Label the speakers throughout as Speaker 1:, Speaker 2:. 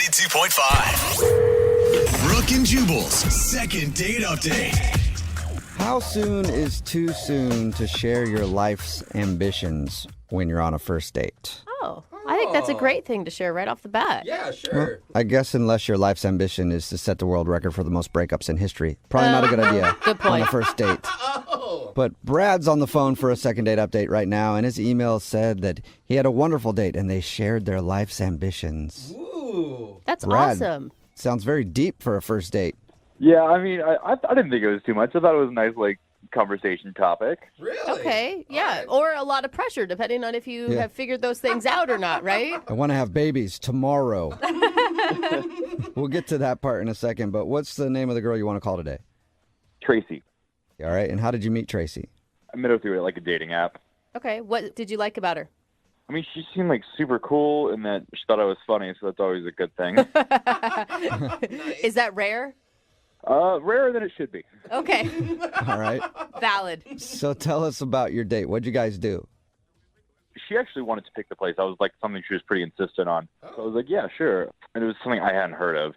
Speaker 1: 92.5. Brooke and Jubal's second date update.
Speaker 2: How soon is too soon to share your life's ambitions when you're on a first date?
Speaker 3: Oh, I think that's a great thing to share right off the bat.
Speaker 4: Yeah, sure.
Speaker 2: Well, I guess unless your life's ambition is to set the world record for the most breakups in history. Probably not a good idea
Speaker 3: Good point.
Speaker 2: on a first date.
Speaker 4: Oh.
Speaker 2: But Brad's on the phone for a second date update right now, and his email said that he had a wonderful date and they shared their life's ambitions.
Speaker 4: Ooh.
Speaker 3: That's
Speaker 2: Brad,
Speaker 3: awesome.
Speaker 2: Sounds very deep for a first date.
Speaker 5: Yeah, I mean, I didn't think it was too much. I thought it was a nice, conversation topic.
Speaker 4: Really?
Speaker 3: Okay, yeah.
Speaker 4: All right.
Speaker 3: Or a lot of pressure, depending on if you have figured those things out or not, right?
Speaker 2: I want to have babies tomorrow. We'll get to that part in a second, but what's the name of the girl you want to call today?
Speaker 5: Tracy.
Speaker 2: All right, and how did you meet Tracy?
Speaker 5: I met her through, a dating app.
Speaker 3: Okay, what did you like about her?
Speaker 5: I mean, she seemed, super cool in that she thought I was funny, so that's always a good thing.
Speaker 3: Is that rare?
Speaker 5: Rarer than it should be.
Speaker 3: Okay,
Speaker 2: All right.
Speaker 3: valid.
Speaker 2: So tell us about your date. What'd you guys do?
Speaker 5: She actually wanted to pick the place. I was something she was pretty insistent on. So I was like, yeah, sure. And it was something I hadn't heard of.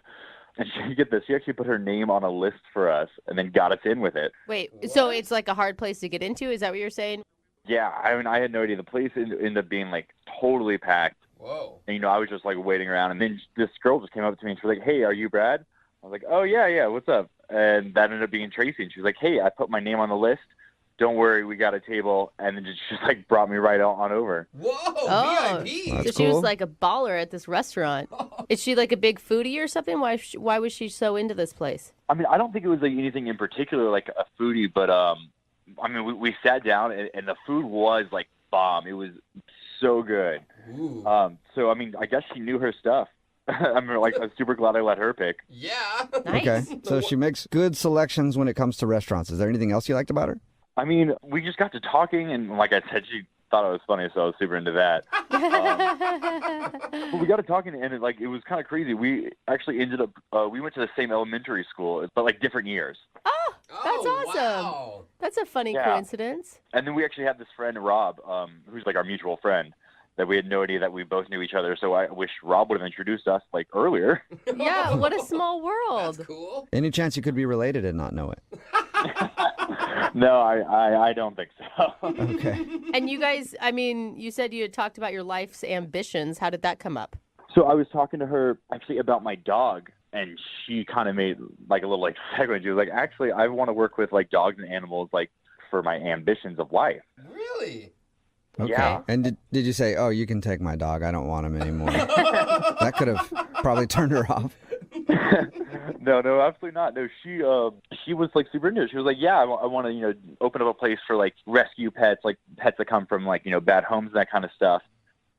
Speaker 5: And you get this, she actually put her name on a list for us and then got us in with it.
Speaker 3: Wait, so it's like a hard place to get into? Is that what you're saying?
Speaker 5: Yeah, I mean, I had no idea. The place ended up being, totally packed.
Speaker 4: Whoa.
Speaker 5: And, I was just, waiting around. And then this girl just came up to me and she was like, hey, are you Brad? I was like, oh, yeah, what's up? And that ended up being Tracy. And she was like, hey, I put my name on the list. Don't worry, we got a table. And then just brought me right on over.
Speaker 4: Whoa.
Speaker 3: Oh.
Speaker 4: VIP.
Speaker 3: So
Speaker 2: That's
Speaker 3: she was
Speaker 2: cool.
Speaker 3: like a baller at this restaurant. Is she like a big foodie or something? Why was she so into this place?
Speaker 5: I mean, I don't think it was anything in particular, a foodie, but I mean, we sat down and the food was bomb. It was so good.
Speaker 4: Ooh.
Speaker 5: So I mean, I guess she knew her stuff. I'm super glad I let her pick.
Speaker 4: Yeah.
Speaker 3: Nice.
Speaker 2: Okay. So she makes good selections when it comes to restaurants. Is there anything else you liked about her?
Speaker 5: I mean, we just got to talking, and like I said, she thought I was funny, so I was super into that. But we got to talking, and it was kind of crazy. We actually ended up we went to the same elementary school, but different years.
Speaker 3: Oh, that's awesome.
Speaker 4: Wow.
Speaker 3: That's a funny
Speaker 5: Yeah.
Speaker 3: coincidence.
Speaker 5: And then we actually had this friend, Rob, who's our mutual friend, that we had no idea that we both knew each other. So I wish Rob would have introduced us earlier.
Speaker 3: Yeah, what a small world.
Speaker 4: That's cool.
Speaker 2: Any chance you could be related and not know it?
Speaker 5: No, I don't think so.
Speaker 2: Okay.
Speaker 3: And you guys, I mean, you said you had talked about your life's ambitions. How did that come up?
Speaker 5: So I was talking to her actually about my dog, and she kind of made a little segue. She was like, actually, I want to work with dogs and animals for my ambitions of life.
Speaker 4: Really?
Speaker 2: Okay.
Speaker 5: Yeah.
Speaker 2: And did you say, oh, you can take my dog. I don't want him anymore. That could have probably turned her off.
Speaker 5: No, absolutely not. No, she was super into it. She was like, yeah, I want to open up a place for rescue pets, pets that come from bad homes, that kind of stuff.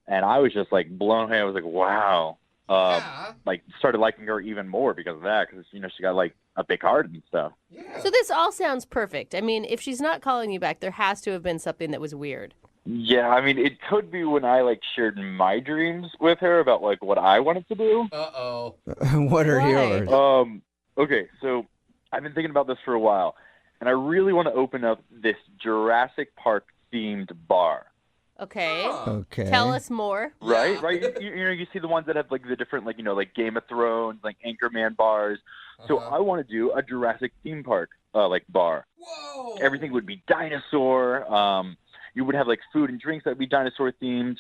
Speaker 5: And I was just blown away. I was like, wow.
Speaker 4: Yeah.
Speaker 5: Started liking her even more because of that, because she got a big heart and stuff.
Speaker 4: Yeah.
Speaker 3: So this all sounds perfect. I mean, if she's not calling you back, there has to have been something that was weird.
Speaker 5: Yeah, I mean, it could be when I shared my dreams with her about what I wanted to do.
Speaker 4: Uh-oh.
Speaker 2: What are
Speaker 3: Why?
Speaker 2: yours?
Speaker 5: Okay, so I've been thinking about this for a while, and I really want to open up this Jurassic Park themed bar.
Speaker 3: Okay.
Speaker 2: Okay.
Speaker 3: Tell us more.
Speaker 5: Right,
Speaker 4: Yeah.
Speaker 5: right. You see the ones that have the different Game of Thrones, Anchorman bars. So
Speaker 4: Uh-huh.
Speaker 5: I want to do a Jurassic theme park bar.
Speaker 4: Whoa.
Speaker 5: Everything would be dinosaur. You would have food and drinks that would be dinosaur themed.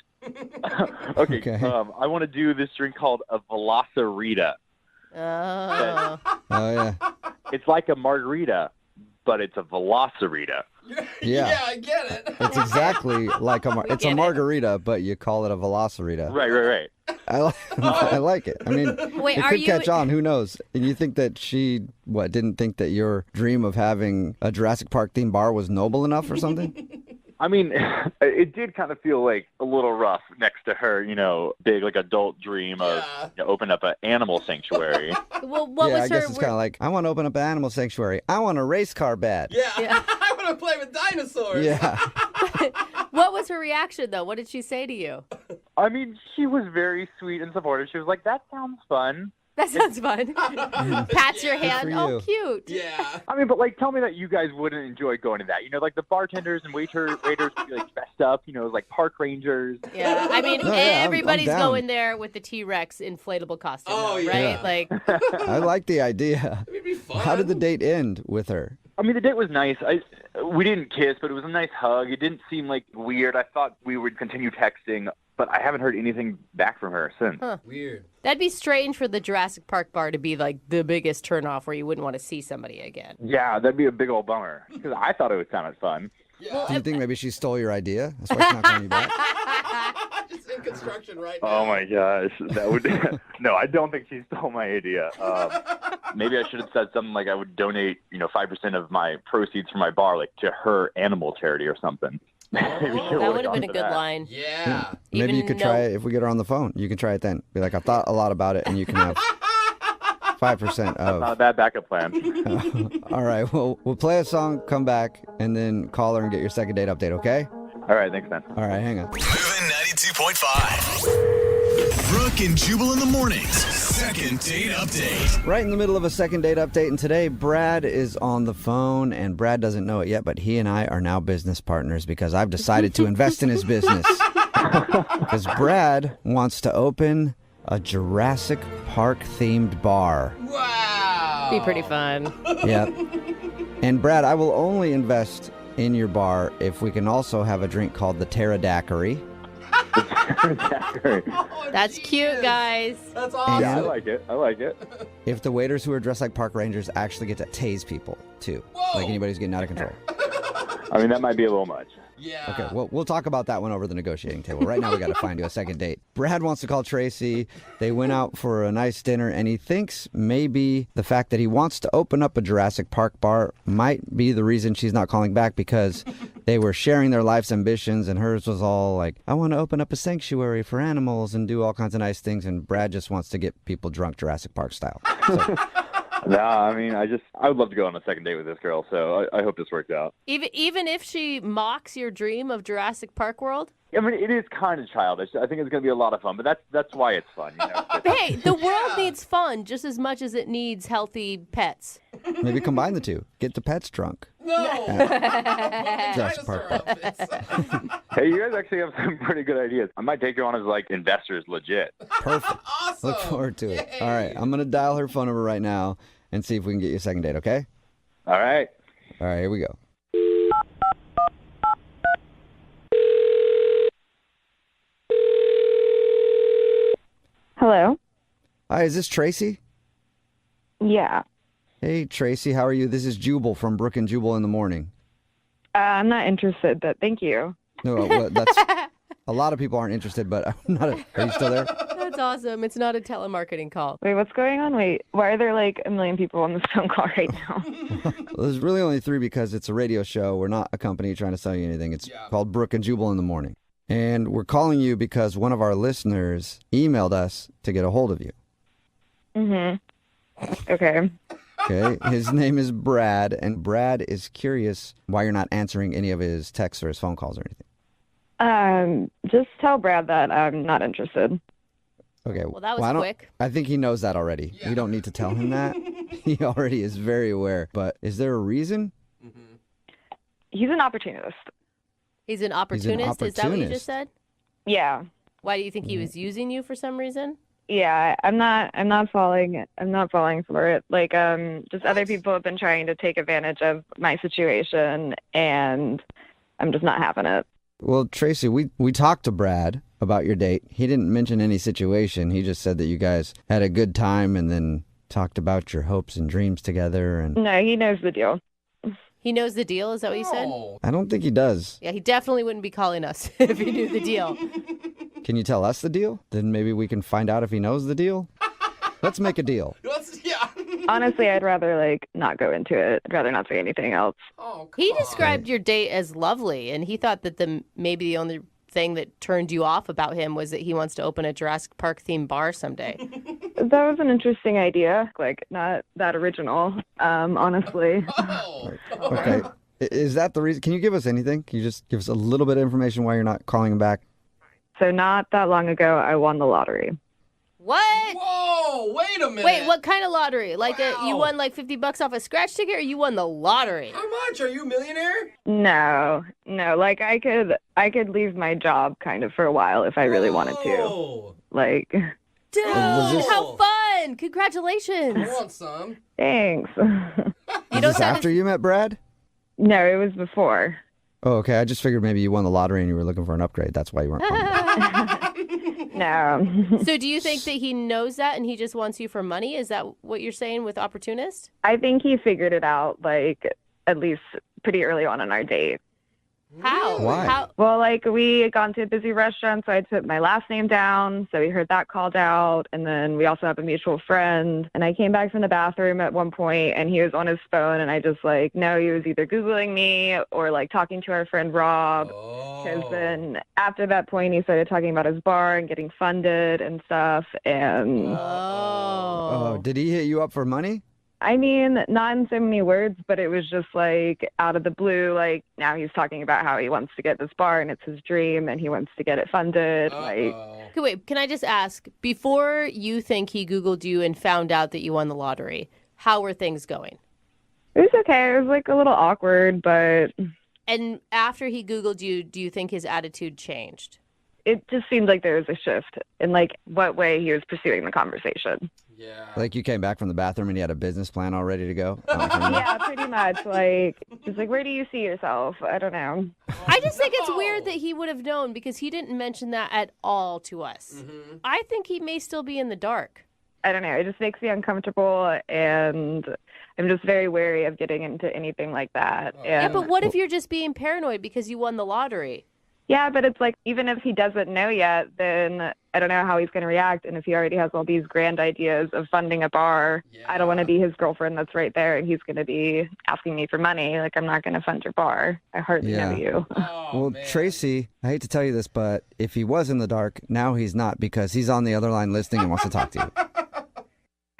Speaker 5: Okay. I want to do this drink called a Velocirita.
Speaker 3: Oh.
Speaker 2: Oh, yeah.
Speaker 5: It's like a margarita, but it's a Velocirita.
Speaker 2: Yeah.
Speaker 4: I get it.
Speaker 2: It's exactly like it's
Speaker 3: get
Speaker 2: a
Speaker 3: it.
Speaker 2: margarita, but you call it a Velocirita.
Speaker 5: Right.
Speaker 2: I like it. I mean,
Speaker 3: Wait,
Speaker 2: it
Speaker 3: are
Speaker 2: could
Speaker 3: you?
Speaker 2: catch on. Who knows? And you think that she, didn't think that your dream of having a Jurassic Park themed bar was noble enough or something?
Speaker 5: I mean, it did kind of feel a little rough next to her, big adult dream of open up an animal sanctuary.
Speaker 3: Well, what
Speaker 2: yeah,
Speaker 3: was
Speaker 2: I guess
Speaker 3: her?
Speaker 2: it's kind of like, I want to open up an animal sanctuary. I want a race car bed.
Speaker 4: Yeah.
Speaker 3: Yeah.
Speaker 4: I want to play with dinosaurs.
Speaker 2: Yeah.
Speaker 3: What was her reaction though? What did she say to you?
Speaker 5: I mean, she was very sweet and supportive. She was like, that sounds fun.
Speaker 3: That sounds fun. Pats your hand.
Speaker 2: for
Speaker 3: Oh,
Speaker 2: you.
Speaker 3: cute.
Speaker 4: Yeah.
Speaker 5: I mean, but like, tell me that you guys wouldn't enjoy going to that. You know, like the bartenders and waiters would be like dressed up. You know, like park rangers.
Speaker 3: Yeah, I mean,
Speaker 2: No, yeah, I'm
Speaker 3: everybody's
Speaker 2: down.
Speaker 3: going there with the T-Rex inflatable costume,
Speaker 4: Oh,
Speaker 3: though,
Speaker 4: yeah.
Speaker 3: right? Like,
Speaker 2: I like the idea.
Speaker 4: It'd be fun.
Speaker 2: How did the date end with her?
Speaker 5: I mean, the date was nice. We didn't kiss, but it was a nice hug. It didn't seem like weird. I thought we would continue texting, but I haven't heard anything back from her since.
Speaker 4: Weird.
Speaker 3: that'd be strange for the Jurassic Park bar to be like the biggest turnoff where you wouldn't want to see somebody again.
Speaker 5: Yeah, that'd be a big old bummer because I thought it would sound fun.
Speaker 4: Yeah.
Speaker 2: Do you think maybe she stole your idea? That's why she's not calling you back.
Speaker 4: Just in construction right now.
Speaker 5: Oh my gosh, that would no. I don't think she stole my idea. Maybe I should have said something like I would donate, 5% of my proceeds from my bar, like to her animal charity or something. Maybe she
Speaker 3: That would have
Speaker 5: gone
Speaker 3: been a
Speaker 5: to
Speaker 3: good
Speaker 5: that.
Speaker 3: line.
Speaker 4: Yeah.
Speaker 2: Maybe you
Speaker 3: Even
Speaker 2: could
Speaker 3: though-
Speaker 2: try it if we get her on the phone. You can try it then. Be like, I thought a lot about it, and you can have 5%
Speaker 5: Not a
Speaker 2: of.
Speaker 5: bad backup plan.
Speaker 2: All right, well, we'll play a song, come back, and then call her and get your second date update, okay?
Speaker 5: All right, thanks, man.
Speaker 2: All right, hang on.
Speaker 1: Moving 92.5. Brooke and Jubal in the mornings. Second date update.
Speaker 2: Right in the middle of a second date update, and today Brad is on the phone, and Brad doesn't know it yet, but he and I are now business partners because I've decided to invest in his business. Because Brad wants to open a Jurassic Park themed bar.
Speaker 4: Wow.
Speaker 3: Be pretty fun.
Speaker 2: Yep. And Brad, I will only invest in your bar if we can also have a drink called the Pterodactyl.
Speaker 3: That's cute, guys.
Speaker 4: That's
Speaker 5: Yeah,
Speaker 4: awesome.
Speaker 5: I like it. I like it.
Speaker 2: If the waiters who are dressed like park rangers actually get to tase people, too.
Speaker 4: Whoa.
Speaker 2: Like anybody who's getting out of control.
Speaker 5: I mean, that might be a little much.
Speaker 4: Yeah.
Speaker 2: Okay, well, we'll talk about that one over the negotiating table. Right now, we got to find you a second date. Brad wants to call Tracy. They went out for a nice dinner, and he thinks maybe the fact that he wants to open up a Jurassic Park bar might be the reason she's not calling back, because they were sharing their life's ambitions, and hers was all like, I want to open up a sanctuary for animals and do all kinds of nice things, and Brad just wants to get people drunk Jurassic Park style. So,
Speaker 5: Nah, I mean, I would love to go on a second date with this girl, so I hope this works out.
Speaker 3: Even if she mocks your dream of Jurassic Park World?
Speaker 5: I mean, it is kind of childish. I think it's going to be a lot of fun, but that's why it's fun.
Speaker 3: Hey, the world needs fun just as much as it needs healthy pets.
Speaker 2: maybe combine the two. Get the pets drunk.
Speaker 4: No.
Speaker 2: Jurassic Park bar.
Speaker 5: Hey, you guys actually have some pretty good ideas. I might take you on as, like, investors legit.
Speaker 2: Perfect.
Speaker 4: Awesome.
Speaker 2: Look forward to it.
Speaker 4: Yay.
Speaker 2: All right, I'm going to dial her phone number right now and see if we can get you a second date, okay?
Speaker 5: All right.
Speaker 2: All right, here we go.
Speaker 6: Hello?
Speaker 2: Hi, is this Tracy?
Speaker 6: Yeah.
Speaker 2: Hey, Tracy, how are you? This is Jubal from Brooke and Jubal in the morning.
Speaker 6: I'm not interested, but thank you.
Speaker 2: No, well, that's a lot of people aren't interested, but I'm not. Are you still there?
Speaker 3: That's awesome. It's not a telemarketing call.
Speaker 6: Wait, what's going on? Wait, why are there like a million people on this phone call right now?
Speaker 2: Well, there's really only three because it's a radio show. We're not a company trying to sell you anything. It's called Brooke and Jubal in the morning, and we're calling you because one of our listeners emailed us to get a hold of you.
Speaker 6: Okay.
Speaker 2: Okay, his name is Brad, and Brad is curious why you're not answering any of his texts or his phone calls or anything.
Speaker 6: Just tell Brad that I'm not interested.
Speaker 2: Okay.
Speaker 3: Well, that was
Speaker 2: I don't-
Speaker 3: quick.
Speaker 2: I think he knows that already. We don't need to tell him that. He already is very aware. But is there a reason?
Speaker 6: He's an opportunist.
Speaker 3: He's an opportunist. Is that what you
Speaker 2: opportunist.
Speaker 3: just said?
Speaker 6: Yeah.
Speaker 3: Why do you think he was using you for some reason?
Speaker 6: Yeah, I'm not falling for it. Like, just other people have been trying to take advantage of my situation, and I'm just not having it.
Speaker 2: Well, Tracy, we talked to Brad about your date. He didn't mention any situation. He just said that you guys had a good time and then talked about your hopes and dreams together. And
Speaker 6: No, he knows the deal.
Speaker 3: He knows the deal. Is that what you said?
Speaker 4: No.
Speaker 2: I don't think he does.
Speaker 3: Yeah, he definitely wouldn't be calling us if he knew the deal.
Speaker 2: Can you tell us the deal? Then maybe we can find out if he knows the deal. Let's make a deal.
Speaker 4: Yeah.
Speaker 6: Honestly, I'd rather like not go into it. I'd rather not say anything else.
Speaker 4: Oh,
Speaker 3: He
Speaker 4: come on.
Speaker 3: described your date as lovely, and he thought that maybe the only thing that turned you off about him was that he wants to open a Jurassic Park themed bar someday.
Speaker 6: That was an interesting idea. Like, not that original, honestly.
Speaker 4: Oh.
Speaker 2: Okay. Is that the reason? Can you give us anything? Can you just give us a little bit of information why you're not calling him back?
Speaker 6: So not that long ago, I won the lottery.
Speaker 3: What?
Speaker 4: Whoa, wait a minute.
Speaker 3: Wait, what kind of lottery? Like
Speaker 4: Wow.
Speaker 3: you won like $50 off a scratch ticket, or you won the lottery?
Speaker 4: How much? Are you a millionaire?
Speaker 6: No. Like I could leave my job kind of for a while if I really wanted to.
Speaker 4: Whoa.
Speaker 6: Like,
Speaker 3: Dude,
Speaker 2: Was this-
Speaker 3: how fun! Congratulations.
Speaker 4: I want some.
Speaker 6: thanks.
Speaker 3: You
Speaker 2: Was
Speaker 3: don't
Speaker 2: this
Speaker 3: sound
Speaker 2: after you met Brad?
Speaker 6: No, it was before.
Speaker 2: Oh, okay. I just figured maybe you won the lottery and you were looking for an upgrade. That's why you weren't calling back.
Speaker 6: No.
Speaker 3: So do you think that he knows that and he just wants you for money? Is that what you're saying with opportunist?
Speaker 6: I think he figured it out, like, at least pretty early on in our date.
Speaker 3: How?
Speaker 2: Why?
Speaker 3: How?
Speaker 6: Well, like, we had gone to a busy restaurant, so I took my last name down, so he heard that called out, and then we also have a mutual friend, and I came back from the bathroom at one point, and he was on his phone, and I just, like, no, he was either Googling me or, like, talking to our friend Rob, because then after that point, he started talking about his bar and getting funded and stuff, and...
Speaker 2: Oh,
Speaker 3: Oh.
Speaker 2: did he hit you up for money?
Speaker 6: I mean, not in so many words, but it was just like out of the blue, like now he's talking about how he wants to get this bar and it's his dream and he wants to get it funded. Like,
Speaker 3: Okay, wait, can I just ask, before you think he Googled you and found out that you won the lottery, how were things going?
Speaker 6: it was okay. It was like a little awkward, but
Speaker 3: And after he Googled you, do you think his attitude changed?
Speaker 6: it just seemed like there was a shift in like what way he was pursuing the conversation.
Speaker 4: Yeah.
Speaker 2: Like you came back from the bathroom and he had a business plan all ready to go?
Speaker 6: Yeah, pretty much. Like, just like, where do you see yourself? I don't know.
Speaker 3: I just think it's weird that he would have known because he didn't mention that at all to us.
Speaker 4: Mm-hmm.
Speaker 3: I think he may still be in the dark.
Speaker 6: I don't know. It just makes me uncomfortable, and I'm just very wary of getting into anything like that.
Speaker 3: Yeah,
Speaker 6: And
Speaker 3: but what if you're just being paranoid because you won the lottery?
Speaker 6: yeah, but it's like, even if he doesn't know yet, then I don't know how he's going to react. And if he already has all these grand ideas of funding a bar, I don't want to be his girlfriend that's right there, and he's going to be asking me for money. Like, I'm not going to fund your bar. I hardly
Speaker 2: Yeah.
Speaker 6: know you.
Speaker 4: Oh,
Speaker 2: Well,
Speaker 4: man.
Speaker 2: Tracy, I hate to tell you this, but if he was in the dark, now he's not because he's on the other line listening and wants to talk to you.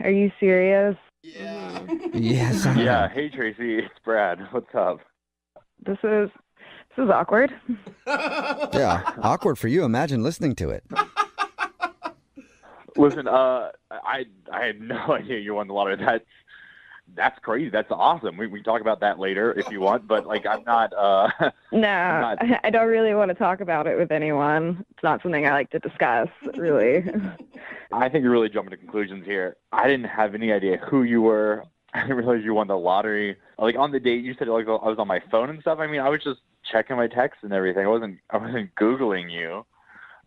Speaker 6: Are you serious?
Speaker 4: Yeah.
Speaker 2: Yes, I am.
Speaker 5: Yeah. Hey, Tracy. It's Brad. What's up?
Speaker 6: This is awkward.
Speaker 2: Yeah, awkward for you. Imagine listening to it.
Speaker 5: Listen, I had no idea you won the lottery. That's crazy. That's awesome. We can talk about that later if you want, but like I'm not
Speaker 6: No,
Speaker 5: not-
Speaker 6: I don't really want to talk about it with anyone. It's not something I like to discuss, really.
Speaker 5: I think you're really jumping to conclusions here. I didn't have any idea who you were. I didn't realize you won the lottery. Like on the date, you said like I was on my phone and stuff. I mean, I was just checking my texts and everything. I wasn't Googling you.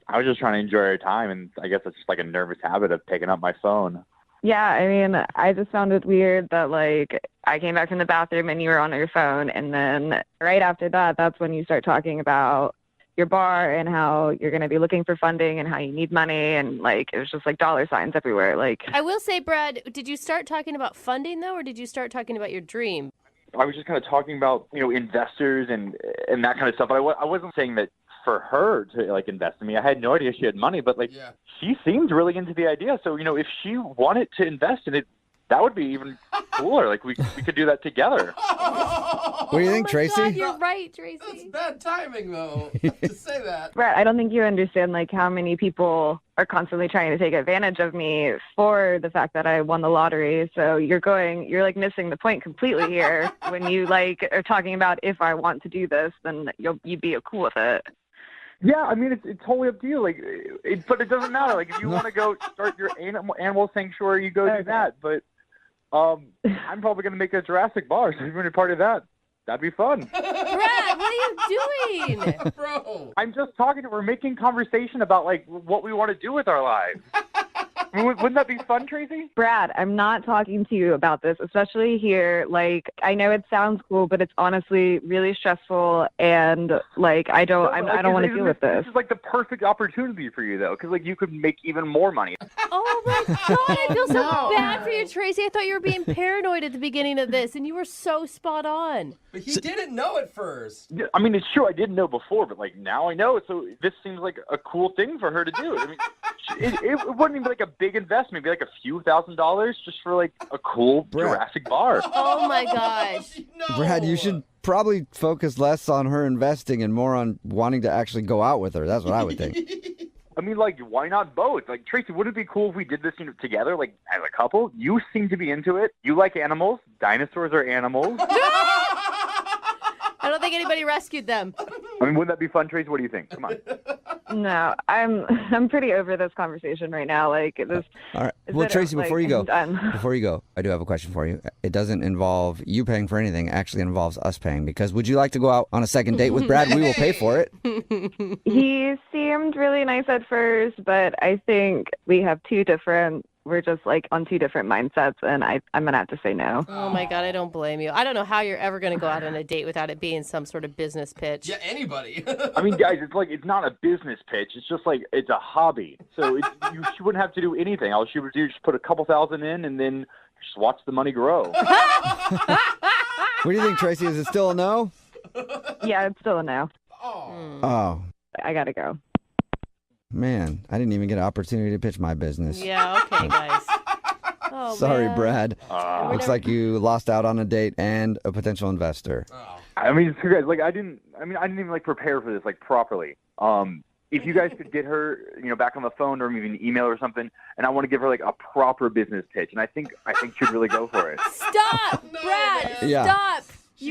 Speaker 5: I was just trying to enjoy our time, and I guess it's just like a nervous habit of picking up my phone.
Speaker 6: Yeah, I mean, I just found it weird that, like, I came back from the bathroom and you were on your phone, and then right after that, that's when you start talking about your bar and how you're going to be looking for funding and how you need money, and, like, it was just, like, dollar signs everywhere. Like,
Speaker 3: I will say, Brad, did you start talking about funding, though, or did you start talking about your dream?
Speaker 5: I was just kind of talking about, investors and that kind of stuff. But I wasn't saying that for her to like invest in me. I had no idea she had money, but like she seemed really into the idea. So, if she wanted to invest in it, that would be even cooler. Like we could do that together.
Speaker 2: What do you think,
Speaker 3: Oh my
Speaker 2: Tracy?
Speaker 3: God, you're right,
Speaker 4: That's
Speaker 3: Tracy.
Speaker 4: bad timing, though, to say that.
Speaker 6: Brett, I don't think you understand, like, how many people are constantly trying to take advantage of me for the fact that I won the lottery. So you're like missing the point completely here. When you like are talking about if I want to do this, then you'd be cool with it.
Speaker 5: Yeah, I mean it's totally up to you. Like, but it doesn't matter. Like if you want to go start your animal sanctuary, you go do that. But I'm probably gonna make a Jurassic bar. So if you want to be part of that, that'd be fun.
Speaker 3: Brad, what are you doing?
Speaker 4: Bro.
Speaker 5: I'm just talking. We're making conversation about like what we want to do with our lives. I mean, wouldn't that be fun, Tracy?
Speaker 6: Brad, I'm not talking to you about this, especially here. Like, I know it sounds cool, but it's honestly really stressful, and like I don't want to deal with this.
Speaker 5: This is like the perfect opportunity for you, though, because like you could make even more money.
Speaker 3: Oh my God, I feel so bad for you, Tracy. I thought you were being paranoid at the beginning of this, and you were so spot on.
Speaker 4: But he didn't know at first.
Speaker 5: Yeah, I mean, it's true. I didn't know before, but like now I know. So this seems like a cool thing for her to do. I mean, it wouldn't even be like a big investment. It'd be like a few $1,000s just for like a cool Jurassic bar.
Speaker 3: Oh my gosh.
Speaker 4: No.
Speaker 2: Brad, you should probably focus less on her investing and more on wanting to actually go out with her. That's what I would think.
Speaker 5: I mean, like, why not both? Like, Tracy, would it be cool if we did this together, like, as a couple? You seem to be into it. You like animals. Dinosaurs are animals.
Speaker 3: I don't think anybody rescued them.
Speaker 5: I mean, wouldn't that be fun, Tracy? What do you think? Come on.
Speaker 6: No, I'm pretty over this conversation right now. Like this.
Speaker 2: All right. Well, Tracy, before you go, I do have a question for you. It doesn't involve you paying for anything. It actually involves us paying. Because would you like to go out on a second date with Brad? We will pay for it.
Speaker 6: He seemed really nice at first, but I think we're just like on two different mindsets, and I'm gonna have to say no.
Speaker 3: Oh my God, I don't blame you. I don't know how you're ever going to go out on a date without it being some sort of business pitch.
Speaker 4: Yeah, anybody.
Speaker 5: I mean, guys, it's not a business pitch. It's just like, it's a hobby. So she wouldn't have to do anything. All she would do is just put a couple thousand in and then just watch the money grow.
Speaker 2: What do you think, Tracy? Is it still a no?
Speaker 6: Yeah, it's still a no.
Speaker 2: Oh.
Speaker 6: I gotta go.
Speaker 2: Man, I didn't even get an opportunity to pitch my business.
Speaker 3: Yeah, okay, guys. Oh,
Speaker 2: Sorry,
Speaker 3: man.
Speaker 2: Brad. Looks like you lost out on a date and a potential investor.
Speaker 5: I mean, so guys, like, I didn't even like prepare for this like properly. If you guys could get her, back on the phone or maybe an email or something, and I want to give her like a proper business pitch, and I think she'd really go for it.
Speaker 3: Stop, Brad.
Speaker 2: Yeah.
Speaker 3: Stop.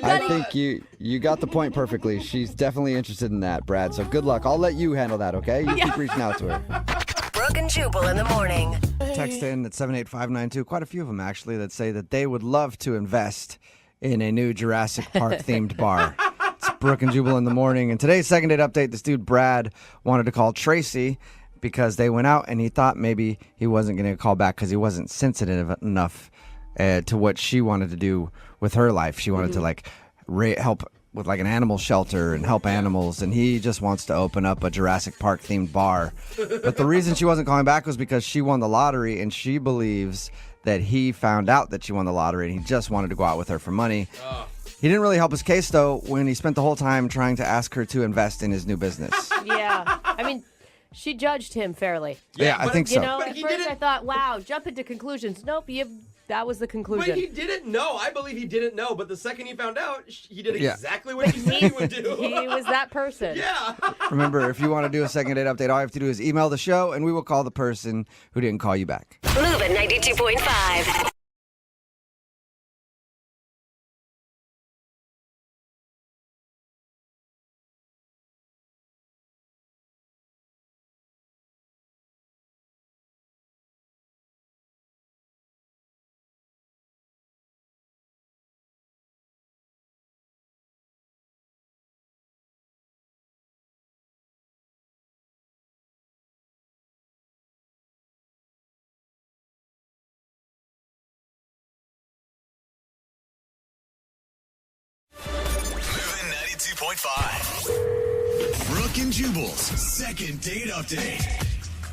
Speaker 2: I think you got the point perfectly. She's definitely interested in that, Brad. So good luck. I'll let you handle that, okay? You keep reaching out to her.
Speaker 7: Brooke and Jubal in the morning.
Speaker 2: Text in at 78592, quite a few of them actually, that say that they would love to invest in a new Jurassic Park themed bar. It's Brooke and Jubal in the morning. And today's second date update, this dude Brad wanted to call Tracy because they went out and he thought maybe he wasn't going to call back because he wasn't sensitive enough to what she wanted to do with her life. She wanted to like help with like an animal shelter and help animals, and he just wants to open up a Jurassic Park themed bar. But the reason she wasn't calling back was because she won the lottery, and she believes that he found out that she won the lottery and he just wanted to go out with her for money. He didn't really help his case though when he spent the whole time trying to ask her to invest in his new business.
Speaker 3: Yeah. I mean, she judged him fairly.
Speaker 2: Yeah, I think so.
Speaker 3: At first I thought, wow, jump into conclusions. Nope, that was the conclusion.
Speaker 4: But he didn't know. I believe he didn't know. But the second he found out, he did exactly what he said he would do.
Speaker 3: He was that person.
Speaker 4: Yeah.
Speaker 2: Remember, if you want to do a second date update, all you have to do is email the show, and we will call the person who didn't call you back.
Speaker 7: Move at 92.5.
Speaker 1: Moving 92.5. Brooke and Jubal's second date update.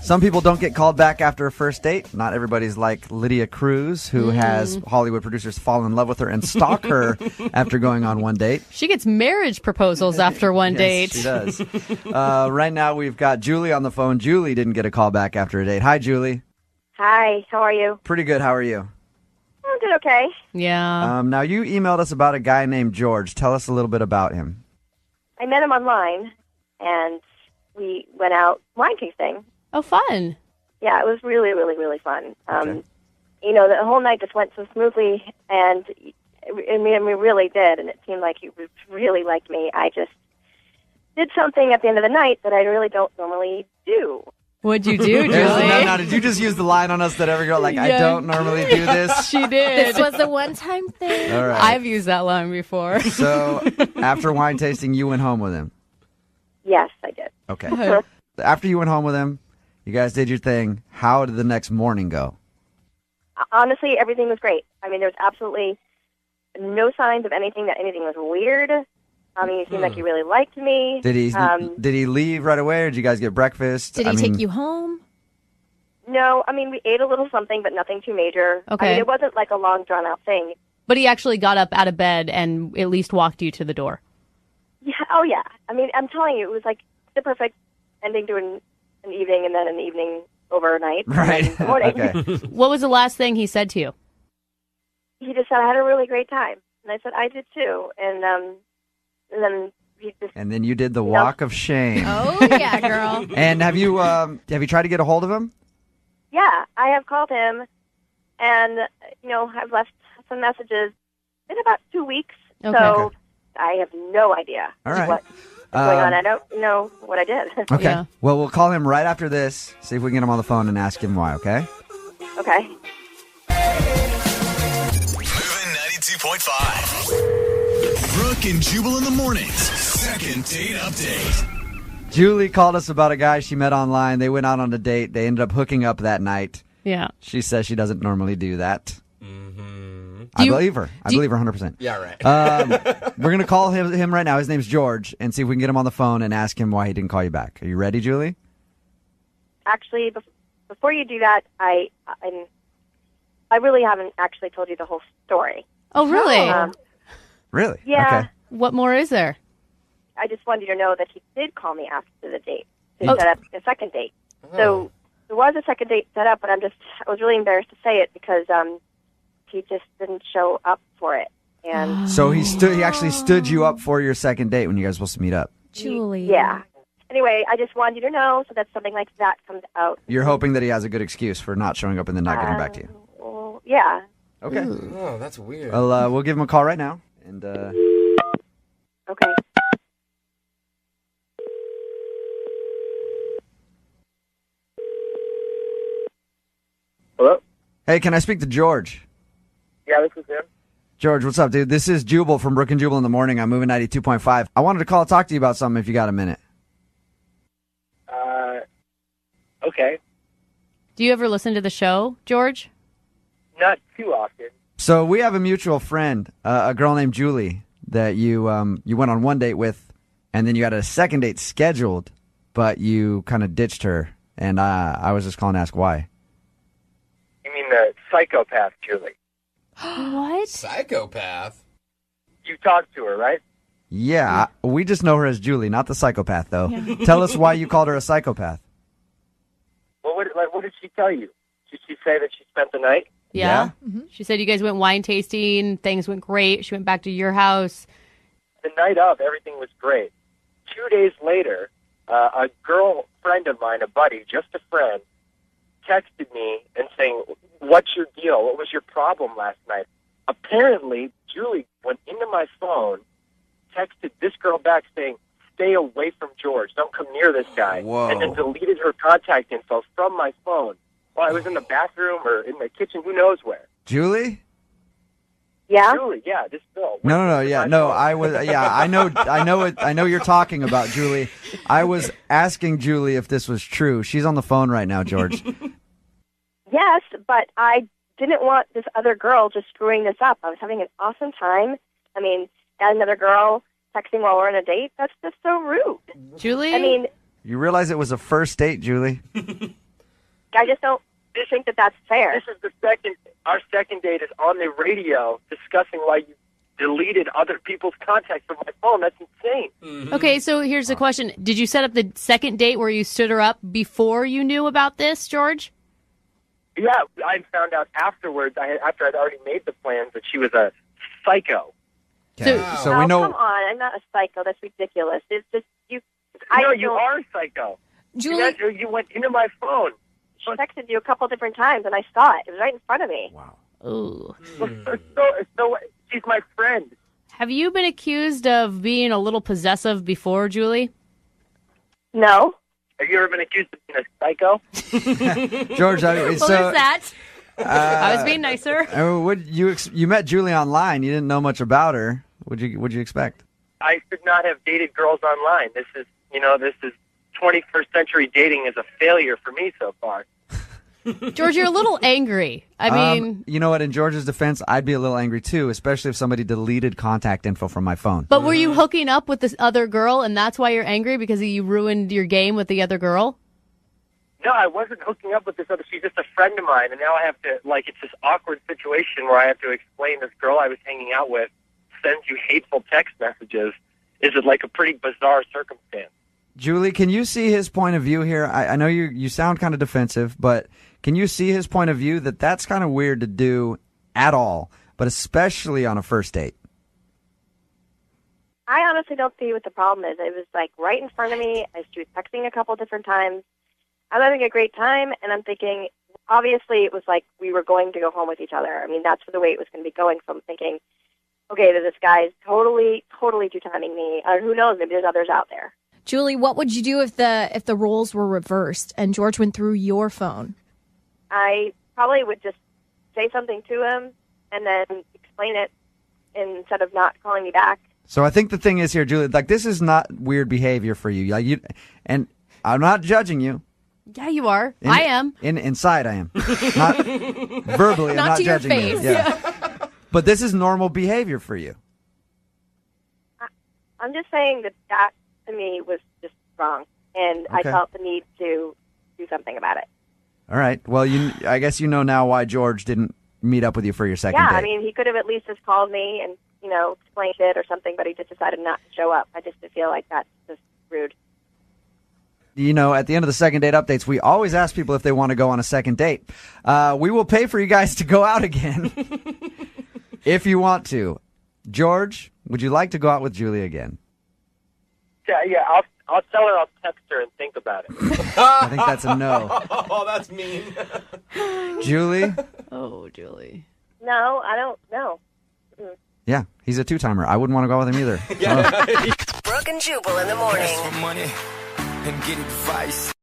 Speaker 2: Some people don't get called back after a first date. Not everybody's like Lydia Cruz, who has Hollywood producers fall in love with her and stalk her after going on one date.
Speaker 8: She gets marriage proposals after one date.
Speaker 2: She does. Right now we've got Julie on the phone. Julie didn't get a call back after a date. Hi, Julie.
Speaker 9: Hi, how are you?
Speaker 2: Pretty good. How are you?
Speaker 9: I did okay.
Speaker 8: Yeah.
Speaker 2: Now you emailed us about a guy named George. Tell us a little bit about him.
Speaker 9: I met him online, and we went out wine tasting.
Speaker 8: Oh, fun.
Speaker 9: Yeah, it was really, really, really fun.
Speaker 2: Okay.
Speaker 9: The whole night just went so smoothly, and we really did, and it seemed like he really liked me. I just did something at the end of the night that I really don't normally do.
Speaker 8: What'd you do, Julie?
Speaker 2: No, did you just use the line on us that every girl, like, I don't normally do this?
Speaker 8: She did.
Speaker 3: This was a one-time thing.
Speaker 2: All right.
Speaker 8: I've used that line before.
Speaker 2: So after wine tasting, you went home with him.
Speaker 9: Yes, I did.
Speaker 2: Okay. After you went home with him, you guys did your thing. How did the next morning go?
Speaker 9: Honestly, everything was great. I mean, there was absolutely no signs of anything was weird. I mean, he seemed like he really liked me.
Speaker 2: Did he leave right away, or did you guys get breakfast?
Speaker 8: Did he take you home?
Speaker 9: No, I mean, we ate a little something, but nothing too major.
Speaker 8: Okay.
Speaker 9: I mean, it wasn't like a long, drawn-out thing.
Speaker 8: But he actually got up out of bed and at least walked you to the door.
Speaker 9: Yeah. Oh, yeah. I mean, I'm telling you, it was like the perfect ending to an evening, and then an evening overnight.
Speaker 2: Right.
Speaker 9: And then the morning.
Speaker 2: Okay.
Speaker 8: What was the last thing he said to you?
Speaker 9: He just said, I had a really great time. And I said, I did too. And then just,
Speaker 2: And then you did the walk of shame.
Speaker 8: Oh, yeah, girl.
Speaker 2: And have you tried to get a hold of him?
Speaker 9: yeah, I have called him, and I've left some messages. It's been about 2 weeks,
Speaker 8: Okay.
Speaker 9: so I have no idea
Speaker 2: All right.
Speaker 9: what's going on. I don't know what I did.
Speaker 2: Okay.
Speaker 8: Yeah.
Speaker 2: Well, we'll call him right after this, see if we can get him on the phone and ask him why, okay?
Speaker 9: Okay.
Speaker 1: Moving 92.5. Brooke and Jubal in the mornings. Second date update.
Speaker 2: Julie called us about a guy she met online. They went out on a date. They ended up hooking up that night.
Speaker 8: Yeah.
Speaker 2: She says she doesn't normally do that.
Speaker 4: Mm-hmm.
Speaker 2: I believe her. I believe her 100%.
Speaker 4: Yeah, right.
Speaker 2: We're going to call him right now. His name's George, and see if we can get him on the phone and ask him why he didn't call you back. Are you ready, Julie?
Speaker 9: Actually, before you do that, I really haven't actually told you the whole story.
Speaker 8: Oh, really?
Speaker 2: Really?
Speaker 9: Yeah.
Speaker 2: Okay.
Speaker 8: What more is there?
Speaker 9: I just wanted you to know that he did call me after the date to
Speaker 8: Oh.
Speaker 9: set up a second date. So there was a second date set up, but I was really embarrassed to say it because he just didn't show up for it. And
Speaker 2: So he actually stood you up for your second date when you guys were supposed to meet up.
Speaker 8: Julie.
Speaker 9: yeah. Anyway, I just wanted you to know so that something like that comes out.
Speaker 2: You're hoping that he has a good excuse for not showing up and then not getting back to you.
Speaker 9: Well, yeah.
Speaker 2: Okay.
Speaker 4: Oh, that's weird.
Speaker 2: Well, we'll give him a call right now. And
Speaker 9: Okay.
Speaker 5: Hello?
Speaker 2: hey, can I speak to George?
Speaker 5: Yeah, this is him.
Speaker 2: George, what's up, dude? This is Jubal from Brooke and Jubal in the morning. I'm moving 92.5. I wanted to call and talk to you about something if you got a minute.
Speaker 5: Okay.
Speaker 8: Do you ever listen to the show, George?
Speaker 5: Not too often.
Speaker 2: So we have a mutual friend, a girl named Julie, that you went on one date with, and then you had a second date scheduled, but you kind of ditched her. And I was just calling to ask why.
Speaker 5: You mean the psychopath, Julie?
Speaker 8: What?
Speaker 4: Psychopath?
Speaker 5: You talked to her, right?
Speaker 2: Yeah, we just know her as Julie, not the psychopath, though. Tell us why you called her a psychopath.
Speaker 5: Well, what did she tell you? Did she say that she spent the night?
Speaker 8: Yeah. She said you guys went wine tasting. Things went great. She went back to your house.
Speaker 5: The night of, everything was great. 2 days later, a girl friend of mine, a buddy, just a friend, texted me and saying, "What's your deal? What was your problem last night?" Apparently, Julie went into my phone, texted this girl back saying, "Stay away from George. Don't come near this guy."
Speaker 2: Whoa.
Speaker 5: And then deleted her contact info from my phone while I was in the bathroom or in the kitchen, who knows where.
Speaker 2: Julie?
Speaker 9: Yeah?
Speaker 5: Julie, yeah, this girl.
Speaker 2: No, yeah, no, I was, yeah, I know you're talking about Julie. I was asking Julie if this was true. She's on the phone right now, George.
Speaker 9: Yes, but I didn't want this other girl just screwing this up. I was having an awesome time. I mean, got another girl texting while we're on a date. That's just so rude.
Speaker 8: Julie?
Speaker 9: I mean,
Speaker 2: You realize it was a first date, Julie?
Speaker 9: I just don't think that that's fair.
Speaker 5: This is our second date is on the radio discussing why you deleted other people's contacts from my phone. That's insane.
Speaker 8: Okay, so here's the question. Did you set up the second date where you stood her up before you knew about this, George?
Speaker 5: Yeah, I found out afterwards, after I'd already made the plans, that she was a psycho.
Speaker 2: Okay.
Speaker 8: So-
Speaker 2: So we know.
Speaker 9: Come on, I'm not a psycho. That's ridiculous. It's just you.
Speaker 5: No, you are a psycho.
Speaker 10: Julie,
Speaker 5: You went into my phone.
Speaker 9: She texted you a couple different times, and I saw it. It was right in front of me.
Speaker 2: Wow.
Speaker 8: Ooh.
Speaker 5: So she's my friend.
Speaker 8: Have you been accused of being a little possessive before, Julie?
Speaker 9: No.
Speaker 5: Have you ever been accused of being a psycho?
Speaker 2: George,
Speaker 8: What was that? I was being nicer.
Speaker 2: You met Julie online. You didn't know much about her. What'd you expect?
Speaker 5: I should not have dated girls online. This is 21st century dating is a failure for me so far.
Speaker 8: George, you're a little angry. I mean...
Speaker 2: you know what? In George's defense, I'd be a little angry too, especially if somebody deleted contact info from my phone.
Speaker 8: But were you hooking up with this other girl, and that's why you're angry, because you ruined your game with the other girl?
Speaker 5: No, I wasn't hooking up with this other. She's just a friend of mine, and now I have to, it's this awkward situation where I have to explain this girl I was hanging out with sends you hateful text messages. Is it a pretty bizarre circumstance?
Speaker 2: Julie, can you see his point of view here? I know you sound kind of defensive, but can you see his point of view that that's kind of weird to do at all, but especially on a first date?
Speaker 9: I honestly don't see what the problem is. It was like right in front of me. She was texting a couple different times. I'm having a great time, and I'm thinking, obviously it was like we were going to go home with each other. I mean, that's the way it was going to be going. So I'm thinking, okay, this guy's totally two-timing me. Who knows? Maybe there's others out there.
Speaker 10: Julie, what would you do if the roles were reversed and George went through your phone?
Speaker 9: I probably would just say something to him and then explain it instead of not calling me back.
Speaker 2: So I think the thing is here, Julie, like this is not weird behavior for you. Like and I'm not judging you.
Speaker 8: Yeah, you are. I am.
Speaker 2: Inside I am. Not verbally, I'm not
Speaker 8: to your
Speaker 2: judging
Speaker 8: face.
Speaker 2: you. Yeah. But this is normal behavior for you.
Speaker 9: I'm just saying that to me was just wrong, and I felt the need to do something about it.
Speaker 2: All right. Well, I guess you know now why George didn't meet up with you for your second date.
Speaker 9: Yeah, I mean, he could have at least just called me and, explained it or something, but he just decided not to show up. I just feel like that's just rude.
Speaker 2: At the end of the second date updates, we always ask people if they want to go on a second date. We will pay for you guys to go out again if you want to. George, would you like to go out with Julie again?
Speaker 11: Yeah, I'll tell her, I'll text her and think about it.
Speaker 2: I think that's a no.
Speaker 4: Oh, that's mean.
Speaker 2: Julie?
Speaker 8: Oh, Julie.
Speaker 9: No, I don't know.
Speaker 2: Yeah, he's a two-timer. I wouldn't want to go with him either.
Speaker 7: Brooke and Jubal in the morning.
Speaker 12: Ask for money and get advice.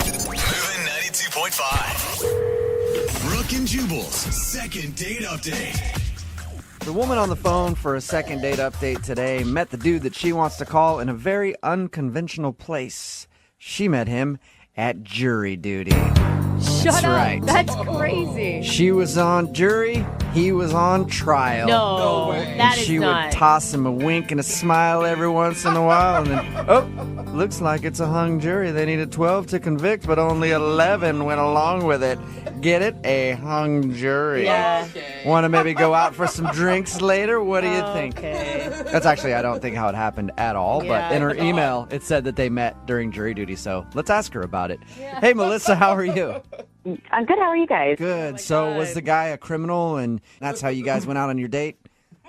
Speaker 1: Moving 92.5. Brooke and Jubal's second date update.
Speaker 2: The woman on the phone for a second date update today met the dude that she wants to call in a very unconventional place. She met him at jury duty.
Speaker 8: Shut up.
Speaker 2: Right.
Speaker 8: That's crazy.
Speaker 2: She was on jury, he was on trial.
Speaker 8: No, that is
Speaker 2: she
Speaker 8: not.
Speaker 2: would toss him a wink and a smile every once in a while, and then, looks like it's a hung jury. They needed 12 to convict, but only 11 went along with it. Get it? A hung jury.
Speaker 8: Yeah.
Speaker 2: Want to maybe go out for some drinks later? What do you think?
Speaker 8: Okay.
Speaker 2: That's actually, I don't think how it happened at all,
Speaker 8: Yeah.
Speaker 2: but in her email, it said that they met during jury duty, so let's ask her about it. Yeah. Hey, Melissa, how are you?
Speaker 13: I'm good. How are you guys?
Speaker 2: Good.
Speaker 8: Oh
Speaker 2: So was the guy a criminal, and that's how you guys went out on your date?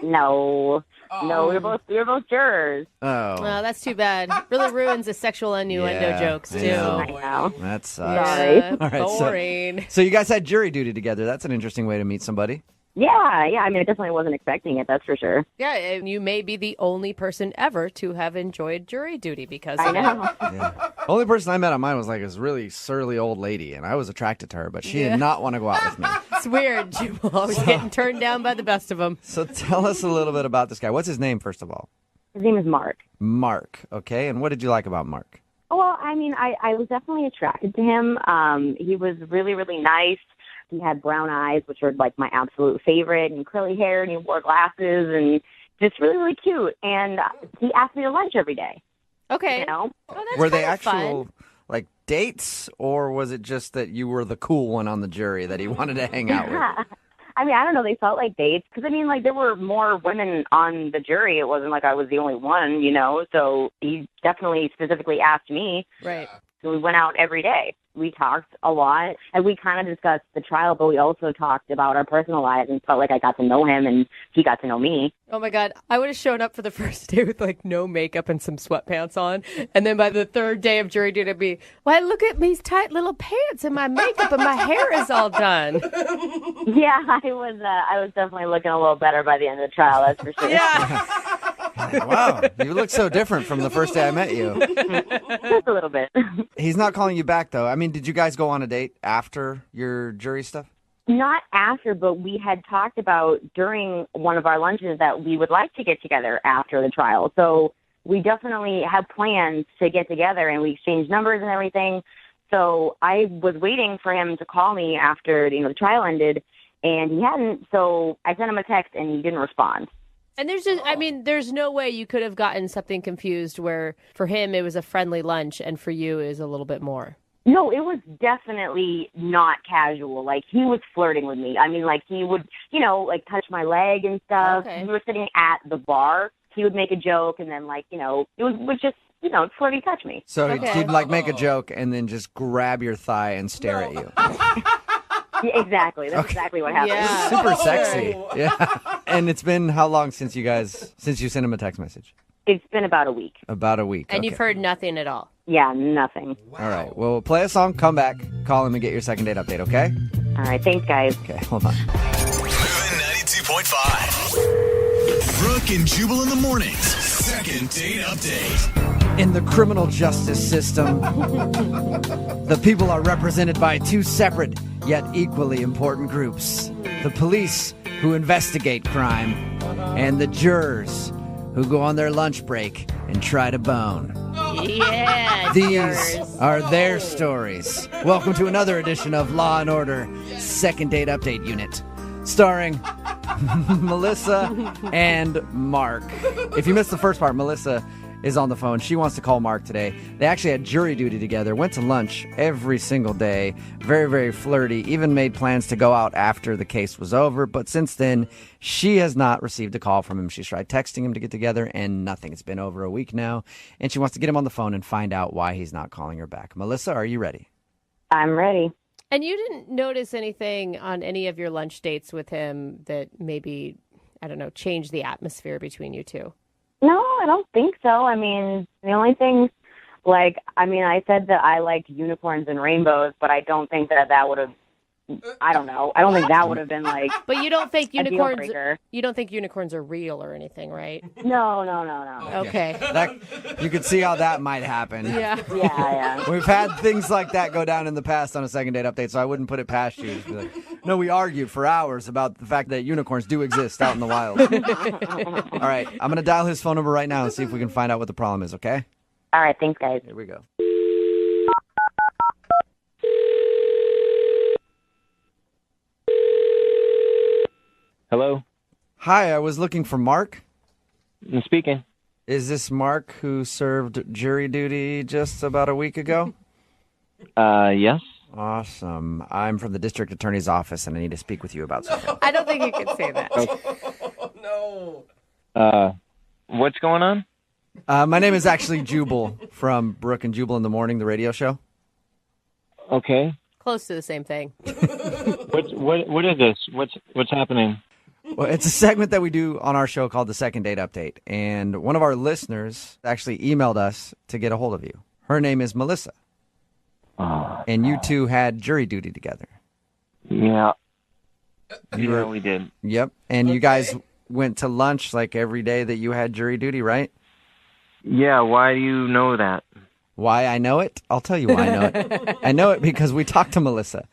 Speaker 13: No. No, we were both jurors.
Speaker 2: Oh.
Speaker 8: Oh, that's too bad. Really ruins the sexual innuendo jokes, too.
Speaker 2: I
Speaker 13: know.
Speaker 2: That sucks.
Speaker 13: Sorry.
Speaker 2: All right,
Speaker 8: boring.
Speaker 2: So you guys had jury duty together. That's an interesting way to meet somebody.
Speaker 13: Yeah. I mean, I definitely wasn't expecting it, that's for sure.
Speaker 8: Yeah, and you may be the only person ever to have enjoyed jury duty because
Speaker 13: I
Speaker 8: of
Speaker 13: know.
Speaker 8: it.
Speaker 2: Yeah. Only person I met on mine was like this really surly old lady, and I was attracted to her, but she
Speaker 8: Yeah.
Speaker 2: did not want to go out with me.
Speaker 8: It's weird. Jubal always getting turned down by the best of them.
Speaker 2: So tell us a little bit about this guy. What's his name, first of all?
Speaker 13: His name is Mark.
Speaker 2: Mark. Okay, and what did you like about Mark?
Speaker 13: Well, I mean, I was definitely attracted to him. He was really, really nice. He had brown eyes, which were like my absolute favorite, and curly hair, and he wore glasses, and just really, really cute. And he asked me to lunch every day.
Speaker 8: Okay.
Speaker 13: You know?
Speaker 8: Oh, that's
Speaker 2: Were they
Speaker 8: kinda
Speaker 2: actual
Speaker 8: fun.
Speaker 2: like dates, or was it just that you were the cool one on the jury that he wanted to hang out with?
Speaker 13: I mean, I don't know. They felt like dates because, I mean, like there were more women on the jury. It wasn't like I was the only one, you know. So he definitely specifically asked me.
Speaker 8: Right.
Speaker 13: So we went out every day. We talked a lot, and we kind of discussed the trial, but we also talked about our personal lives and felt like I got to know him and he got to know me.
Speaker 8: Oh my God. I would have shown up for the first day with like no makeup and some sweatpants on. And then by the third day of jury duty, it'd be, why, look at these tight little pants and my makeup and my hair is all done.
Speaker 13: Yeah, I was definitely looking a little better by the end of the trial, that's for sure.
Speaker 8: Yeah.
Speaker 2: Wow, you look so different from the first day I met you.
Speaker 13: Just a little bit.
Speaker 2: He's not calling you back, though. I mean, did you guys go on a date after your jury stuff?
Speaker 13: Not after, but we had talked about during one of our lunches that we would like to get together after the trial. So we definitely have plans to get together, and we exchanged numbers and everything. So I was waiting for him to call me after the trial ended, and he hadn't. So I sent him a text, and he didn't respond.
Speaker 8: And there's just, I mean, there's no way you could have gotten something confused where for him it was a friendly lunch and for you it was a little bit more.
Speaker 13: No, it was definitely not casual. Like, he was flirting with me. I mean, like, he would, like, touch my leg and stuff.
Speaker 3: Okay.
Speaker 13: We were sitting at the bar. He would make a joke, and then, like, it was just, flirty touch me.
Speaker 2: So he'd like make a joke and then just grab your thigh and stare at you.
Speaker 13: Yeah, exactly. That's exactly what happened.
Speaker 3: Yeah.
Speaker 2: Super sexy. Yeah. And it's been how long since you sent him a text message?
Speaker 13: It's been about a week.
Speaker 2: About a week.
Speaker 3: And
Speaker 2: okay.
Speaker 3: you've heard nothing at all.
Speaker 13: Yeah, nothing.
Speaker 2: All right. Well, play a song, come back, call him, and get your second date update, okay?
Speaker 13: All right. Thanks, guys.
Speaker 2: Okay, hold on.
Speaker 1: Moving 92.5. Brooke and Jubal in the mornings. Second date update.
Speaker 2: In the criminal justice system, the people are represented by two separate yet equally important groups. The police, who investigate crime, and the jurors, who go on their lunch break and try to bone.
Speaker 3: Yeah.
Speaker 2: These are their stories. Welcome to another edition of Law & Order Second Date Update Unit, starring Melissa and Mark. If you missed the first part, Melissa is on the phone. She wants to call Mark today. They actually had jury duty together, went to lunch every single day, very, very flirty, even made plans to go out after the case was over. But since then, she has not received a call from him. She's tried texting him to get together and nothing. It's been over a week now, and she wants to get him on the phone and find out why he's not calling her back. Melissa, are you ready?
Speaker 13: I'm ready.
Speaker 3: And you didn't notice anything on any of your lunch dates with him that maybe, I don't know, changed the atmosphere between you two?
Speaker 13: No, I don't think so. I mean, the only thing, I said that I liked unicorns and rainbows, but I don't think that would have, I don't know. I don't think that would have been like.
Speaker 3: But you don't think
Speaker 13: a deal
Speaker 3: unicorns?
Speaker 13: breaker.
Speaker 3: You don't think unicorns are real or anything, right?
Speaker 13: No.
Speaker 3: Okay.
Speaker 2: You could see how that might happen.
Speaker 3: Yeah.
Speaker 13: Yeah.
Speaker 2: We've had things like that go down in the past on a second date update, so I wouldn't put it past you. Just be like, no, we argued for hours about the fact that unicorns do exist out in the wild. All right, I'm going to dial his phone number right now and see if we can find out what the problem is, okay?
Speaker 13: All right, thanks, guys.
Speaker 2: Here we go.
Speaker 14: Hello?
Speaker 2: Hi, I was looking for Mark.
Speaker 14: I'm speaking.
Speaker 2: Is this Mark who served jury duty just about a week ago?
Speaker 14: Yes.
Speaker 2: Awesome. I'm from the district attorney's office, and I need to speak with you about something.
Speaker 3: I don't think you can say that.
Speaker 14: No. What's going on?
Speaker 2: My name is actually Jubal from Brooke and Jubal in the Morning, the radio show.
Speaker 14: Okay.
Speaker 3: Close to the same thing.
Speaker 14: What is this? What's happening?
Speaker 2: Well, it's a segment that we do on our show called the Second Date Update, and one of our listeners actually emailed us to get a hold of you. Her name is Melissa, and you two had jury duty together.
Speaker 14: Yeah. We did.
Speaker 2: Yep, and you guys went to lunch like every day that you had jury duty, right?
Speaker 14: Yeah, why do you know that?
Speaker 2: Why I know it? I'll tell you why I know it. I know it because we talked to Melissa.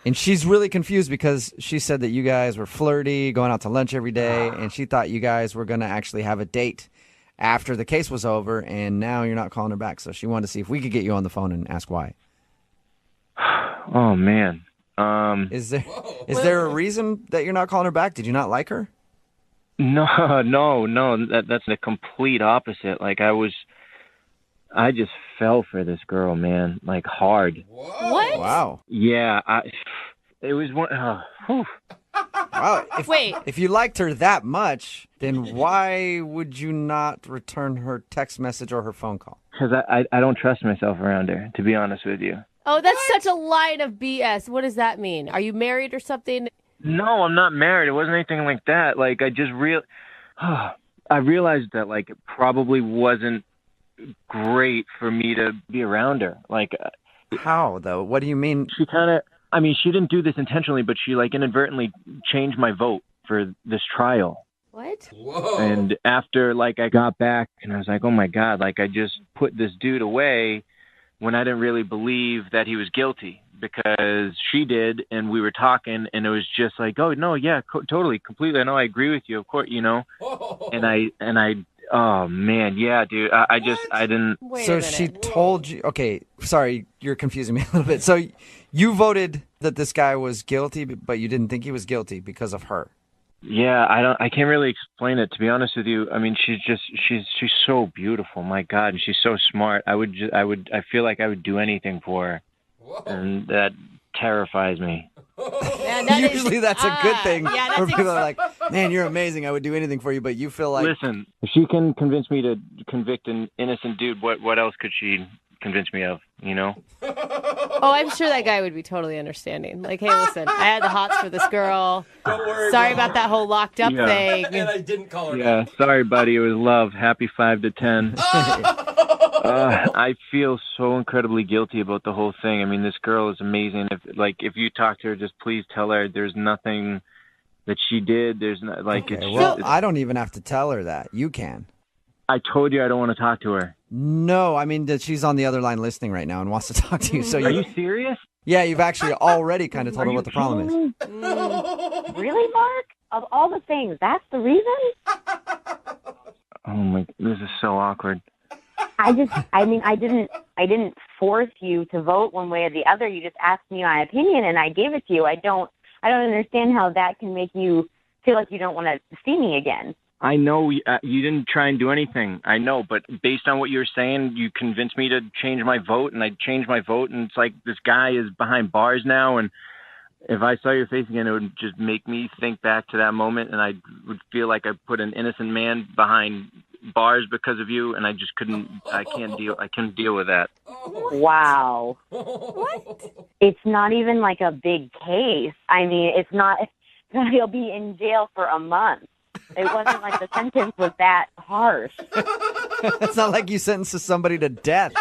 Speaker 2: And she's really confused because she said that you guys were flirty, going out to lunch every day, and she thought you guys were going to actually have a date after the case was over, and now you're not calling her back. So she wanted to see if we could get you on the phone and ask why.
Speaker 14: Oh, man.
Speaker 2: Is there a reason that you're not calling her back? Did you not like her?
Speaker 14: No. That's the complete opposite. Like, I just fell for this girl, man, like hard.
Speaker 3: What?
Speaker 2: Wow.
Speaker 14: Yeah, it was one.
Speaker 2: Wow.
Speaker 3: Wait.
Speaker 2: If you liked her that much, then why would you not return her text message or her phone call?
Speaker 14: Because I don't trust myself around her, to be honest with you.
Speaker 3: Oh, that's such a line of BS. What does that mean? Are you married or something?
Speaker 14: No, I'm not married. It wasn't anything like that. Like, I realized that, like, it probably wasn't great for me to be around her. Like,
Speaker 2: how though? What do you mean?
Speaker 14: She didn't do this intentionally, but she like inadvertently changed my vote for this trial.
Speaker 3: What?
Speaker 4: Whoa.
Speaker 14: And after like I got back and I was like, oh my God, like I just put this dude away when I didn't really believe that he was guilty, because she did, and we were talking, and it was just like, oh no, yeah, totally, completely. I know, I agree with you, of course, you know. And I oh man, yeah, dude. I didn't.
Speaker 2: So she told you? Okay, sorry, you're confusing me a little bit. So you voted that this guy was guilty, but you didn't think he was guilty because of her.
Speaker 14: Yeah, I can't really explain it, to be honest with you. I mean, she's so beautiful. My God, and she's so smart. I feel like I would do anything for her. Whoa. And that terrifies me.
Speaker 3: Man,
Speaker 2: Usually that's a good thing.
Speaker 3: Yeah,
Speaker 2: where people are like, man, you're amazing. I would do anything for you. But you feel like...
Speaker 14: Listen, if she can convince me to convict an innocent dude, what else could she convince me of, you know?
Speaker 3: Oh, I'm sure that guy would be totally understanding. Like, hey, listen, I had the hots for this girl.
Speaker 4: Don't worry.
Speaker 3: Sorry about that whole locked up thing.
Speaker 4: And I didn't call her.
Speaker 14: Yeah, sorry, buddy. It was love. Happy 5 to 10. I feel so incredibly guilty about the whole thing. I mean, this girl is amazing. If you talk to her, just please tell her there's nothing that she did. There's not like
Speaker 2: okay, well, I don't even have to tell her that. You can.
Speaker 14: I told you I don't want to talk to her.
Speaker 2: No, I mean that she's on the other line listening right now and wants to talk to you. So
Speaker 14: are you serious?
Speaker 2: Yeah, you've actually already kind of told her what the problem is.
Speaker 13: Really, Mark? Of all the things, that's the reason?
Speaker 14: Oh my! This is so awkward.
Speaker 13: I didn't force you to vote one way or the other. You just asked me my opinion, and I gave it to you. I don't understand how that can make you feel like you don't want to see me again.
Speaker 14: I know you didn't try and do anything. I know, but based on what you were saying, you convinced me to change my vote, and I changed my vote, and it's like this guy is behind bars now, and if I saw your face again, it would just make me think back to that moment, and I would feel like I put an innocent man behind bars because of you, and I just couldn't deal with that.
Speaker 13: Wow. What? It's not even like a big case. I mean, it's not, he'll be in jail for a month. It wasn't like the sentence was that harsh.
Speaker 2: It's not like you sentenced somebody to death.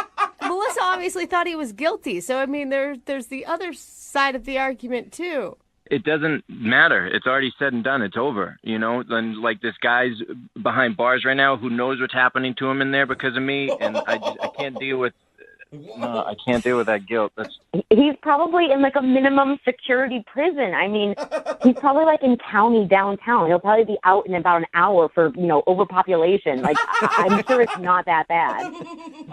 Speaker 3: Melissa obviously thought he was guilty. So, I mean, there's the other side of the argument, too.
Speaker 14: It doesn't matter. It's already said and done. It's over, you know? And, like, this guy's behind bars right now who knows what's happening to him in there because of me, and I can't deal with... No, I can't deal with that guilt.
Speaker 13: He's probably in like a minimum security prison. I mean, he's probably like in county downtown. He'll probably be out in about an hour for, overpopulation. Like, I'm sure it's not that bad.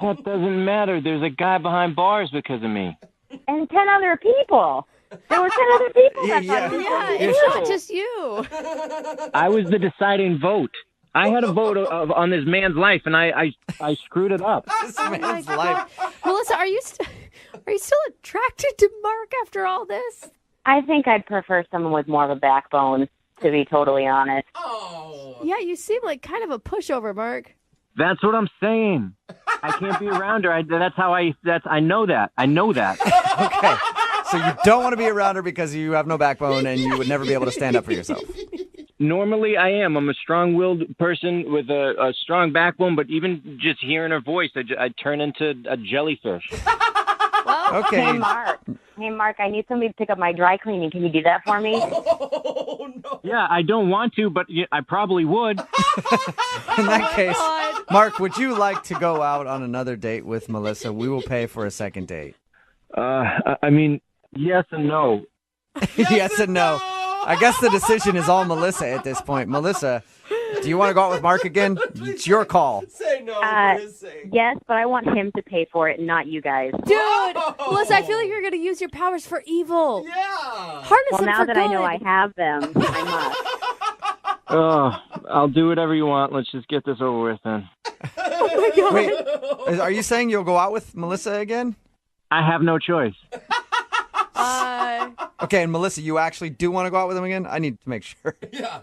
Speaker 14: That doesn't matter. There's a guy behind bars because of me.
Speaker 13: And 10 other people. There were 10 other people.
Speaker 3: It's not just you.
Speaker 14: I was the deciding vote. I had a vote on this man's life, and I screwed it up.
Speaker 2: This man's life.
Speaker 3: Melissa, are you still attracted to Mark after all this?
Speaker 13: I think I'd prefer someone with more of a backbone, to be totally honest.
Speaker 3: Oh. Yeah, you seem like kind of a pushover, Mark.
Speaker 14: That's what I'm saying. I can't be around her. I know that. I know that.
Speaker 2: Okay. So you don't want to be around her because you have no backbone and you would never be able to stand up for yourself.
Speaker 14: Normally I am. I'm a strong-willed person with a strong backbone, but even just hearing her voice, I turn into a jellyfish.
Speaker 2: Okay.
Speaker 13: Hey, Mark, I need somebody to pick up my dry cleaning. Can you do that for me?
Speaker 4: Oh, no.
Speaker 14: Yeah, I don't want to, but I probably would.
Speaker 2: In that case, Mark, would you like to go out on another date with Melissa? We will pay for a second date.
Speaker 14: I mean, yes and no.
Speaker 2: Yes and no. I guess the decision is all Melissa at this point. Melissa, do you want to go out with Mark again? It's your call.
Speaker 4: Say no for his sake.
Speaker 13: Yes, but I want him to pay for it, not you guys.
Speaker 3: Dude, Melissa, I feel like you're going to use your powers for evil.
Speaker 4: Yeah.
Speaker 3: Harness them
Speaker 13: now
Speaker 3: for
Speaker 13: that
Speaker 3: good.
Speaker 13: I know I have them, I must.
Speaker 14: Oh, I'll do whatever you want. Let's just get this over with then.
Speaker 3: Oh, my God.
Speaker 2: Wait, are you saying you'll go out with Melissa again?
Speaker 14: I have no choice.
Speaker 2: Okay, and Melissa, you actually do want to go out with him again? I need to make sure.
Speaker 4: Yeah.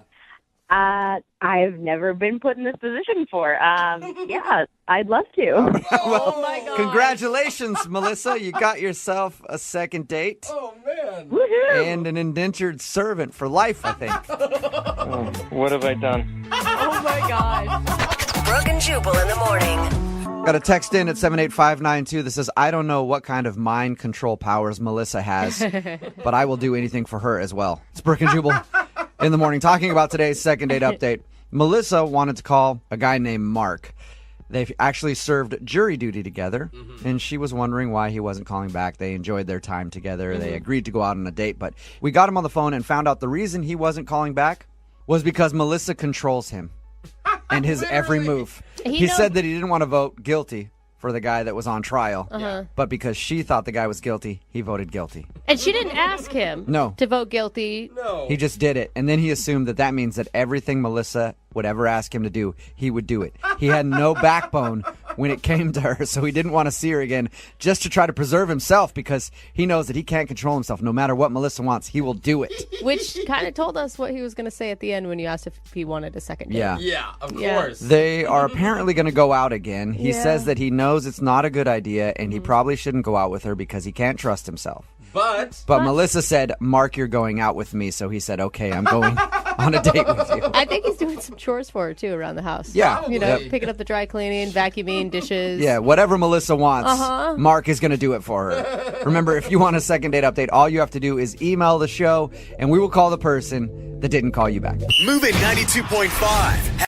Speaker 13: I've never been put in this position before. Yeah, I'd love to.
Speaker 2: Well,
Speaker 3: oh, my God.
Speaker 2: Congratulations, Melissa. You got yourself a second date.
Speaker 4: Oh, man.
Speaker 13: Woohoo!
Speaker 2: And an indentured servant for life, I think.
Speaker 14: Oh, what have I done?
Speaker 3: Oh, my God.
Speaker 7: Brooke and Jubal in the morning.
Speaker 2: Got a text in at 78592 that says, I don't know what kind of mind control powers Melissa has, but I will do anything for her as well. It's Brooke and Jubal in the morning talking about today's second date update. Melissa wanted to call a guy named Mark. They've actually served jury duty together, and she was wondering why he wasn't calling back. They enjoyed their time together. They agreed to go out on a date, but we got him on the phone and found out the reason he wasn't calling back was because Melissa controls him and his every move. He said that he didn't want to vote guilty, for the guy that was on trial. But because she thought the guy was guilty, he voted guilty.
Speaker 3: And she didn't ask him to vote guilty.
Speaker 4: No.
Speaker 2: He just did it. And then he assumed that means that everything Melissa would ever ask him to do, he would do it. He had no backbone when it came to her, so he didn't want to see her again just to try to preserve himself because he knows that he can't control himself. No matter what Melissa wants, he will do it.
Speaker 3: Which kind of told us what he was going to say at the end when you asked if he wanted a second date.
Speaker 4: Yeah, of course.
Speaker 2: They are apparently going to go out again. He says that he knows it's not a good idea and he probably shouldn't go out with her because he can't trust himself.
Speaker 4: But
Speaker 2: Melissa said, Mark, you're going out with me. So he said, okay, I'm going on a date with you.
Speaker 3: I think he's doing some chores for her, too, around the house.
Speaker 2: Yeah.
Speaker 3: You know, picking up the dry cleaning, vacuuming, dishes.
Speaker 2: Yeah, whatever Melissa wants, Mark is going to do it for her. Remember, if you want a second date update, all you have to do is email the show, and we will call the person that didn't call you back.
Speaker 1: Moving 92.5.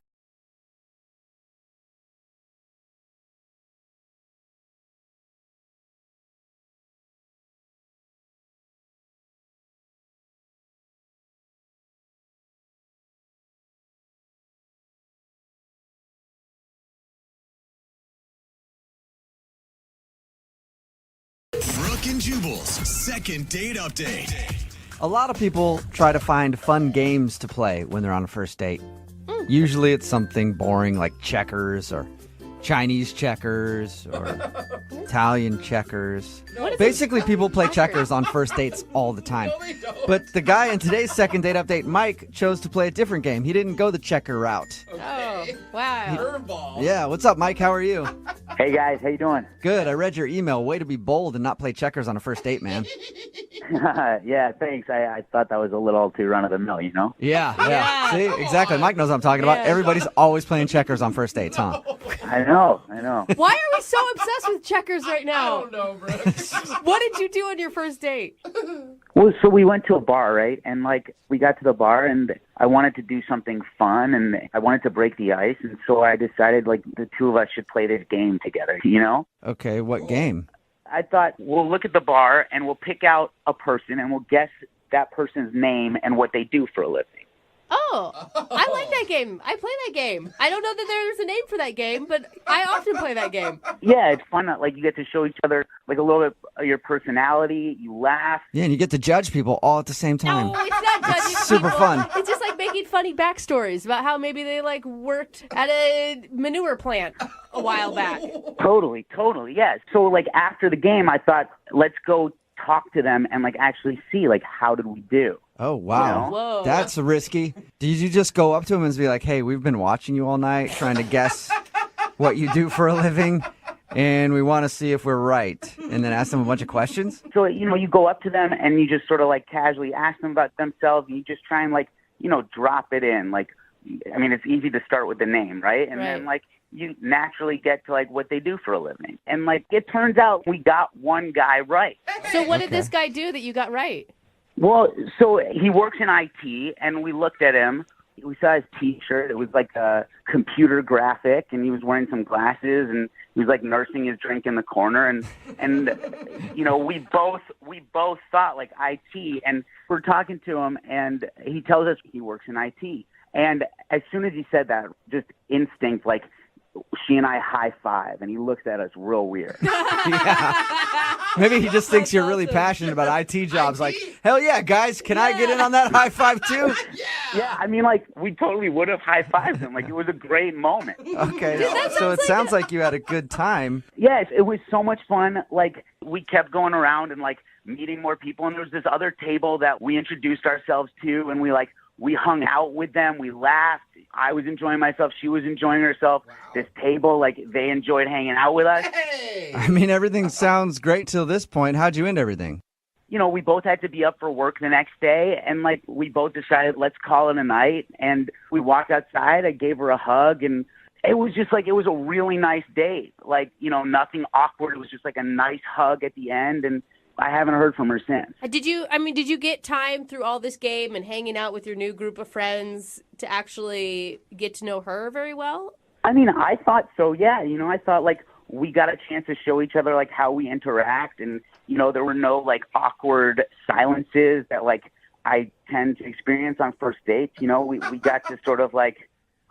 Speaker 1: Brooke and Jubal's second date update.
Speaker 2: A lot of people try to find fun games to play when they're on a first date. Usually it's something boring like checkers or Chinese checkers or Italian checkers. Basically, people play checkers on first dates all the time. But the guy in today's second date update, Mike, chose to play a different game. He didn't go the checker route.
Speaker 3: Oh, wow.
Speaker 4: Curveball.
Speaker 2: Yeah, what's up, Mike? How are you?
Speaker 15: Hey, guys. How you doing?
Speaker 2: Good. I read your email. Way to be bold and not play checkers on a first date, man.
Speaker 15: Yeah, thanks. I thought that was a little too run-of-the-mill, you know?
Speaker 2: Yeah. See, exactly. Mike knows what I'm talking about. Everybody's always playing checkers on first dates, huh?
Speaker 15: I know.
Speaker 3: Why are we so obsessed with checkers right now?
Speaker 4: I don't know, Brooke.
Speaker 3: What did you do on your first date?
Speaker 15: Well, so we went to a bar, right? And, we got to the bar, and I wanted to do something fun, and I wanted to break the ice. And so I decided, the two of us should play this game together, you know?
Speaker 2: Okay, what game?
Speaker 15: I thought we'll look at the bar, and we'll pick out a person, and we'll guess that person's name and what they do for a living.
Speaker 3: Oh, I like that game. I play that game. I don't know that there's a name for that game, but I often play that game.
Speaker 15: Yeah, it's fun. You get to show each other, a little bit of your personality. You laugh.
Speaker 2: Yeah, and you get to judge people all at the same time.
Speaker 3: No, it's not judging
Speaker 2: It's super
Speaker 3: people.
Speaker 2: fun.
Speaker 3: It's just like making funny backstories about how maybe they worked at a manure plant a while back.
Speaker 15: Totally, yeah. So after the game, I thought, let's go talk to them and actually see how did we do.
Speaker 2: Oh, wow.
Speaker 15: You know?
Speaker 3: Whoa.
Speaker 2: That's risky. Did you just go up to him and be like, hey, we've been watching you all night trying to guess what you do for a living, and we want to see if we're right, and then ask them a bunch of questions?
Speaker 15: So, you go up to them and you just sort of casually ask them about themselves, and you just try and drop it in. It's easy to start with the name, right? And then you naturally get to what they do for a living. And it turns out we got one guy right.
Speaker 3: So what did this guy do that you got right?
Speaker 15: Well, so he works in IT, and we looked at him. We saw his T-shirt. It was a computer graphic, and he was wearing some glasses, and he was nursing his drink in the corner. And we both thought IT, and we're talking to him, and he tells us he works in IT. And as soon as he said that, just instinct, she and I high five, and he looks at us real weird.
Speaker 2: Maybe he just thinks you're really passionate about IT jobs. Hell yeah, guys, can I get in on that high five too?
Speaker 15: Yeah, we totally would have high fived him. It was a great moment.
Speaker 2: Okay, so it sounds like you had a good time.
Speaker 15: Yes, it was so much fun. We kept going around and meeting more people, and there was this other table that we introduced ourselves to, and we hung out with them. We laughed. I was enjoying myself. She was enjoying herself. Wow. This table, they enjoyed hanging out with us.
Speaker 4: Hey!
Speaker 2: Everything sounds great till this point. How'd you end everything?
Speaker 15: We both had to be up for work the next day, and we both decided, let's call it a night. And we walked outside. I gave her a hug, and it was just it was a really nice date. Nothing awkward. It was just a nice hug at the end, and I haven't heard from her since.
Speaker 3: Did you get time through all this game and hanging out with your new group of friends to actually get to know her very well?
Speaker 15: I thought so, yeah. I thought, we got a chance to show each other, how we interact. And, there were no, awkward silences that, I tend to experience on first dates. We got to sort of,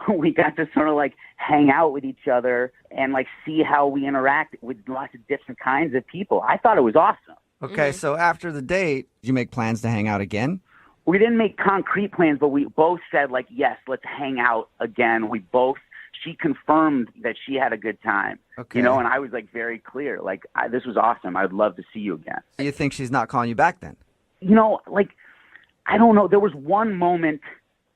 Speaker 15: we got to sort of like hang out with each other and like see how we interact with lots of different kinds of people. I thought it was awesome.
Speaker 2: Okay, so after the date, did you make plans to hang out again?
Speaker 15: We didn't make concrete plans, but we both said like, yes, let's hang out again. She confirmed that she had a good time,
Speaker 2: Okay.
Speaker 15: you know, and I was like very clear, like, this was awesome. I would love to see you again.
Speaker 2: You think she's not calling you back then?
Speaker 15: You know, like, I don't know. There was one moment,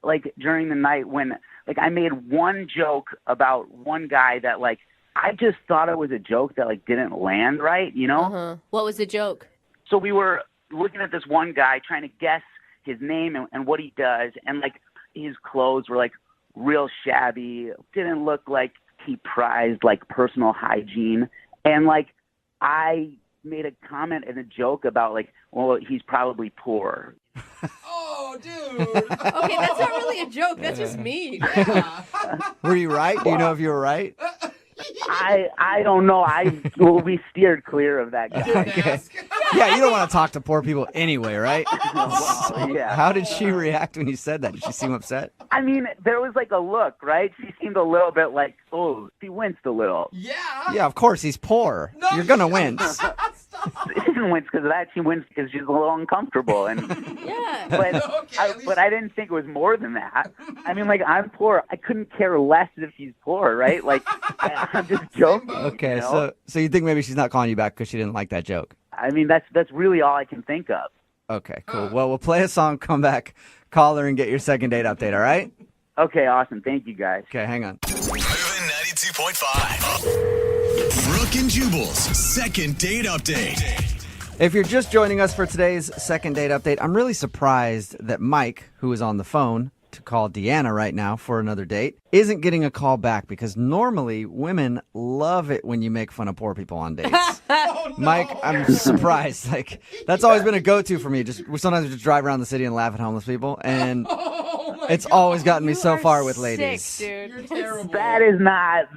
Speaker 15: like, during the night when, like, I made one joke about one guy that, like, I just thought it was a joke that, like, didn't land right, you know?
Speaker 3: Uh-huh. What was the joke?
Speaker 15: So we were looking at this one guy trying to guess his name and what he does, and, like, his clothes were, like, real shabby, didn't look like he prized, like, personal hygiene. And, like, I made a comment and a joke about, like, well, he's probably poor.
Speaker 4: Oh, dude.
Speaker 3: Okay, that's not really a joke. That's just mean.
Speaker 2: Were you right? Do you know if you were right?
Speaker 15: I don't know. We steered clear of that guy.
Speaker 2: Okay. Yeah, you don't want to talk to poor people anyway, right?
Speaker 15: Yeah.
Speaker 2: How did she react when you said that? Did she seem upset?
Speaker 15: I mean, there was like a look, right? She seemed a little bit like, oh, she winced a little.
Speaker 4: Yeah.
Speaker 2: Yeah, of course, he's poor. You're going to wince.
Speaker 15: She didn't wince because of that. She winced because she's a little uncomfortable. And
Speaker 3: Yeah.
Speaker 15: but I didn't think it was more than that. I mean, like, I'm poor. I couldn't care less if she's poor, right? Like, I'm just joking.
Speaker 2: Okay,
Speaker 15: you know?
Speaker 2: so you think maybe she's not calling you back because she didn't like that joke?
Speaker 15: I mean, that's really all I can think of.
Speaker 2: Okay, cool. Well, we'll play a song, come back, call her, and get your second date update, all right?
Speaker 15: Okay, awesome. Thank you, guys.
Speaker 2: Okay, hang on.
Speaker 1: Moving 92.5. Brooke and Jubal's second date update.
Speaker 2: If you're just joining us for today's second date update, I'm really surprised that Mike, who is on the phone to call Deanna right now for another date, isn't getting a call back because normally women love it when you make fun of poor people on dates.
Speaker 4: Oh, no.
Speaker 2: Mike, I'm surprised. Like, that's always been a go-to for me. Sometimes we just drive around the city and laugh at homeless people, and it's always gotten me so far with ladies.
Speaker 3: Sick, dude.
Speaker 4: You're terrible.
Speaker 15: That is not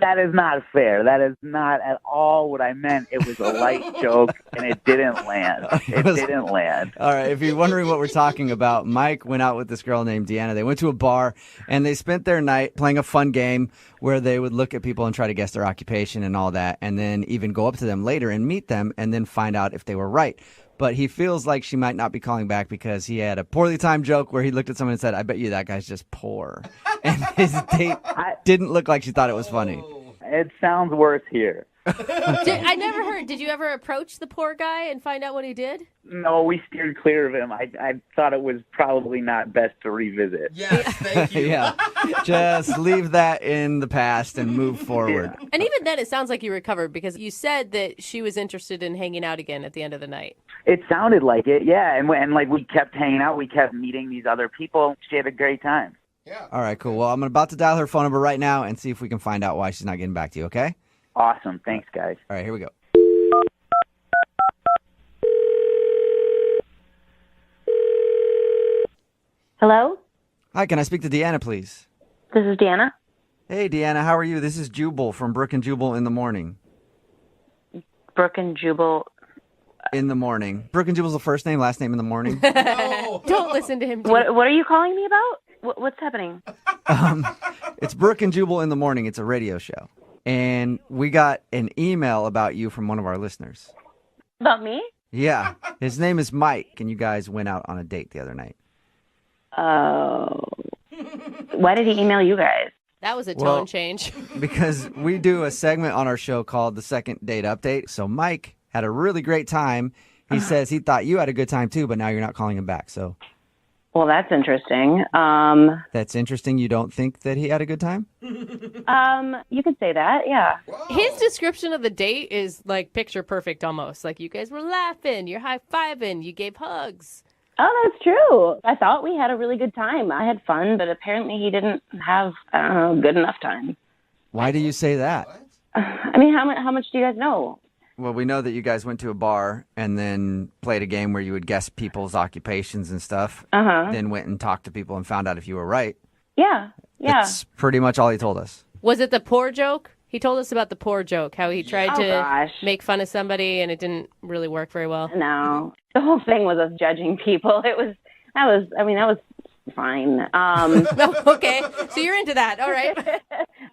Speaker 15: fair. That is not at all what I meant. It was a light joke, and it didn't land. It didn't land.
Speaker 2: All right, if you're wondering what we're talking about, Mike went out with this girl named Deanna. They went to a bar, and they spent their night playing a fun game where they would look at people and try to guess their occupation and all that, and then even go up to them later and meet them and then find out if they were right. But he feels like she might not be calling back because he had a poorly timed joke where he looked at someone and said, I bet you that guy's just poor. And his date didn't look like she thought it was funny.
Speaker 15: It sounds worse here.
Speaker 3: I never heard. Did you ever approach the poor guy and find out what he did?
Speaker 15: No, we steered clear of him. I thought it was probably not best to revisit.
Speaker 4: Yes, thank you.
Speaker 2: Yeah, just leave that in the past and move forward.
Speaker 15: Yeah.
Speaker 3: And even then, it sounds like you recovered because you said that she was interested in hanging out again at the end of the night.
Speaker 15: It sounded like it, yeah. And like we kept hanging out. We kept meeting these other people. She had a great time.
Speaker 4: Yeah.
Speaker 2: All right, cool. Well, I'm about to dial her phone number right now and see if we can find out why she's not getting back to you, okay?
Speaker 15: Awesome. Thanks, guys.
Speaker 2: All right, here we go.
Speaker 13: Hello?
Speaker 2: Hi, can I speak to Deanna, please?
Speaker 13: This is Deanna.
Speaker 2: Hey, Deanna, how are you? This is Jubal from Brooke and Jubal in the morning.
Speaker 13: Brooke and Jubal.
Speaker 2: In the morning. Brooke and Jubal's the first name, last name in the morning.
Speaker 4: No.
Speaker 3: Don't listen to him.
Speaker 13: What are you calling me about? What's happening?
Speaker 2: It's Brooke and Jubal in the morning. It's a radio show. And we got an email about you from one of our listeners.
Speaker 13: About me?
Speaker 2: Yeah. His name is Mike, and you guys went out on a date the other night.
Speaker 13: Oh. Why did he email you guys?
Speaker 3: That was a tone change.
Speaker 2: Because we do a segment on our show called the Second Date Update. So Mike had a really great time. He says he thought you had a good time too, but now you're not calling him back. So
Speaker 13: Well, that's interesting.
Speaker 2: That's interesting. You don't think that he had a good time?
Speaker 13: You could say that, yeah.
Speaker 3: His description of the date is like picture perfect almost. Like you guys were laughing, you're high-fiving, you gave hugs.
Speaker 13: Oh, that's true. I thought we had a really good time. I had fun, but apparently he didn't have, good enough time.
Speaker 2: Why do you say that?
Speaker 13: I mean, how much do you guys know?
Speaker 2: Well, we know that you guys went to a bar and then played a game where you would guess people's occupations and stuff.
Speaker 13: Uh-huh.
Speaker 2: Then went and talked to people and found out if you were right.
Speaker 13: Yeah.
Speaker 2: That's pretty much all he told us.
Speaker 3: Was it the poor joke? He told us about the poor joke, how he tried to make fun of somebody and it didn't really work very well.
Speaker 13: No. The whole thing was us judging people. That was fine.
Speaker 8: Okay, so you're into that. All right.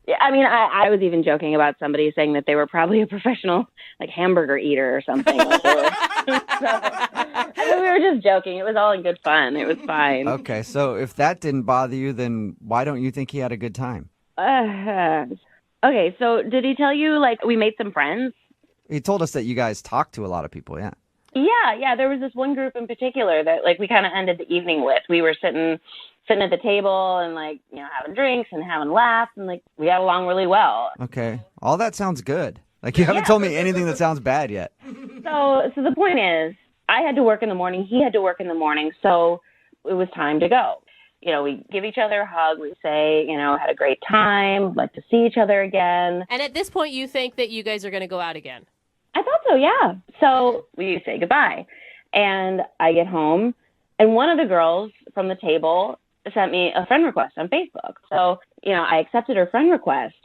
Speaker 13: Yeah, I mean, I was even joking about somebody saying that they were probably a professional, like, hamburger eater or something. Like, I mean, we were just joking. It was all in good fun. It was fine.
Speaker 2: Okay, so if that didn't bother you, then why don't you think he had a good time?
Speaker 13: Okay, so did he tell you, like, we made some friends?
Speaker 2: He told us that you guys talked to a lot of people, yeah.
Speaker 13: Yeah, there was this one group in particular that, like, we kind of ended the evening with. We were sitting at the table and, like, you know, having drinks and having laughs, and, like, we got along really well.
Speaker 2: Okay, all that sounds good. Like, you haven't told me anything that sounds bad yet.
Speaker 13: So the point is, I had to work in the morning, he had to work in the morning, so it was time to go. You know, we give each other a hug, we say, you know, had a great time, like to see each other again.
Speaker 8: And at this point, you think that you guys are going to go out again?
Speaker 13: I thought so, yeah. So we say goodbye. And I get home, and one of the girls from the table sent me a friend request on Facebook. So, you know, I accepted her friend request.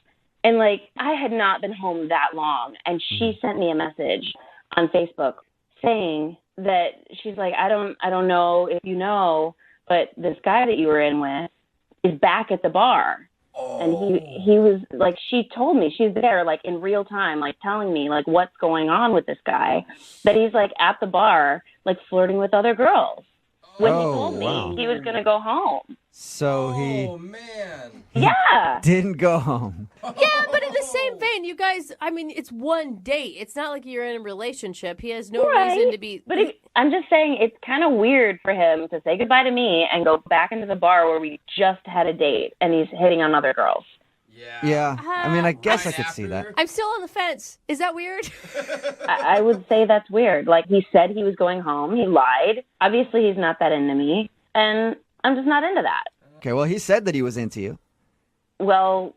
Speaker 13: And, like, I had not been home that long, and she sent me a message on Facebook saying that she's like, I don't know if you know, but this guy that you were in with is back at the bar. And he was like, she told me, she's there, like, in real time, like, telling me, like, what's going on with this guy, that he's, like, at the bar, like, flirting with other girls. When he told me he was going to go home.
Speaker 2: So he
Speaker 13: didn't
Speaker 2: go home.
Speaker 8: Yeah, but in the same vein, you guys, I mean, it's one date. It's not like you're in a relationship. He has no reason to be...
Speaker 13: But I'm just saying, it's kind of weird for him to say goodbye to me and go back into the bar where we just had a date, and he's hitting on other girls.
Speaker 2: Yeah, I mean, I guess I could see that.
Speaker 8: I'm still on the fence. Is that weird?
Speaker 13: I would say that's weird. Like, he said he was going home. He lied. Obviously, he's not that into me, and I'm just not into that.
Speaker 2: Okay, well, he said that he was into you.
Speaker 13: Well,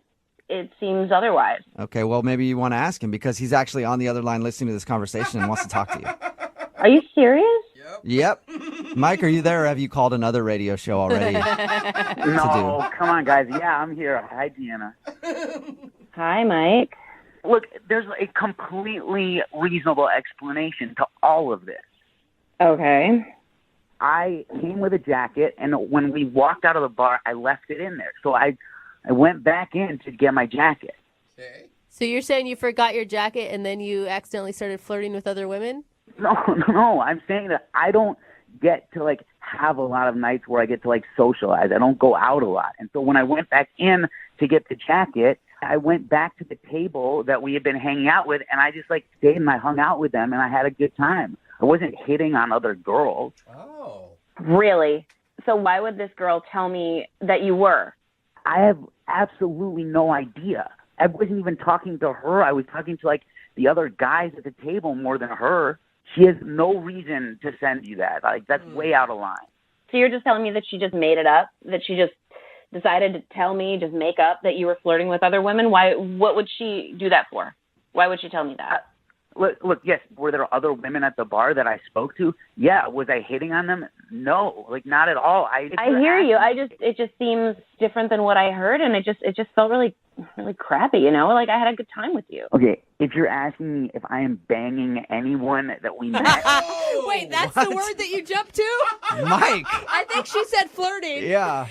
Speaker 13: it seems otherwise.
Speaker 2: Okay, well, maybe you want to ask him because he's actually on the other line listening to this conversation and wants to talk to you.
Speaker 13: Are you serious?
Speaker 2: Yep. Mike, are you there or have you called another radio show already?
Speaker 15: No, come on, guys. Yeah, I'm here. Hi, Deanna.
Speaker 13: Hi, Mike.
Speaker 15: Look, there's a completely reasonable explanation to all of this.
Speaker 13: Okay.
Speaker 15: I came with a jacket, and when we walked out of the bar, I left it in there. So I went back in to get my jacket.
Speaker 8: So you're saying you forgot your jacket and then you accidentally started flirting with other women?
Speaker 15: No. I'm saying that I don't get to, like, have a lot of nights where I get to, like, socialize. I don't go out a lot. And so when I went back in to get the jacket, I went back to the table that we had been hanging out with, and I just, like, stayed and I hung out with them, and I had a good time. I wasn't hitting on other girls.
Speaker 4: Oh.
Speaker 13: Really? So why would this girl tell me that you were?
Speaker 15: I have absolutely no idea. I wasn't even talking to her. I was talking to, like, the other guys at the table more than her. She has no reason to send you that. Like, that's way out of line.
Speaker 13: So you're just telling me that she just made it up? That she just decided to tell me, just make up that you were flirting with other women? Why? What would she do that for? Why would she tell me that?
Speaker 15: Look, yes, were there other women at the bar that I spoke to? Yeah. Was I hitting on them? No, like, not at all. I
Speaker 13: hear you. It just seems different than what I heard, and it just felt really crappy, you know? Like, I had a good time with you.
Speaker 15: Okay, if you're asking me if I am banging anyone that we met...
Speaker 8: Wait, that's the word that you jumped to?
Speaker 2: Mike!
Speaker 8: I think she said flirting.
Speaker 2: Yeah.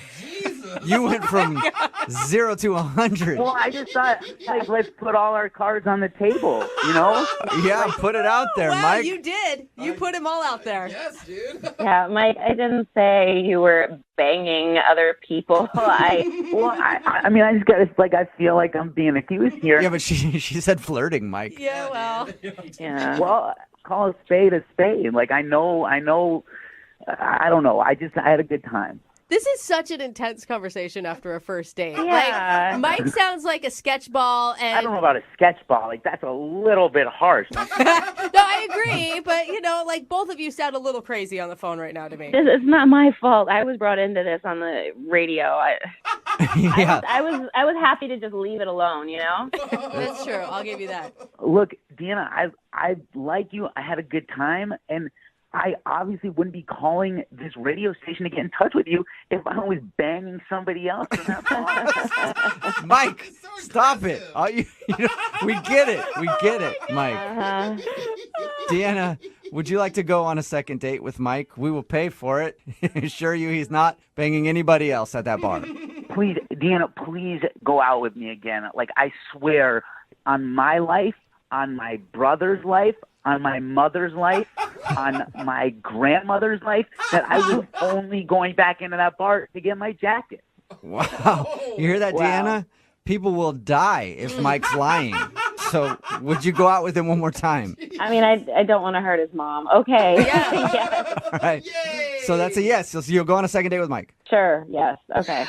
Speaker 2: You went from 0 to 100.
Speaker 15: Well, I just thought, like, let's put all our cards on the table, you know?
Speaker 2: Yeah, put it out there,
Speaker 8: well,
Speaker 2: Mike.
Speaker 8: You did. You put them all out there.
Speaker 4: Yes, dude.
Speaker 13: Yeah, Mike, I didn't say you were banging other people. I
Speaker 15: mean, I just got to, like, I feel like I'm being accused here.
Speaker 2: Yeah, but she said flirting, Mike.
Speaker 8: Yeah, well.
Speaker 13: Yeah.
Speaker 15: Well, call a spade a spade. Like, I know, I don't know. I had a good time.
Speaker 8: This is such an intense conversation after a first date.
Speaker 13: Yeah.
Speaker 8: Like, Mike sounds like a sketch ball, and
Speaker 15: I don't know about a sketch ball. Like, that's a little bit harsh.
Speaker 8: No, I agree, but, you know, like, both of you sound a little crazy on the phone right now to me.
Speaker 13: It's not my fault. I was brought into this on the radio.
Speaker 2: Yeah.
Speaker 13: I was happy to just leave it alone, you know?
Speaker 8: That's true. I'll give you that.
Speaker 15: Look, Deanna, I like you. I had a good time, and I obviously wouldn't be calling this radio station to get in touch with you if I was banging somebody else.
Speaker 2: Mike, stop it. We get it. We get it, Mike.
Speaker 13: Uh-huh.
Speaker 2: Deanna, Would you like to go on a second date with Mike? We will pay for it. Assure you he's not banging anybody else at that bar.
Speaker 15: Please, Deanna, please go out with me again. Like, I swear on my life, on my brother's life, on my mother's life, on my grandmother's life, that I was only going back into that bar to get my jacket.
Speaker 2: Wow. You hear that, Deanna? People will die if Mike's lying. So would you go out with him one more time?
Speaker 13: I mean, I don't want to hurt his mom. Okay. Yes.
Speaker 2: All right. So that's a yes. So you'll go on a second date with Mike.
Speaker 13: Sure. Yes. Okay.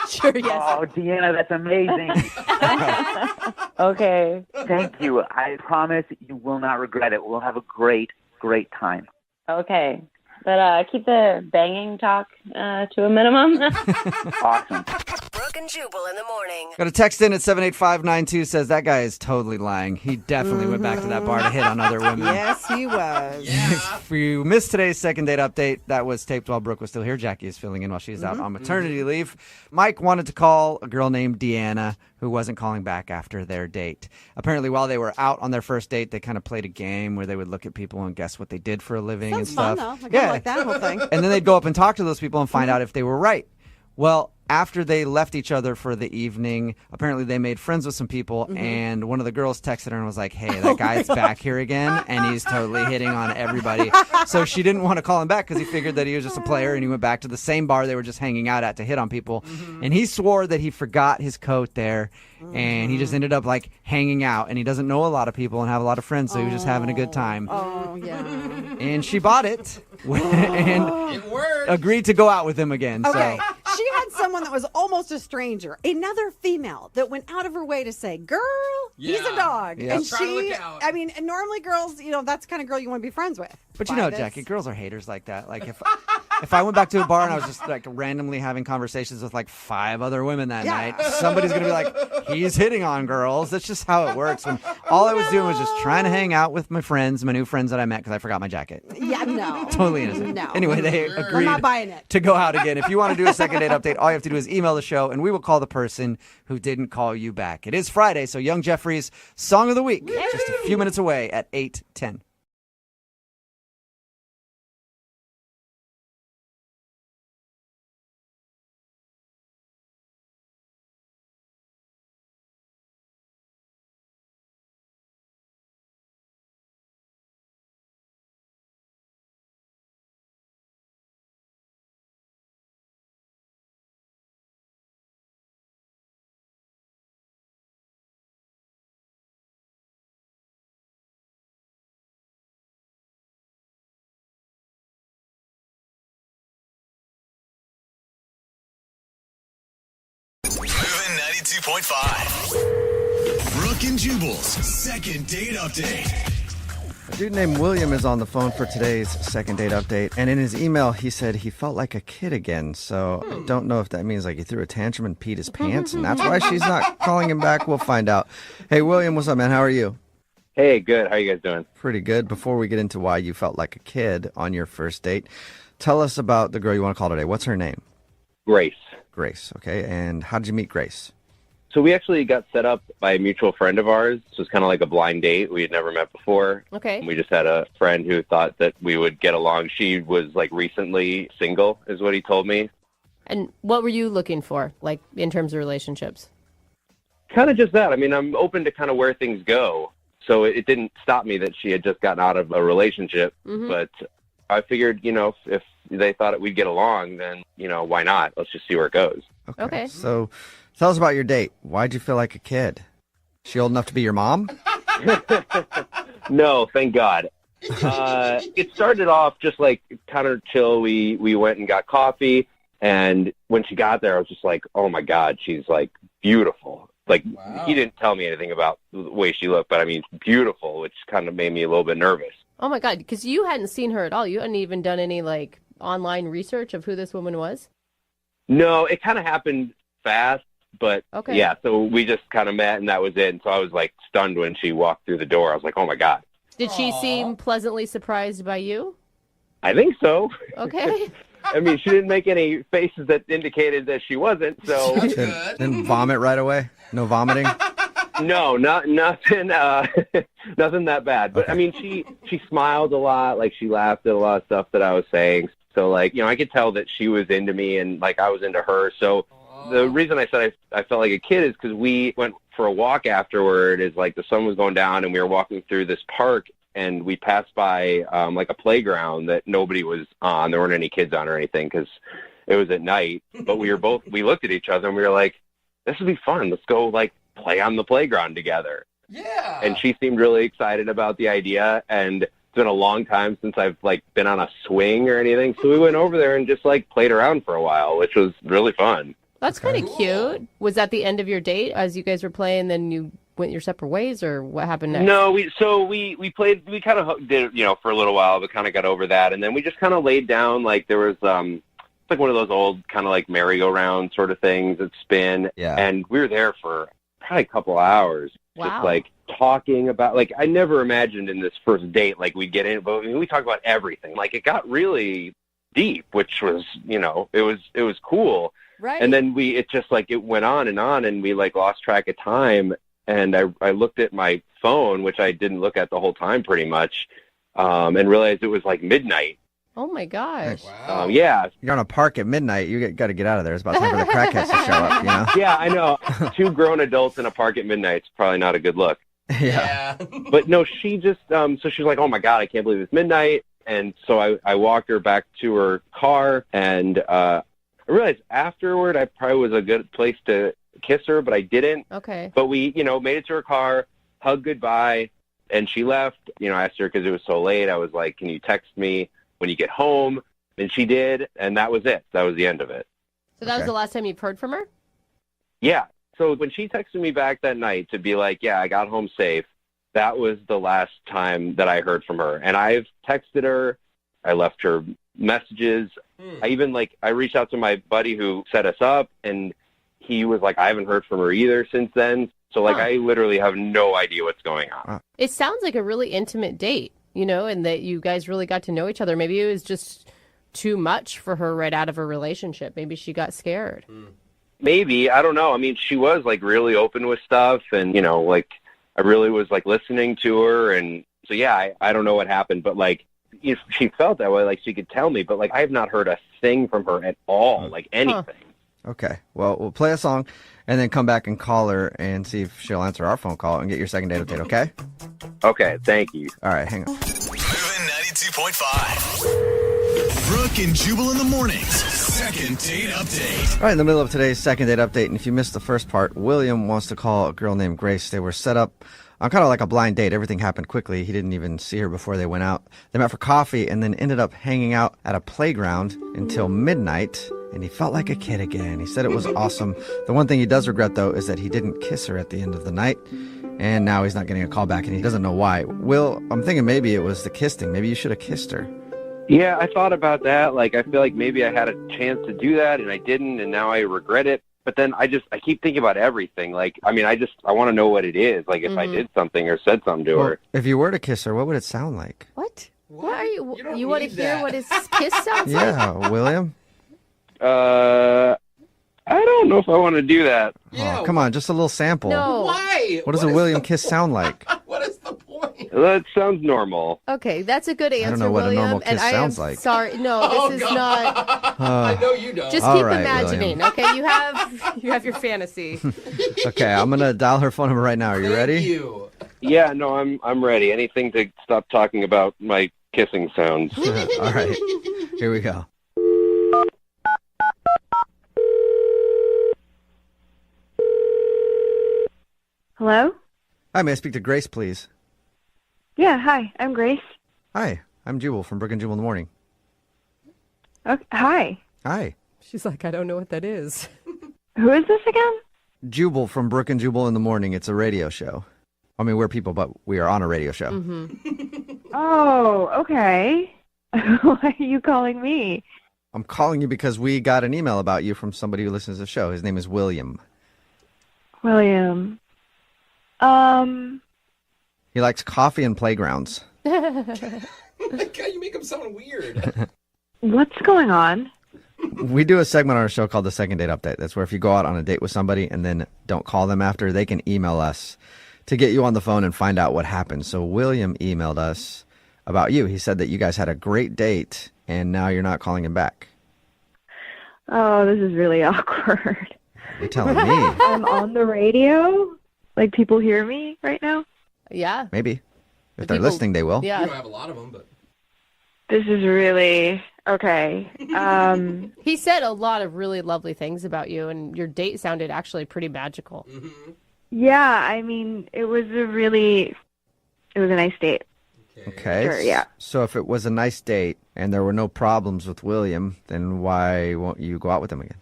Speaker 3: Sure, yes.
Speaker 15: Oh, Deanna, that's amazing.
Speaker 13: Okay.
Speaker 15: Thank you. I promise you will not regret it. We'll have a great, great time.
Speaker 13: Okay. But keep the banging talk to a minimum.
Speaker 15: Awesome.
Speaker 7: Brooke and Jubal in the morning.
Speaker 2: Got a text in at 78592 says that guy is totally lying. He definitely went back to that bar to hit on other women.
Speaker 16: Yes, he was.
Speaker 2: If you missed today's second date update, that was taped while Brooke was still here. Jackie is filling in while she's out on maternity leave. Mike wanted to call a girl named Deanna who wasn't calling back after their date. Apparently, while they were out on their first date, they kind of played a game where they would look at people and guess what they did for a living and stuff.
Speaker 16: Sounds fun, though. I like that whole thing.
Speaker 2: And then they'd go up and talk to those people and find out if they were right. Well, after they left each other for the evening, apparently they made friends with some people, and one of the girls texted her and was like, hey, that guy's back here again, and he's totally hitting on everybody. So she didn't want to call him back because he figured that he was just a player, and he went back to the same bar they were just hanging out at to hit on people. And he swore that he forgot his coat there, and he just ended up, like, hanging out, and he doesn't know a lot of people and have a lot of friends, so he was just having a good time.
Speaker 16: Oh, yeah.
Speaker 2: And she bought it and agreed to go out with him again.
Speaker 16: Okay.
Speaker 2: So.
Speaker 16: She had someone that was almost a stranger, another female that went out of her way to say, girl, he's a dog.
Speaker 2: Yep.
Speaker 16: And she, I mean, and normally girls, you know, that's the kind of girl you want to be friends with.
Speaker 2: But you know, Jackie, girls are haters like that. Like if I went back to a bar and I was just like randomly having conversations with like 5 other women that night, somebody's going to be like, he's hitting on girls. That's just how it works. When all I was doing was just trying to hang out with my friends, my new friends that I met because I forgot my jacket.
Speaker 16: Yeah, no.
Speaker 2: Totally innocent.
Speaker 16: No.
Speaker 2: Anyway, they agreed
Speaker 16: I'm not buying it.
Speaker 2: to go out again. If you want to do a second date update, all you have to do is email the show and we will call the person who didn't call you back. It is Friday, so Young Jeffrey's Song of the Week, just a few minutes away at 8:10.
Speaker 1: Moving 92.5. Brooke and Jubal's second date update.
Speaker 2: A dude named William is on the phone for today's second date update, and in his email he said he felt like a kid again, so I don't know if that means like he threw a tantrum and peed his pants, and that's why she's not calling him back. We'll find out. Hey, William, what's up, man? How are you?
Speaker 17: Hey, good. How you guys doing?
Speaker 2: Pretty good. Before we get into why you felt like a kid on your first date, tell us about the girl you want to call today. What's her name?
Speaker 17: Grace.
Speaker 2: Grace, okay. And how did you meet Grace?
Speaker 17: So we actually got set up by a mutual friend of ours. So it was kind of like a blind date. We had never met before.
Speaker 3: Okay.
Speaker 17: We just had a friend who thought that we would get along. She was like recently single, is what he told me.
Speaker 3: And what were you looking for, like in terms of relationships?
Speaker 17: Kind of just that. I mean, I'm open to kind of where things go. So it didn't stop me that she had just gotten out of a relationship. But I figured, you know, if they thought we'd get along, then, you know, why not? Let's just see where it goes.
Speaker 3: Okay.
Speaker 2: So tell us about your date. Why'd you feel like a kid? She old enough to be your mom?
Speaker 17: No, thank God. It started off just like kind of chill. We went and got coffee. And when she got there, I was just like, oh, my God, she's like beautiful. Like, he didn't tell me anything about the way she looked, but I mean, beautiful, which kind of made me a little bit nervous.
Speaker 3: Oh, my God, because you hadn't seen her at all. You hadn't even done any, like, online research of who this woman was?
Speaker 17: No, it kind of happened fast, but yeah, so we just kind of met and that was it. And so I was like stunned when she walked through the door. I was like, oh, my God.
Speaker 3: Did she seem pleasantly surprised by you?
Speaker 17: I think so.
Speaker 3: Okay.
Speaker 17: I mean, she didn't make any faces that indicated that she wasn't, so.
Speaker 2: Didn't vomit right away? No vomiting?
Speaker 17: No, nothing, nothing that bad. But I mean, she smiled a lot, like she laughed at a lot of stuff that I was saying. So like, I could tell that she was into me and like I was into her. So the reason I said I felt like a kid is because we went for a walk afterward. Is like the sun was going down and we were walking through this park and we passed by like a playground that nobody was on. There weren't any kids on or anything because it was at night. But we looked at each other and we were like, this would be fun. Let's go like play on the playground together.
Speaker 4: Yeah.
Speaker 17: And she seemed really excited about the idea, and it's been a long time since I've like been on a swing or anything. So we went over there and just like played around for a while, which was really fun.
Speaker 3: That's kind of cute. Was that the end of your date as you guys were playing, then you went your separate ways, or what happened next?
Speaker 17: No, we played, we kind of did, for a little while, but kind of got over that. And then we just kind of laid down, like there was, like one of those old kind of like merry-go-round sort of things that spin.
Speaker 2: Yeah.
Speaker 17: And we were there for probably a couple hours.
Speaker 3: Wow.
Speaker 17: Just like talking about, like I never imagined in this first date, like we'd get in, but we talked about everything. Like it got really deep, which was, it was cool.
Speaker 3: Right.
Speaker 17: And then it went on and we like lost track of time. And I looked at my phone, which I didn't look at the whole time pretty much, and realized it was like midnight.
Speaker 3: Oh my gosh.
Speaker 4: Wow.
Speaker 17: Yeah.
Speaker 2: You're on a park at midnight. You got to get out of there. It's about time for the crackheads to show up,
Speaker 17: Yeah, I know. 2 grown adults in a park at midnight is probably not a good look.
Speaker 2: Yeah.
Speaker 17: But no, she just, so she's like, oh my God, I can't believe it's midnight. And so I walked her back to her car, and I realized afterward I probably was a good place to kiss her, but I didn't.
Speaker 3: Okay.
Speaker 17: But we, made it to her car, hugged goodbye, and she left. I asked her because it was so late. I was like, can you text me when you get home? And she did, and that was it. That was the end of it.
Speaker 3: So that was the last time you've heard from her?
Speaker 17: Yeah. So when she texted me back that night to be like, yeah, I got home safe, that was the last time that I heard from her. And I've texted her. I left her messages. I reached out to my buddy who set us up, and he was like, I haven't heard from her either since then. So, I literally have no idea what's going on.
Speaker 3: It sounds like a really intimate date, and that you guys really got to know each other. Maybe it was just too much for her right out of a relationship. Maybe she got scared.
Speaker 17: Maybe. I don't know. I mean, she was, really open with stuff, and, I really was, listening to her. And so, yeah, I don't know what happened, but, if she felt that way, she could tell me. But, I have not heard a thing from her at all, anything.
Speaker 2: Okay. Well, we'll play a song and then come back and call her and see if she'll answer our phone call and get your second date update, okay?
Speaker 17: Okay, thank you.
Speaker 2: All right, hang on.
Speaker 1: Moving 92.5. Brooke and Jubal in the mornings. Second date update.
Speaker 2: All right, in the middle of today's second date update, and if you missed the first part, William wants to call a girl named Grace. They were set up on kind of like a blind date. Everything happened quickly. He didn't even see her before they went out. They met for coffee and then ended up hanging out at a playground until midnight, and he felt like a kid again. He said it was awesome. The one thing he does regret, though, is that he didn't kiss her at the end of the night, and now he's not getting a call back, and he doesn't know why. Will, I'm thinking maybe it was the kiss thing. Maybe you should have kissed her.
Speaker 17: Yeah, I thought about that. I feel like maybe I had a chance to do that, and I didn't, and now I regret it. But then I keep thinking about everything. I want to know what it is. If I did something or said something to her.
Speaker 2: If you were to kiss her, what would it sound like?
Speaker 3: What? What are you? You want to hear what his kiss sounds like?
Speaker 2: Yeah, William?
Speaker 17: I don't know if I want to do that.
Speaker 2: Oh, come on, just a little sample.
Speaker 3: No.
Speaker 4: Why?
Speaker 2: What does a William kiss sound like?
Speaker 4: What is the point?
Speaker 17: That sounds normal.
Speaker 3: Okay, that's a good answer,
Speaker 2: I don't know what
Speaker 3: William.
Speaker 2: a normal kiss sounds like.
Speaker 3: Sorry, no, this is not.
Speaker 4: I know you don't.
Speaker 3: Just
Speaker 2: All
Speaker 3: keep
Speaker 2: right,
Speaker 3: imagining.
Speaker 2: William.
Speaker 3: Okay, you have your fantasy.
Speaker 2: Okay, I'm going to dial her phone number right now. Are you ready?
Speaker 4: Thank you.
Speaker 17: Yeah, no, I'm ready. Anything to stop talking about my kissing sounds.
Speaker 2: All right, here we go.
Speaker 6: Hello?
Speaker 2: Hi, may I speak to Grace, please?
Speaker 6: Yeah, hi. I'm Grace.
Speaker 2: Hi, I'm Jubal from Brooke and Jubal in the morning.
Speaker 6: Okay, hi.
Speaker 2: Hi.
Speaker 8: She's like, I don't know what that is.
Speaker 6: Who is this again?
Speaker 2: Jubal from Brooke and Jubal in the morning. It's a radio show. I mean, we're people, but we are on a radio show.
Speaker 6: Oh, okay. Why are you calling me?
Speaker 2: I'm calling you because we got an email about you from somebody who listens to the show. His name is William.
Speaker 6: William.
Speaker 2: He likes coffee and playgrounds.
Speaker 4: God, you make him sound weird.
Speaker 6: What's going on?
Speaker 2: We do a segment on our show called the Second Date Update. That's where if you go out on a date with somebody and then don't call them after, they can email us to get you on the phone and find out what happened. So William emailed us about you. He said that you guys had a great date and now you're not calling him back.
Speaker 6: Oh, this is really awkward.
Speaker 2: You're telling me.
Speaker 6: I'm on the radio. Like, people hear me right now?
Speaker 3: Yeah.
Speaker 2: Maybe. If they're listening, they will.
Speaker 3: Yeah.
Speaker 4: You don't have a lot of them, but
Speaker 6: This is really okay.
Speaker 3: He said a lot of really lovely things about you, and your date sounded actually pretty magical.
Speaker 6: Yeah, I mean, it was a nice date.
Speaker 2: Okay.
Speaker 6: Sure, yeah.
Speaker 2: So if it was a nice date and there were no problems with William, then why won't you go out with him again?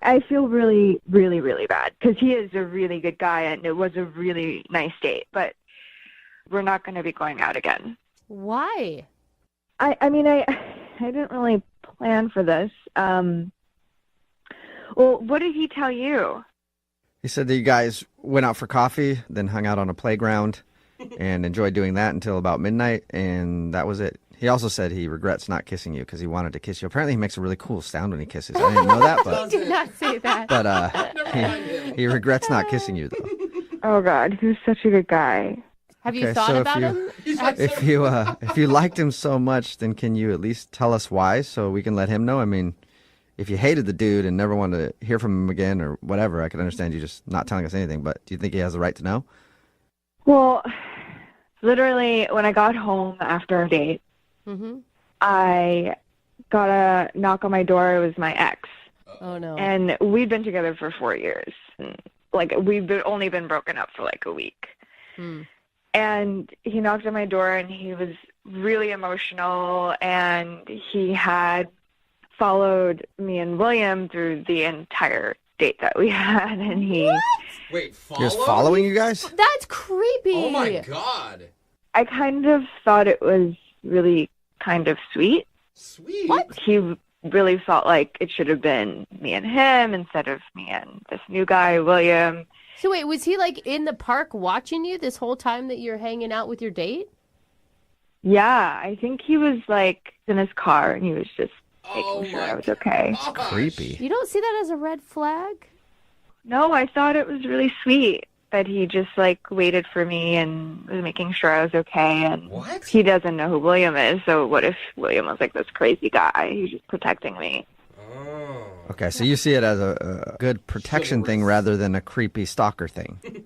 Speaker 6: I feel really, really, really bad because he is a really good guy and it was a really nice date, but we're not going to be going out again.
Speaker 3: Why?
Speaker 6: I mean, I didn't really plan for this. Well, what did he tell you?
Speaker 2: He said that you guys went out for coffee, then hung out on a playground and enjoyed doing that until about midnight, and that was it. He also said he regrets not kissing you because he wanted to kiss you. Apparently, he makes a really cool sound when he kisses. I didn't know that, but
Speaker 3: He did not say that.
Speaker 2: but he regrets not kissing you, though.
Speaker 6: Oh, God, he was such a good guy.
Speaker 3: Have you
Speaker 2: Okay,
Speaker 3: thought
Speaker 2: so
Speaker 3: about him?
Speaker 2: If you liked him so much, then can you at least tell us why so we can let him know? I mean, if you hated the dude and never wanted to hear from him again or whatever, I could understand you just not telling us anything. But do you think he has the right to know?
Speaker 6: Well, literally, when I got home after our date, I got a knock on my door. It was my ex.
Speaker 3: Oh, no.
Speaker 6: And we'd been together for 4 years. Like, only been broken up for like a week. And he knocked on my door and he was really emotional and he had followed me and William through the entire date that we had. And he...
Speaker 4: Wait,
Speaker 2: He was following you guys?
Speaker 3: That's creepy.
Speaker 4: Oh, my God.
Speaker 6: I kind of thought it was really kind of sweet.
Speaker 4: Sweet?
Speaker 3: What?
Speaker 6: He really felt like it should have been me and him instead of me and this new guy, William.
Speaker 3: So wait, was he like in the park watching you this whole time that you're hanging out with your date?
Speaker 6: Yeah, I think he was like in his car and he was just making sure I was okay.
Speaker 2: Creepy.
Speaker 3: You don't see that as a red flag?
Speaker 6: No, I thought it was really sweet that he just like waited for me and was making sure I was okay. And he doesn't know who William is, so what if William was like this crazy guy who's just protecting me?
Speaker 2: Okay, so you see it as a good protection thing rather than a creepy stalker thing.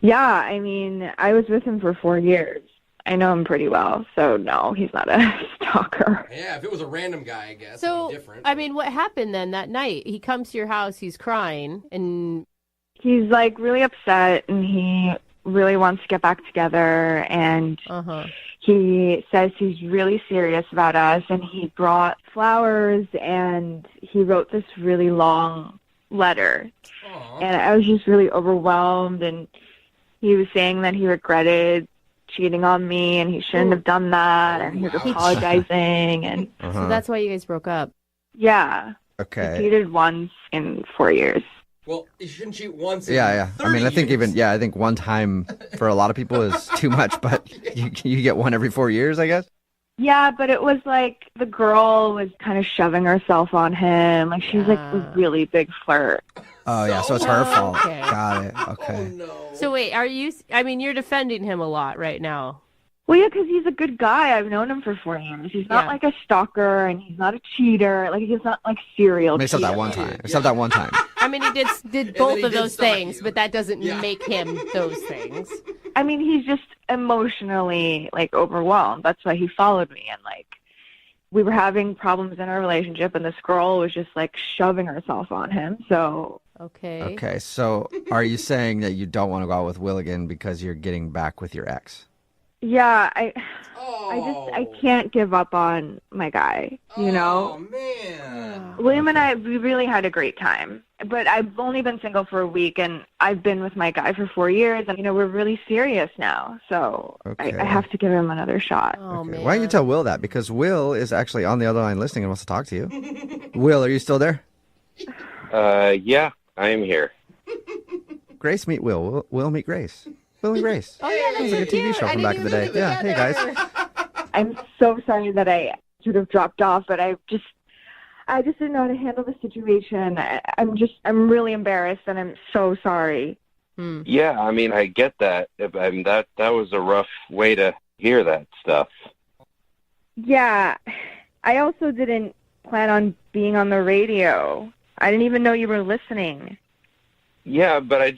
Speaker 6: Yeah, I mean, I was with him for 4 years. I know him pretty well, so no, he's not a stalker.
Speaker 4: Yeah, if it was a random guy, I guess
Speaker 3: So,
Speaker 4: it'd be different.
Speaker 3: I mean, what happened then that night? He comes to your house, he's crying, and...
Speaker 6: He's like really upset and he really wants to get back together and he says he's really serious about us and he brought flowers and he wrote this really long letter. And I was just really overwhelmed and he was saying that he regretted cheating on me and he shouldn't have done that and he was apologizing and
Speaker 3: So that's why you guys broke up.
Speaker 6: yeah.
Speaker 2: Okay.
Speaker 6: He cheated once in 4 years.
Speaker 4: Well, you shouldn't cheat once. in
Speaker 2: Yeah. I mean, I
Speaker 4: 30
Speaker 2: think
Speaker 4: years.
Speaker 2: I think one time for a lot of people is too much, but you get one every 4 years, I guess.
Speaker 6: Yeah, but it was like the girl was kind of shoving herself on him. Like she's like a really big flirt.
Speaker 2: Oh, yeah, so it's her fault.
Speaker 3: Okay.
Speaker 2: Got it. Okay.
Speaker 3: So wait, I mean, you're defending him a lot right now.
Speaker 6: Well, yeah, because he's a good guy. I've known him for 4 years. He's not like a stalker, and he's not a cheater. Like he's not like serial cheater.
Speaker 2: Except that one time. Except that one time.
Speaker 3: I mean, he did both of those things, but that doesn't make him those things.
Speaker 6: I mean, he's just emotionally like overwhelmed. That's why he followed me, and like we were having problems in our relationship, and this girl was just like shoving herself on him. So
Speaker 2: Okay, so are you saying that you don't want to go out with Will again because you're getting back with your ex?
Speaker 6: yeah, I can't give up on my guy. You know.
Speaker 4: Oh man.
Speaker 6: William and I, we really had a great time. But I've only been single for a week, and I've been with my guy for 4 years, and, you know, we're really serious now. So I have to give him another shot.
Speaker 3: Oh, man.
Speaker 2: Why don't you tell Will that? Because Will is actually on the other line listening and wants to talk to you. Will, are you still there?
Speaker 17: Yeah, I am here.
Speaker 2: Grace meet Will. Will meet Grace. Will and Grace.
Speaker 3: Oh, yeah,
Speaker 2: Sounds like a TV show from back in the day. Yeah, hey, guys.
Speaker 6: I'm so sorry that I sort of dropped off, but I just didn't know how to handle the situation. I'm really embarrassed, and I'm so sorry.
Speaker 17: Yeah, I mean, I get that. I mean, that was a rough way to hear that stuff.
Speaker 6: Yeah, I also didn't plan on being on the radio. I didn't even know you were listening.
Speaker 17: Yeah, but I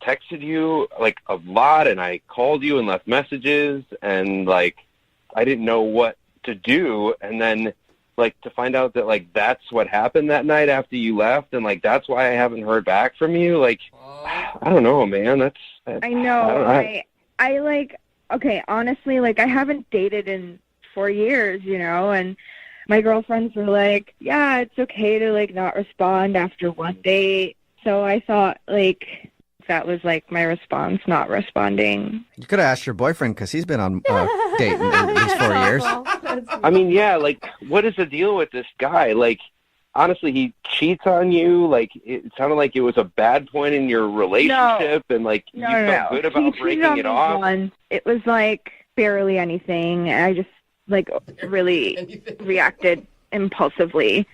Speaker 17: texted you, like, a lot, and I called you and left messages, and, like, I didn't know what to do, and then, like, to find out that, like, that's what happened that night after you left, and, like, that's why I haven't heard back from you, like, I don't know, man,
Speaker 6: I know, I like, okay, honestly, like, I haven't dated in 4 years, you know, and my girlfriends were like, yeah, it's okay to, like, not respond after one date. So I thought, like, that was, like, my response, not responding.
Speaker 2: You could have asked your boyfriend, because he's been on a date in these 4 years.
Speaker 17: I mean, yeah, like, what is the deal with this guy? Like, honestly, he cheats on you. Like, it sounded like it was a bad point in your relationship, and, like, you felt good about breaking it off.
Speaker 6: Once. It was, like, barely anything. I just, like, really reacted impulsively.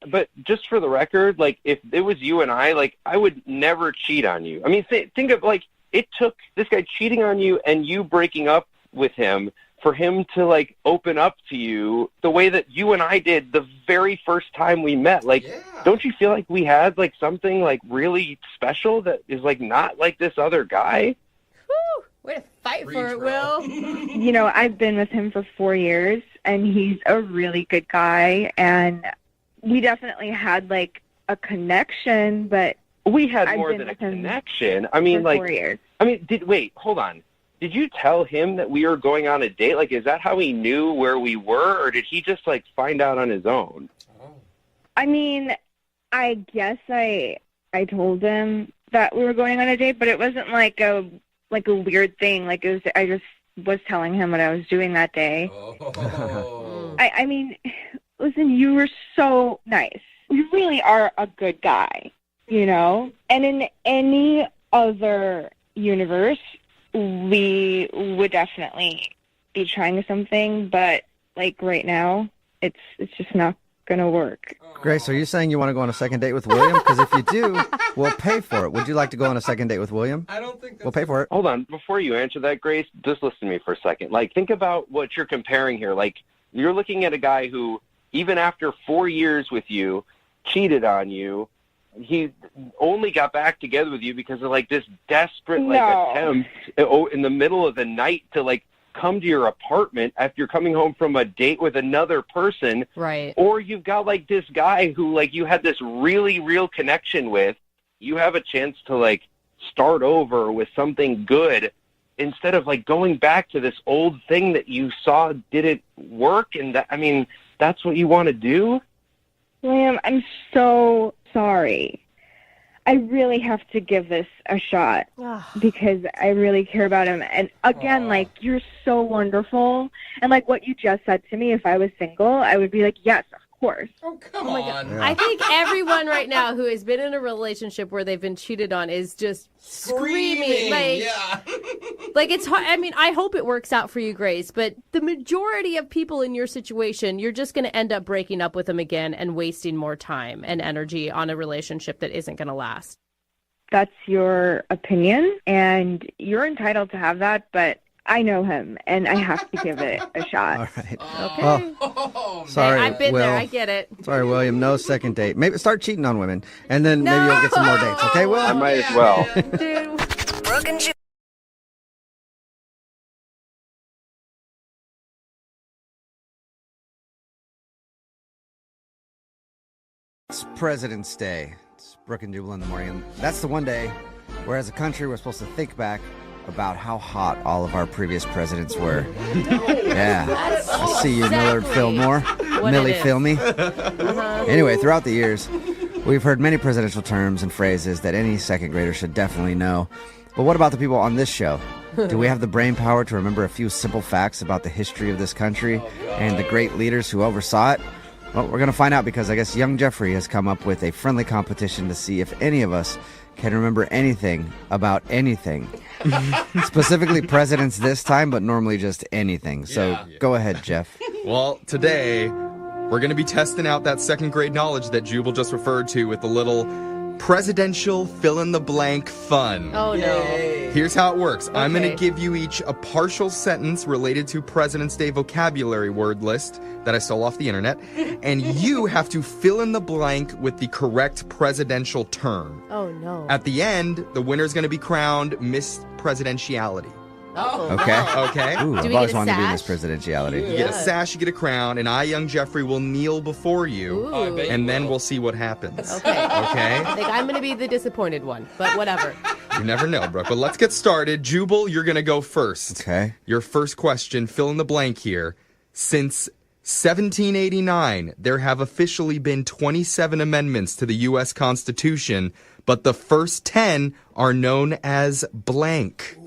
Speaker 17: But just for the record, like, if it was you and I, like, I would never cheat on you. I mean, think of, like, it took this guy cheating on you and you breaking up with him for him to, like, open up to you the way that you and I did the very first time we met. Like, don't you feel like we had, like, something, like, really special that is, like, not like this other guy?
Speaker 3: Whew, way to fight for it, Will.
Speaker 6: You know, I've been with him for 4 years, and he's a really good guy, and we definitely had, like, a connection, but
Speaker 17: we had more than a connection. I mean, like,
Speaker 6: 4 years.
Speaker 17: I mean, hold on. Did you tell him that we were going on a date? Like, is that how he knew where we were, or did he just, like, find out on his own?
Speaker 6: I mean, I guess I told him that we were going on a date, but it wasn't like a weird thing. Like, it was, I just was telling him what I was doing that day. I mean, listen, you were so nice. You really are a good guy, you know? And in any other universe, we would definitely be trying something, but, like, right now, it's just not going to work.
Speaker 2: Grace, are you saying you want to go on a second date with William? Because if you do, we'll pay for it. Would you like to go on a second date with William?
Speaker 4: I don't think
Speaker 2: we'll pay for it.
Speaker 17: Hold on. Before you answer that, Grace, just listen to me for a second. Like, think about what you're comparing here. Like, you're looking at a guy who, even after 4 years with you, cheated on you. He only got back together with you because of, like, this desperate, like, attempt in the middle of the night to, like, come to your apartment after you're coming home from a date with another person.
Speaker 3: Right.
Speaker 17: Or you've got, like, this guy who, like, you had this really real connection with. You have a chance to, like, start over with something good instead of, like, going back to this old thing that you saw didn't work. And that, I mean, that's what you want to do?
Speaker 6: William, I'm so sorry. I really have to give this a shot because I really care about him. And again, like, you're so wonderful. And, like, what you just said to me, if I was single, I would be like, yes, of course.
Speaker 4: Oh, come
Speaker 3: on. Yeah. I think everyone right now who has been in a relationship where they've been cheated on is just screaming. Like, like, it's hard. I mean, I hope it works out for you, Grace, but the majority of people in your situation, you're just going to end up breaking up with them again and wasting more time and energy on a relationship that isn't going to last.
Speaker 6: That's your opinion, and you're entitled to have that, but I know him, and I have to give it a shot.
Speaker 2: All right.
Speaker 3: Okay.
Speaker 2: Well, sorry,
Speaker 3: I've been
Speaker 2: Will.
Speaker 3: there. I get it.
Speaker 2: Sorry, William. No second date. Maybe start cheating on women, and then maybe you'll get some more dates. Okay, Will?
Speaker 17: I might as well.
Speaker 7: Brooke and Jubal.
Speaker 2: It's President's Day. It's Brooke and Jubal in the morning. And that's the one day where, as a country, we're supposed to think back about how hot all of our previous presidents were. Yeah. I see you, Millard Fillmore. Millie Filmy. Anyway, throughout the years, we've heard many presidential terms and phrases that any second grader should definitely know. But what about the people on this show? Do we have the brain power to remember a few simple facts about the history of this country and the great leaders who oversaw it? Well, we're going to find out because I guess young Jeffrey has come up with a friendly competition to see if any of us can remember anything about anything. Specifically presidents this time, but normally just anything. So go ahead, Jeff.
Speaker 18: Well, today We're going to be testing out that second grade knowledge that Jubal just referred to with the little presidential fill-in-the-blank fun.
Speaker 3: Oh, no.
Speaker 18: Here's how it works. I'm going to
Speaker 3: Okay.
Speaker 18: give you each a partial sentence related to President's Day vocabulary word list that I stole off the internet, and you have to fill in the blank with the correct presidential term.
Speaker 3: Oh, no.
Speaker 18: At the end, the winner is going to be crowned Miss Presidentiality.
Speaker 3: Oh.
Speaker 2: Okay.
Speaker 18: Okay.
Speaker 2: Ooh,
Speaker 3: Do
Speaker 2: I've
Speaker 3: we
Speaker 2: always
Speaker 3: get a
Speaker 2: wanted to be Miss
Speaker 3: sash?
Speaker 2: Presidentiality.
Speaker 18: You get a sash, you get a crown, and I, young Jeffrey, will kneel before you,
Speaker 3: Ooh. I bet
Speaker 18: and then we'll see what happens.
Speaker 3: Okay.
Speaker 18: Okay?
Speaker 3: I think I'm going to be the disappointed one, but whatever.
Speaker 18: You never know, Brooke. But let's get started. Jubal, you're going to go first.
Speaker 2: Okay.
Speaker 18: Your first question, fill in the blank here. Since 1789, there have officially been 27 amendments to the U.S. Constitution, but the first 10 are known as blank.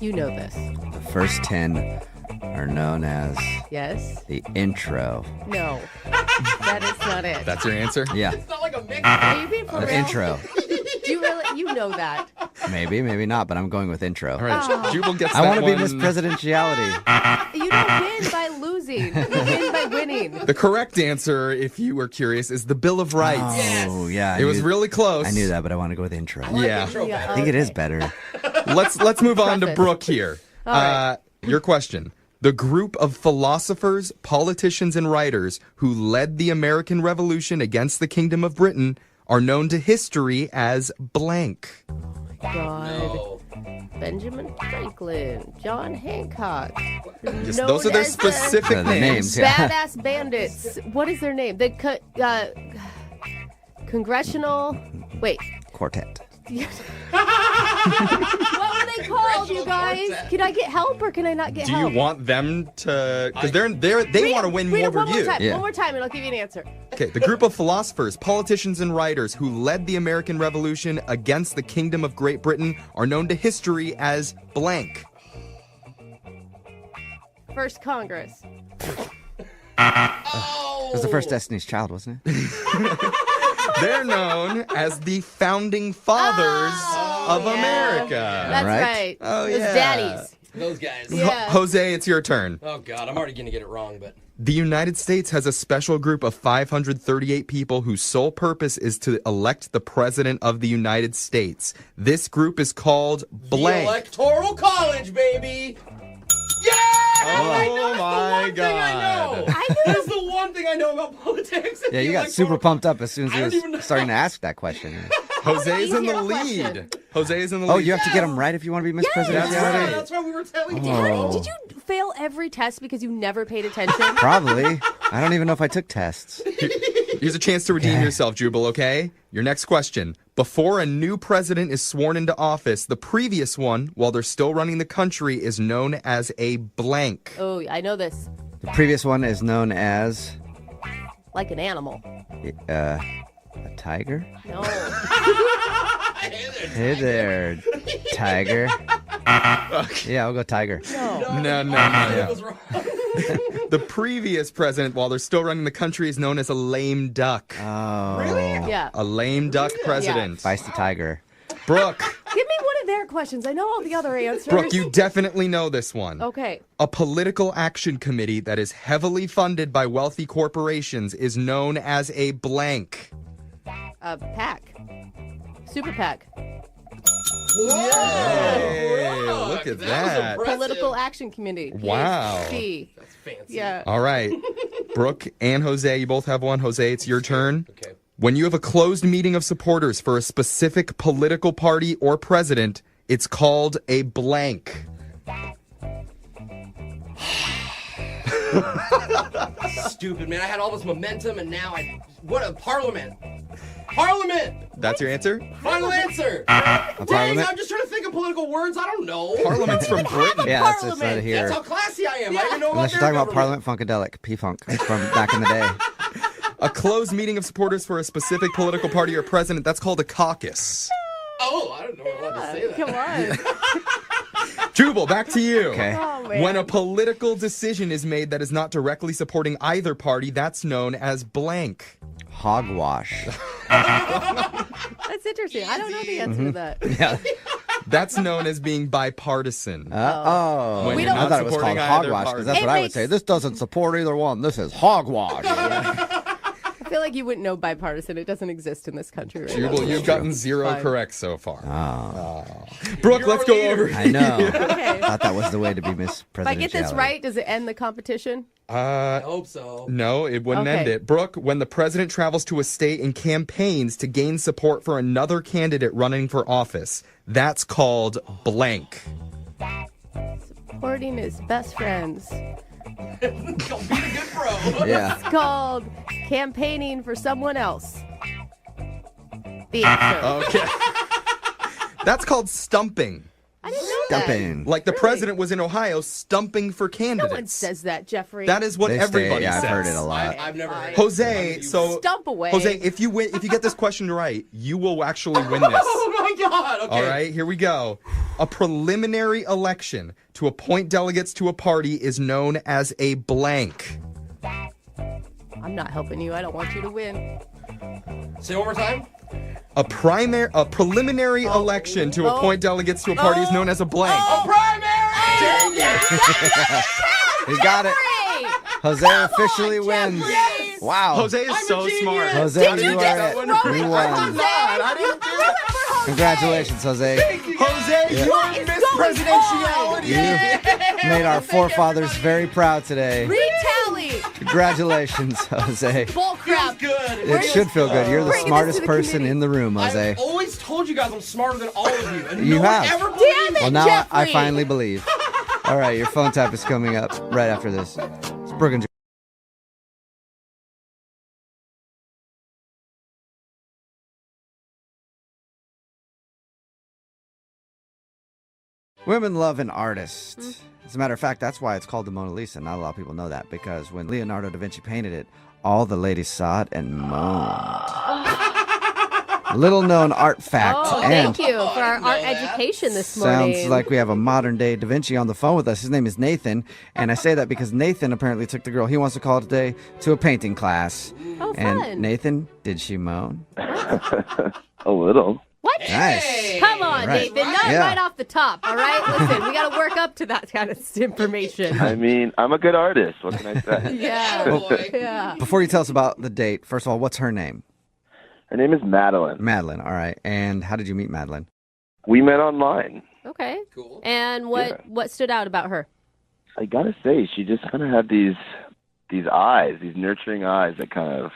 Speaker 3: You know this.
Speaker 2: The first 10 are known as
Speaker 3: Yes?
Speaker 2: the intro.
Speaker 3: No. That is not it.
Speaker 18: That's your answer?
Speaker 2: Yeah.
Speaker 4: It's not like a mix.
Speaker 3: Are you being for
Speaker 2: The
Speaker 3: real?
Speaker 2: intro.
Speaker 3: Do you really? You know that.
Speaker 2: Maybe, maybe not, but I'm going with intro.
Speaker 18: All right,
Speaker 3: Oh.
Speaker 18: Jubal gets
Speaker 2: I
Speaker 18: that
Speaker 2: want to be
Speaker 18: one.
Speaker 2: Miss Presidentiality.
Speaker 3: You don't win by losing. You win by winning.
Speaker 18: The correct answer, if you were curious, is the Bill of Rights.
Speaker 2: Oh, yeah.
Speaker 18: It was really close.
Speaker 2: I knew that, but I want to go with intro.
Speaker 18: Yeah.
Speaker 2: I think it is better.
Speaker 18: Let's move on to
Speaker 3: Preface.
Speaker 18: Brooke here.
Speaker 3: All right.
Speaker 18: Your question. The group of philosophers, politicians, and writers who led the American Revolution against the Kingdom of Britain are known to history as blank.
Speaker 3: God. Benjamin Franklin, John Hancock.
Speaker 18: Yes,
Speaker 3: known
Speaker 18: those are their
Speaker 3: as
Speaker 18: specific
Speaker 2: the
Speaker 18: names.
Speaker 2: names, yeah.
Speaker 3: Badass bandits. What is their name? The congressional. Wait.
Speaker 2: Quartet.
Speaker 3: What were they called, you guys? Can I get help or can I not get
Speaker 18: Do
Speaker 3: help?
Speaker 18: you want them to? Because they want to win
Speaker 3: Read
Speaker 18: more
Speaker 3: it one
Speaker 18: over
Speaker 3: more
Speaker 18: you.
Speaker 3: time.
Speaker 2: Yeah.
Speaker 3: One more time, and I'll give you an answer.
Speaker 18: Okay, the group of philosophers, politicians, and writers who led the American Revolution against the Kingdom of Great Britain are known to history as blank.
Speaker 3: First Congress.
Speaker 2: It was the first Destiny's Child, wasn't it?
Speaker 18: They're known as the Founding Fathers of
Speaker 3: yeah.
Speaker 18: America.
Speaker 3: That's
Speaker 2: Right.
Speaker 3: right.
Speaker 18: Oh,
Speaker 3: Those
Speaker 18: yeah.
Speaker 3: daddies.
Speaker 4: Those guys.
Speaker 3: Yeah.
Speaker 18: Jose, it's your turn.
Speaker 4: Oh, God. I'm already going to get it wrong, but.
Speaker 18: The United States has a special group of 538 people whose sole purpose is to elect the President of the United States. This group is called blank.
Speaker 4: The Electoral College, baby. Yeah!
Speaker 18: Oh, my God.
Speaker 3: I knew
Speaker 4: That's the one thing I know about politics.
Speaker 2: Yeah, you
Speaker 4: The
Speaker 2: got super
Speaker 4: electoral-
Speaker 2: pumped up as soon as
Speaker 4: I
Speaker 2: he
Speaker 4: don't even know.
Speaker 2: was starting to ask that question.
Speaker 18: Jose's in the
Speaker 3: Easier
Speaker 18: lead.
Speaker 3: question.
Speaker 18: Jose is in the lead.
Speaker 2: Oh, you have to get them right if you want to be Miss
Speaker 18: That's
Speaker 2: Presidentiality?
Speaker 18: right.
Speaker 4: That's why we were telling you.
Speaker 2: Oh.
Speaker 3: Did you fail every test because you never paid attention?
Speaker 2: Probably. I don't even know if I took tests.
Speaker 18: Here's a chance to redeem yourself, Jubal, okay? Your next question. Before a new president is sworn into office, the previous one, while they're still running the country, is known as a blank.
Speaker 3: Oh, I know this.
Speaker 2: The previous one is known as
Speaker 3: Like an animal.
Speaker 2: a tiger.
Speaker 3: No.
Speaker 2: Hey there, tiger. Yeah, I'll go tiger.
Speaker 18: No. The previous president, while they're still running the country, is known as a lame duck.
Speaker 2: Oh.
Speaker 3: Yeah.
Speaker 18: A lame duck president.
Speaker 2: Feisty tiger.
Speaker 18: Brooke.
Speaker 3: Give me one of their questions. I know all the other answers.
Speaker 18: Brooke, you definitely know this one.
Speaker 3: Okay.
Speaker 18: A political action committee that is heavily funded by wealthy corporations is known as a blank.
Speaker 3: PAC. Super PAC.
Speaker 18: Hey, look at that.
Speaker 3: Political Action Committee.
Speaker 18: Wow.
Speaker 3: PAC.
Speaker 4: That's fancy.
Speaker 3: Yeah.
Speaker 18: All right. Brooke and Jose, you both have one. Jose, it's your turn.
Speaker 4: Okay.
Speaker 18: When you have a closed meeting of supporters for a specific political party or president, it's called a blank.
Speaker 4: Stupid, man. I had all this momentum, and now what a parliament. Parliament!
Speaker 18: That's your answer?
Speaker 4: Final answer! Dang,
Speaker 2: parliament?
Speaker 4: I'm just trying to think of political words. I don't know.
Speaker 18: Parliament's from Britain.
Speaker 2: Yeah, that's not
Speaker 4: That's
Speaker 2: here.
Speaker 4: how classy I am. I didn't know about
Speaker 2: Unless you're
Speaker 4: their
Speaker 2: talking about
Speaker 4: government.
Speaker 2: Parliament Funkadelic, P-Funk, from back in the day.
Speaker 18: A closed meeting of supporters for a specific political party or president, that's called a caucus.
Speaker 4: Oh, I don't know what to say that.
Speaker 3: Come on.
Speaker 18: Jubal, back to you.
Speaker 2: Okay.
Speaker 3: Oh, man.
Speaker 18: When a political decision is made that is not directly supporting either party, that's known as blank.
Speaker 2: Hogwash.
Speaker 3: That's interesting. I don't know the answer to that.
Speaker 2: Yeah.
Speaker 18: That's known as being bipartisan.
Speaker 2: Oh.
Speaker 18: When
Speaker 2: I
Speaker 18: you're not
Speaker 2: thought it was called
Speaker 18: supporting either
Speaker 2: hogwash, because
Speaker 18: party.
Speaker 2: that's what I would say. This doesn't support either one. This is hogwash.
Speaker 8: I feel like you wouldn't know bipartisan. It doesn't exist in this country right now.
Speaker 18: Jubal, you've gotten 0
Speaker 8: Fine.
Speaker 18: correct so far.
Speaker 2: Oh.
Speaker 18: Brooke, let's go over.
Speaker 2: I know.
Speaker 8: Okay.
Speaker 2: Thought that was the way to be Miss Presidentiality.
Speaker 8: If I get this right, does it end the competition?
Speaker 4: I hope so.
Speaker 18: No, it wouldn't
Speaker 8: Okay.
Speaker 18: end it. Brooke, when the president travels to a state and campaigns to gain support for another candidate running for office, that's called blank.
Speaker 8: Supporting his best friends.
Speaker 4: Being a good bro.
Speaker 2: Yeah.
Speaker 8: It's called campaigning for someone else. The answer.
Speaker 18: Okay. That's called stumping.
Speaker 8: I didn't know that.
Speaker 2: Stumping.
Speaker 18: Like the president was in Ohio stumping for
Speaker 8: No
Speaker 18: candidates.
Speaker 8: one says that, Jeffrey.
Speaker 18: That is what
Speaker 2: They
Speaker 18: everybody
Speaker 2: say, yeah,
Speaker 18: says.
Speaker 2: I've heard it a lot.
Speaker 4: I've never heard
Speaker 18: Jose, so
Speaker 8: Stump away.
Speaker 18: Jose, if you get this question right, you will actually win this.
Speaker 4: Oh my God. Okay.
Speaker 18: All right, here we go. A preliminary election to appoint delegates to a party is known as a blank.
Speaker 8: I'm not helping you. I don't want you to win.
Speaker 4: Say it one more time.
Speaker 18: A preliminary election to appoint delegates to a party is known as a blank.
Speaker 4: A primary.
Speaker 2: He got it. Jose officially wins. Wow.
Speaker 18: Jose is so smart.
Speaker 2: Jose,
Speaker 18: How did
Speaker 2: you
Speaker 18: you get
Speaker 2: are
Speaker 18: that
Speaker 2: it.
Speaker 18: one?
Speaker 2: You won.
Speaker 18: I didn't do it.
Speaker 2: Congratulations, Jose.
Speaker 18: Jose,
Speaker 2: Yeah.
Speaker 18: you're Miss Presidentiality.
Speaker 2: You made our forefathers very proud today.
Speaker 8: Retally.
Speaker 2: Congratulations, Jose.
Speaker 8: Bull crap.
Speaker 4: Good.
Speaker 2: It should feel good. You're the
Speaker 8: Bring this
Speaker 2: smartest
Speaker 8: to the
Speaker 2: person
Speaker 8: committee.
Speaker 2: in the room, Jose.
Speaker 4: I've always told you guys I'm smarter than all of you. And
Speaker 2: You
Speaker 4: no
Speaker 2: have.
Speaker 4: one ever
Speaker 8: Damn
Speaker 4: believes
Speaker 8: it,
Speaker 2: Well, now I
Speaker 8: Jeffrey.
Speaker 2: finally believe. All right, your phone tap is coming up right after this. It's Brooke and Jubal. Women love an artist. As a matter of fact, that's why it's called the Mona Lisa. Not a lot of people know that, because when Leonardo da Vinci painted it, all the ladies saw it and moaned. Little known art fact.
Speaker 8: Oh,
Speaker 2: and
Speaker 8: thank you for our art education this morning.
Speaker 2: sounds like we have a modern day Da Vinci on the phone with us. His name is Nathan. And I say that because Nathan apparently took the girl he wants to call today to a painting class.
Speaker 8: Oh,
Speaker 2: And
Speaker 8: fun.
Speaker 2: Nathan, did she moan?
Speaker 5: A little.
Speaker 8: What?
Speaker 2: Nice.
Speaker 8: Come on,
Speaker 2: Right.
Speaker 8: Nathan. Not
Speaker 2: Yeah.
Speaker 8: right off the top, all right? Listen, we got to work up to that kind of information.
Speaker 5: I mean, I'm a good artist. What can I say?
Speaker 8: Yeah. Yeah.
Speaker 2: Before you tell us about the date, first of all, what's her name?
Speaker 5: Her name is Madeline.
Speaker 2: Madeline. All right. And how did you meet Madeline?
Speaker 5: We met online.
Speaker 8: Okay.
Speaker 4: Cool.
Speaker 8: And
Speaker 5: Yeah.
Speaker 8: what stood out about her?
Speaker 5: I gotta say, she just kind of had these eyes, these nurturing eyes that kind of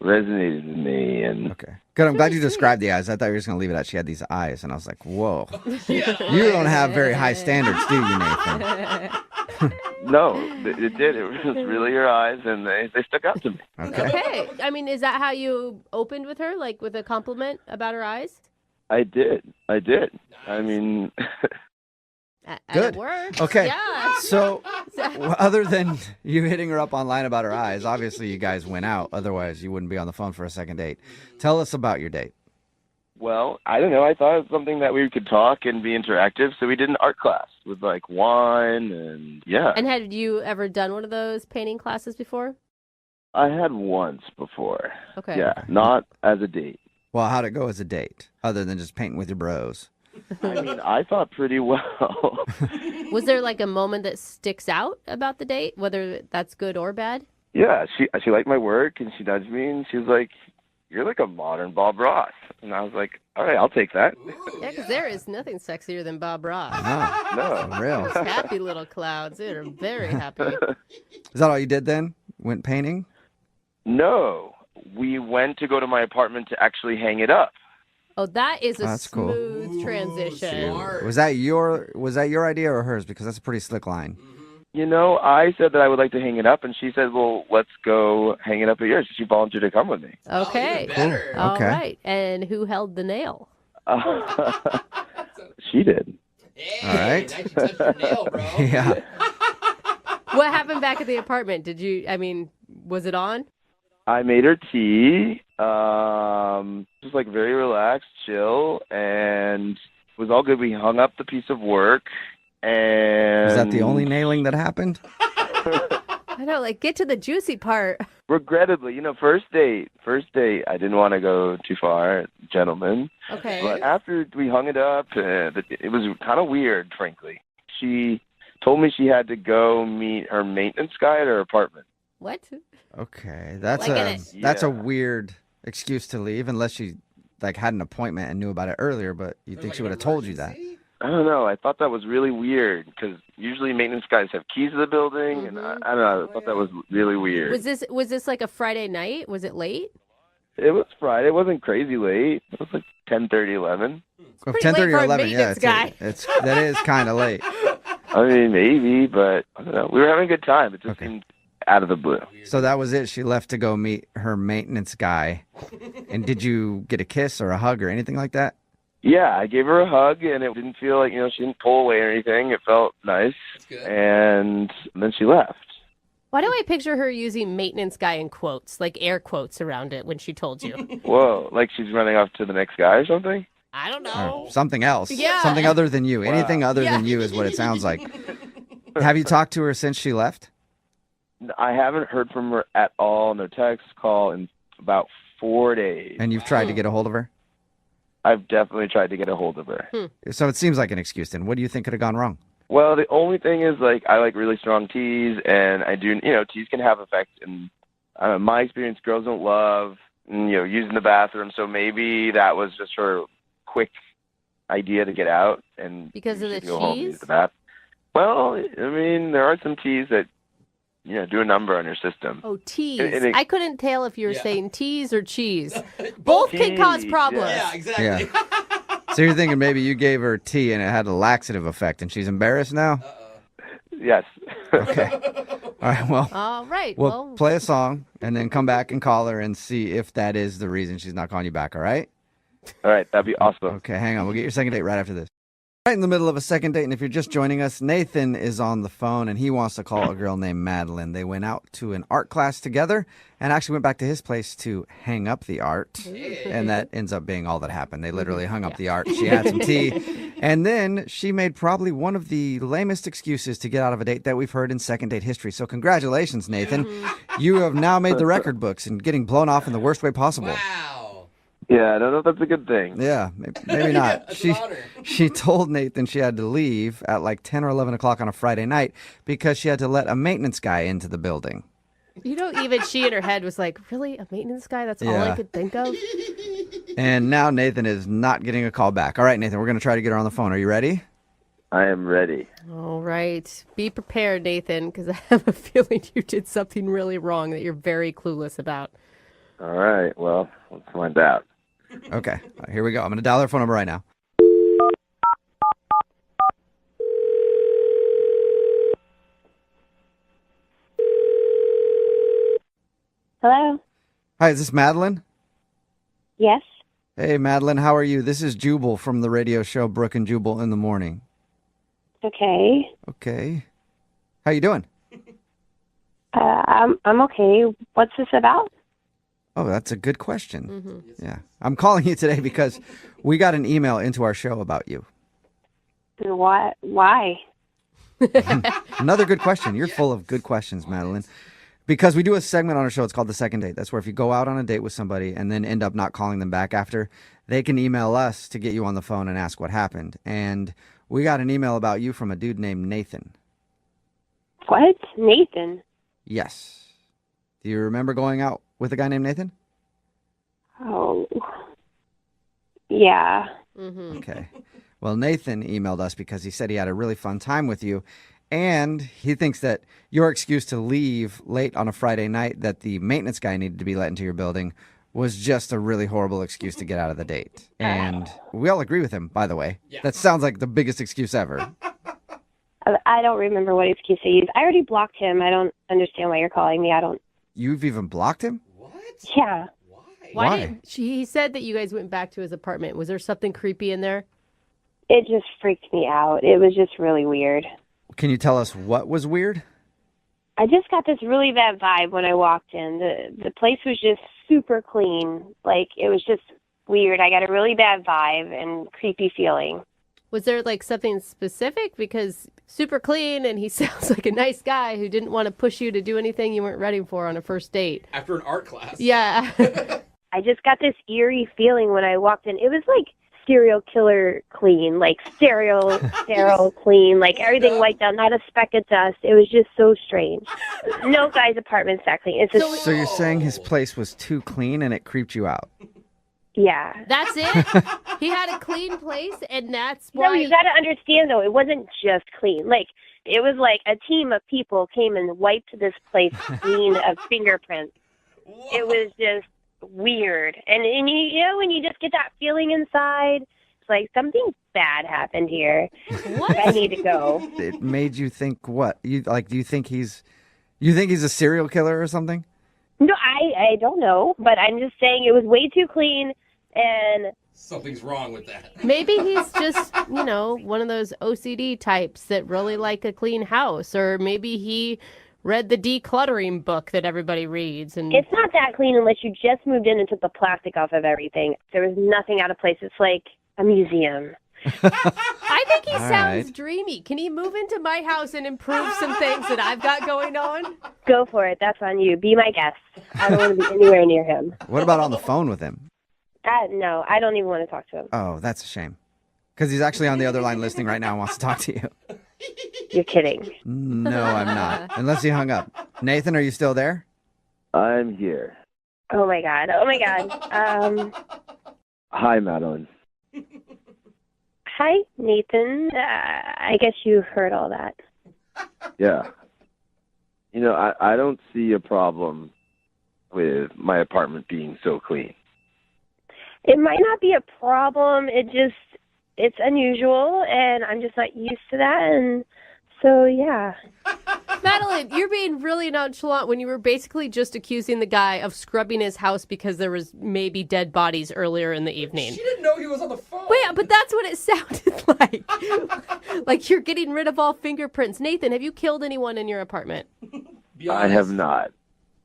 Speaker 5: resonated with me. And
Speaker 2: Okay. Good. I'm glad you described the eyes. I thought you were just going to leave it at she had these eyes. And I was like, whoa. You don't have very high standards, do you, Nathan?
Speaker 5: no, it did. It was really her eyes, and they stuck out to me.
Speaker 2: Okay.
Speaker 8: Okay. I mean, is that how you opened with her, like with a compliment about her eyes?
Speaker 5: I did. I mean,
Speaker 8: And
Speaker 2: Good.
Speaker 8: it worked.
Speaker 2: Okay.
Speaker 8: Yeah.
Speaker 2: So, other than you hitting her up online about her eyes, obviously you guys went out. Otherwise, you wouldn't be on the phone for a second date. Tell us about your date.
Speaker 5: well, I don't know. I thought it was something that we could talk and be interactive, so we did an art class with like wine and yeah.
Speaker 8: And had you ever done one of those painting classes before?
Speaker 5: I had once before.
Speaker 8: Okay.
Speaker 5: Yeah, not as a date.
Speaker 2: Well, how'd it go as a date, other than just painting with your bros?
Speaker 5: I mean, I thought pretty well.
Speaker 8: Was there like a moment that sticks out about the date, whether that's good or bad?
Speaker 5: Yeah, she liked my work, and she nudged me, and she was like, "You're like a modern Bob Ross," and I was like, "All right, I'll take that."
Speaker 8: Yeah, because there is nothing sexier than Bob Ross.
Speaker 2: No,
Speaker 5: No,
Speaker 2: for real.
Speaker 8: Those happy little clouds. They're very happy.
Speaker 2: Is that all you did then? Went painting?
Speaker 5: no. We went to go to my apartment to actually hang it up.
Speaker 8: Oh, that is a
Speaker 2: That's cool.
Speaker 8: smooth transition.
Speaker 2: Was that your idea or hers? Because that's a pretty slick line.
Speaker 5: You know, I said that I would like to hang it up, and she said, "Well, let's go hang it up at yours." She volunteered to come with me.
Speaker 8: Okay.
Speaker 2: Cool.
Speaker 8: All
Speaker 2: Okay.
Speaker 8: right. And who held the nail?
Speaker 5: She did.
Speaker 2: All right.
Speaker 4: Nice you touched your nail, bro.
Speaker 2: Yeah.
Speaker 8: What happened back at the apartment? Was it on?
Speaker 5: I made her tea, just like very relaxed, chill, and it was all good. We hung up the piece of work, and
Speaker 2: Was that the only nailing that happened?
Speaker 3: I know, like, get to the juicy part.
Speaker 19: Regrettably, first date, I didn't want to go too far, gentlemen.
Speaker 3: Okay.
Speaker 19: But after we hung it up, it was kind of weird, frankly. She told me she had to go meet her maintenance guy at her apartment.
Speaker 3: What?
Speaker 2: Okay, that's
Speaker 3: Liking
Speaker 2: a weird excuse to leave, unless she had an appointment and knew about it earlier. But you think she would have told you that?
Speaker 19: I don't know. I thought that was really weird because usually maintenance guys have keys to the building, and I don't know. I thought that was really weird.
Speaker 3: Was this like a Friday night? Was it late?
Speaker 19: It was Friday. It wasn't crazy late. It was like 10:30, 11.
Speaker 2: Well, 10:30 or 11, yeah, that is kind of late.
Speaker 19: I mean, maybe, but I don't know. We were having a good time. It just seemed out of the blue.
Speaker 2: So that was it. She left to go meet her maintenance guy. And did you get a kiss or a hug or anything like that?
Speaker 19: Yeah, I gave her a hug, and it didn't feel like, she didn't pull away or anything. It felt nice. And then she left.
Speaker 3: Why do I picture her using maintenance guy in quotes, like air quotes around it when she told you?
Speaker 19: Whoa, like she's running off to the next guy or something?
Speaker 3: I don't know.
Speaker 2: Or something else.
Speaker 3: Yeah.
Speaker 2: Something other than you.
Speaker 19: Wow.
Speaker 2: Anything other than you is what it sounds like. Have you talked to her since she left?
Speaker 19: I haven't heard from her at all. No text, call in about 4 days.
Speaker 2: And you've tried to get a hold of her?
Speaker 19: I've definitely tried to get a hold of her.
Speaker 2: So it seems like an excuse then. What do you think could have gone wrong?
Speaker 19: Well, the only thing is, I like really strong teas, and I do, teas can have effect. And my experience, girls don't love, using the bathroom. So maybe that was just her quick idea to get out and
Speaker 3: because of the
Speaker 19: go home and
Speaker 3: cheese.
Speaker 19: use the bath. Well, I mean, there are some teas that do a number on your system.
Speaker 3: Oh, teas.
Speaker 19: And
Speaker 3: I couldn't tell if you were saying teas or cheese. Both can cause
Speaker 19: Teas,
Speaker 3: problems.
Speaker 19: yeah.
Speaker 4: Exactly.
Speaker 2: Yeah. So you're thinking maybe you gave her tea and it had a laxative effect and she's embarrassed now?
Speaker 19: Yes.
Speaker 2: Okay. All right, well.
Speaker 3: All right.
Speaker 2: We'll play a song and then come back and call her and see if that is the reason she's not calling you back, all right?
Speaker 19: All right, that'd be awesome.
Speaker 2: Okay, hang on. We'll get your second date right after this. Right in the middle of a second date, and if you're just joining us, Nathan is on the phone, and he wants to call a girl named Madeline. They went out to an art class together and actually went back to his place to hang up the art, and that ends up being all that happened. They literally hung up the art. She had some tea, and then she made probably one of the lamest excuses to get out of a date that we've heard in second date history. So congratulations, Nathan. You have now made the record books and getting blown off in the worst way possible.
Speaker 4: Wow.
Speaker 19: Yeah, I don't know if that's a good thing.
Speaker 2: Yeah, maybe not. She told Nathan she had to leave at like 10 or 11 o'clock on a Friday night because she had to let a maintenance guy into the building.
Speaker 3: Even she in her head was like, really? A maintenance guy? That's all I could think of?
Speaker 2: And now Nathan is not getting a call back. All right, Nathan, we're going to try to get her on the phone. Are you ready?
Speaker 19: I am ready.
Speaker 3: All right. Be prepared, Nathan, because I have a feeling you did something really wrong that you're very clueless about.
Speaker 19: All right, well, let's find out.
Speaker 2: Okay, all right, here we go. I'm going to dial her phone number right now.
Speaker 9: Hello?
Speaker 2: Hi, is this Madeline?
Speaker 9: Yes?
Speaker 2: Hey, Madeline, how are you? This is Jubal from the radio show Brooke and Jubal in the Morning.
Speaker 9: Okay.
Speaker 2: Okay. How you doing?
Speaker 9: I'm okay. What's this about?
Speaker 2: Oh, that's a good question. Yeah. I'm calling you today because we got an email into our show about you.
Speaker 9: What? Why?
Speaker 2: Another good question. You're full of good questions, Madeline. Because we do a segment on our show. It's called The Second Date. That's where if you go out on a date with somebody and then end up not calling them back after, they can email us to get you on the phone and ask what happened. And we got an email about you from a dude named Nathan.
Speaker 9: What? Nathan?
Speaker 2: Yes. Do you remember going out with a guy named Nathan?
Speaker 9: Oh. Yeah.
Speaker 2: Okay. Well, Nathan emailed us because he said he had a really fun time with you. And he thinks that your excuse to leave late on a Friday night that the maintenance guy needed to be let into your building was just a really horrible excuse to get out of the date. And we all agree with him, by the way. Yeah. That sounds like the biggest excuse ever.
Speaker 9: I don't remember what excuse I used. I already blocked him. I don't understand why you're calling me. I don't.
Speaker 2: You've even blocked him?
Speaker 9: Yeah.
Speaker 2: Why?
Speaker 3: He said that you guys went back to his apartment. Was there something creepy in there?
Speaker 9: It just freaked me out. It was just really weird.
Speaker 2: Can you tell us what was weird?
Speaker 9: I just got this really bad vibe when I walked in. The place was just super clean. Like, it was just weird. I got a really bad vibe and creepy feeling.
Speaker 3: Was there like something specific? Because super clean and he sounds like a nice guy who didn't want to push you to do anything you weren't ready for on a first date.
Speaker 4: After an art class.
Speaker 3: Yeah.
Speaker 9: I just got this eerie feeling when I walked in. It was like serial killer clean, like sterile clean, like everything wiped out, not a speck of dust. It was just so strange. No guy's apartment's that clean. It's just,
Speaker 2: So you're saying his place was too clean and it creeped you out?
Speaker 9: yeah.
Speaker 3: That's it? He had a clean place and that's why...
Speaker 9: No, you got to understand, though, it wasn't just clean. Like, it was like a team of people came and wiped this place clean of fingerprints. It was just weird. And you know, when you just get that feeling inside, it's like something bad happened here. What? I need to go.
Speaker 2: It made you think what? Do you think he's a serial killer or something?
Speaker 9: No, I don't know, but I'm just saying it was way too clean and...
Speaker 4: Something's wrong with that.
Speaker 3: Maybe he's just, one of those OCD types that really like a clean house. Or maybe he read the decluttering book that everybody reads. And
Speaker 9: it's not that clean unless you just moved in and took the plastic off of everything. There was nothing out of place. It's like a museum.
Speaker 3: I think he
Speaker 2: All
Speaker 3: sounds
Speaker 2: right.
Speaker 3: dreamy. Can he move into my house and improve some things that I've got going on?
Speaker 9: Go for it. That's on you. Be my guest. I don't want to be anywhere near him.
Speaker 2: What about on the phone with him?
Speaker 9: No, I don't even want to talk to him.
Speaker 2: Oh, that's a shame. Because he's actually on the other line listening right now and wants to talk to you.
Speaker 9: You're kidding.
Speaker 2: No, I'm not. Unless he hung up. Nathan, are you still there?
Speaker 17: I'm here.
Speaker 9: Oh, my God. Oh, my God.
Speaker 17: Hi, Madeline.
Speaker 9: Hi, Nathan. I guess you heard all that.
Speaker 17: Yeah. I don't see a problem with my apartment being so clean.
Speaker 9: It might not be a problem. It's unusual, and I'm just not used to that. And so, yeah.
Speaker 3: Madeline, you're being really nonchalant when you were basically just accusing the guy of scrubbing his house because there was maybe dead bodies earlier in the evening.
Speaker 4: She didn't know he was on the phone.
Speaker 3: Wait, but that's what it sounded like. Like you're getting rid of all fingerprints. Nathan, have you killed anyone in your apartment?
Speaker 17: I have not.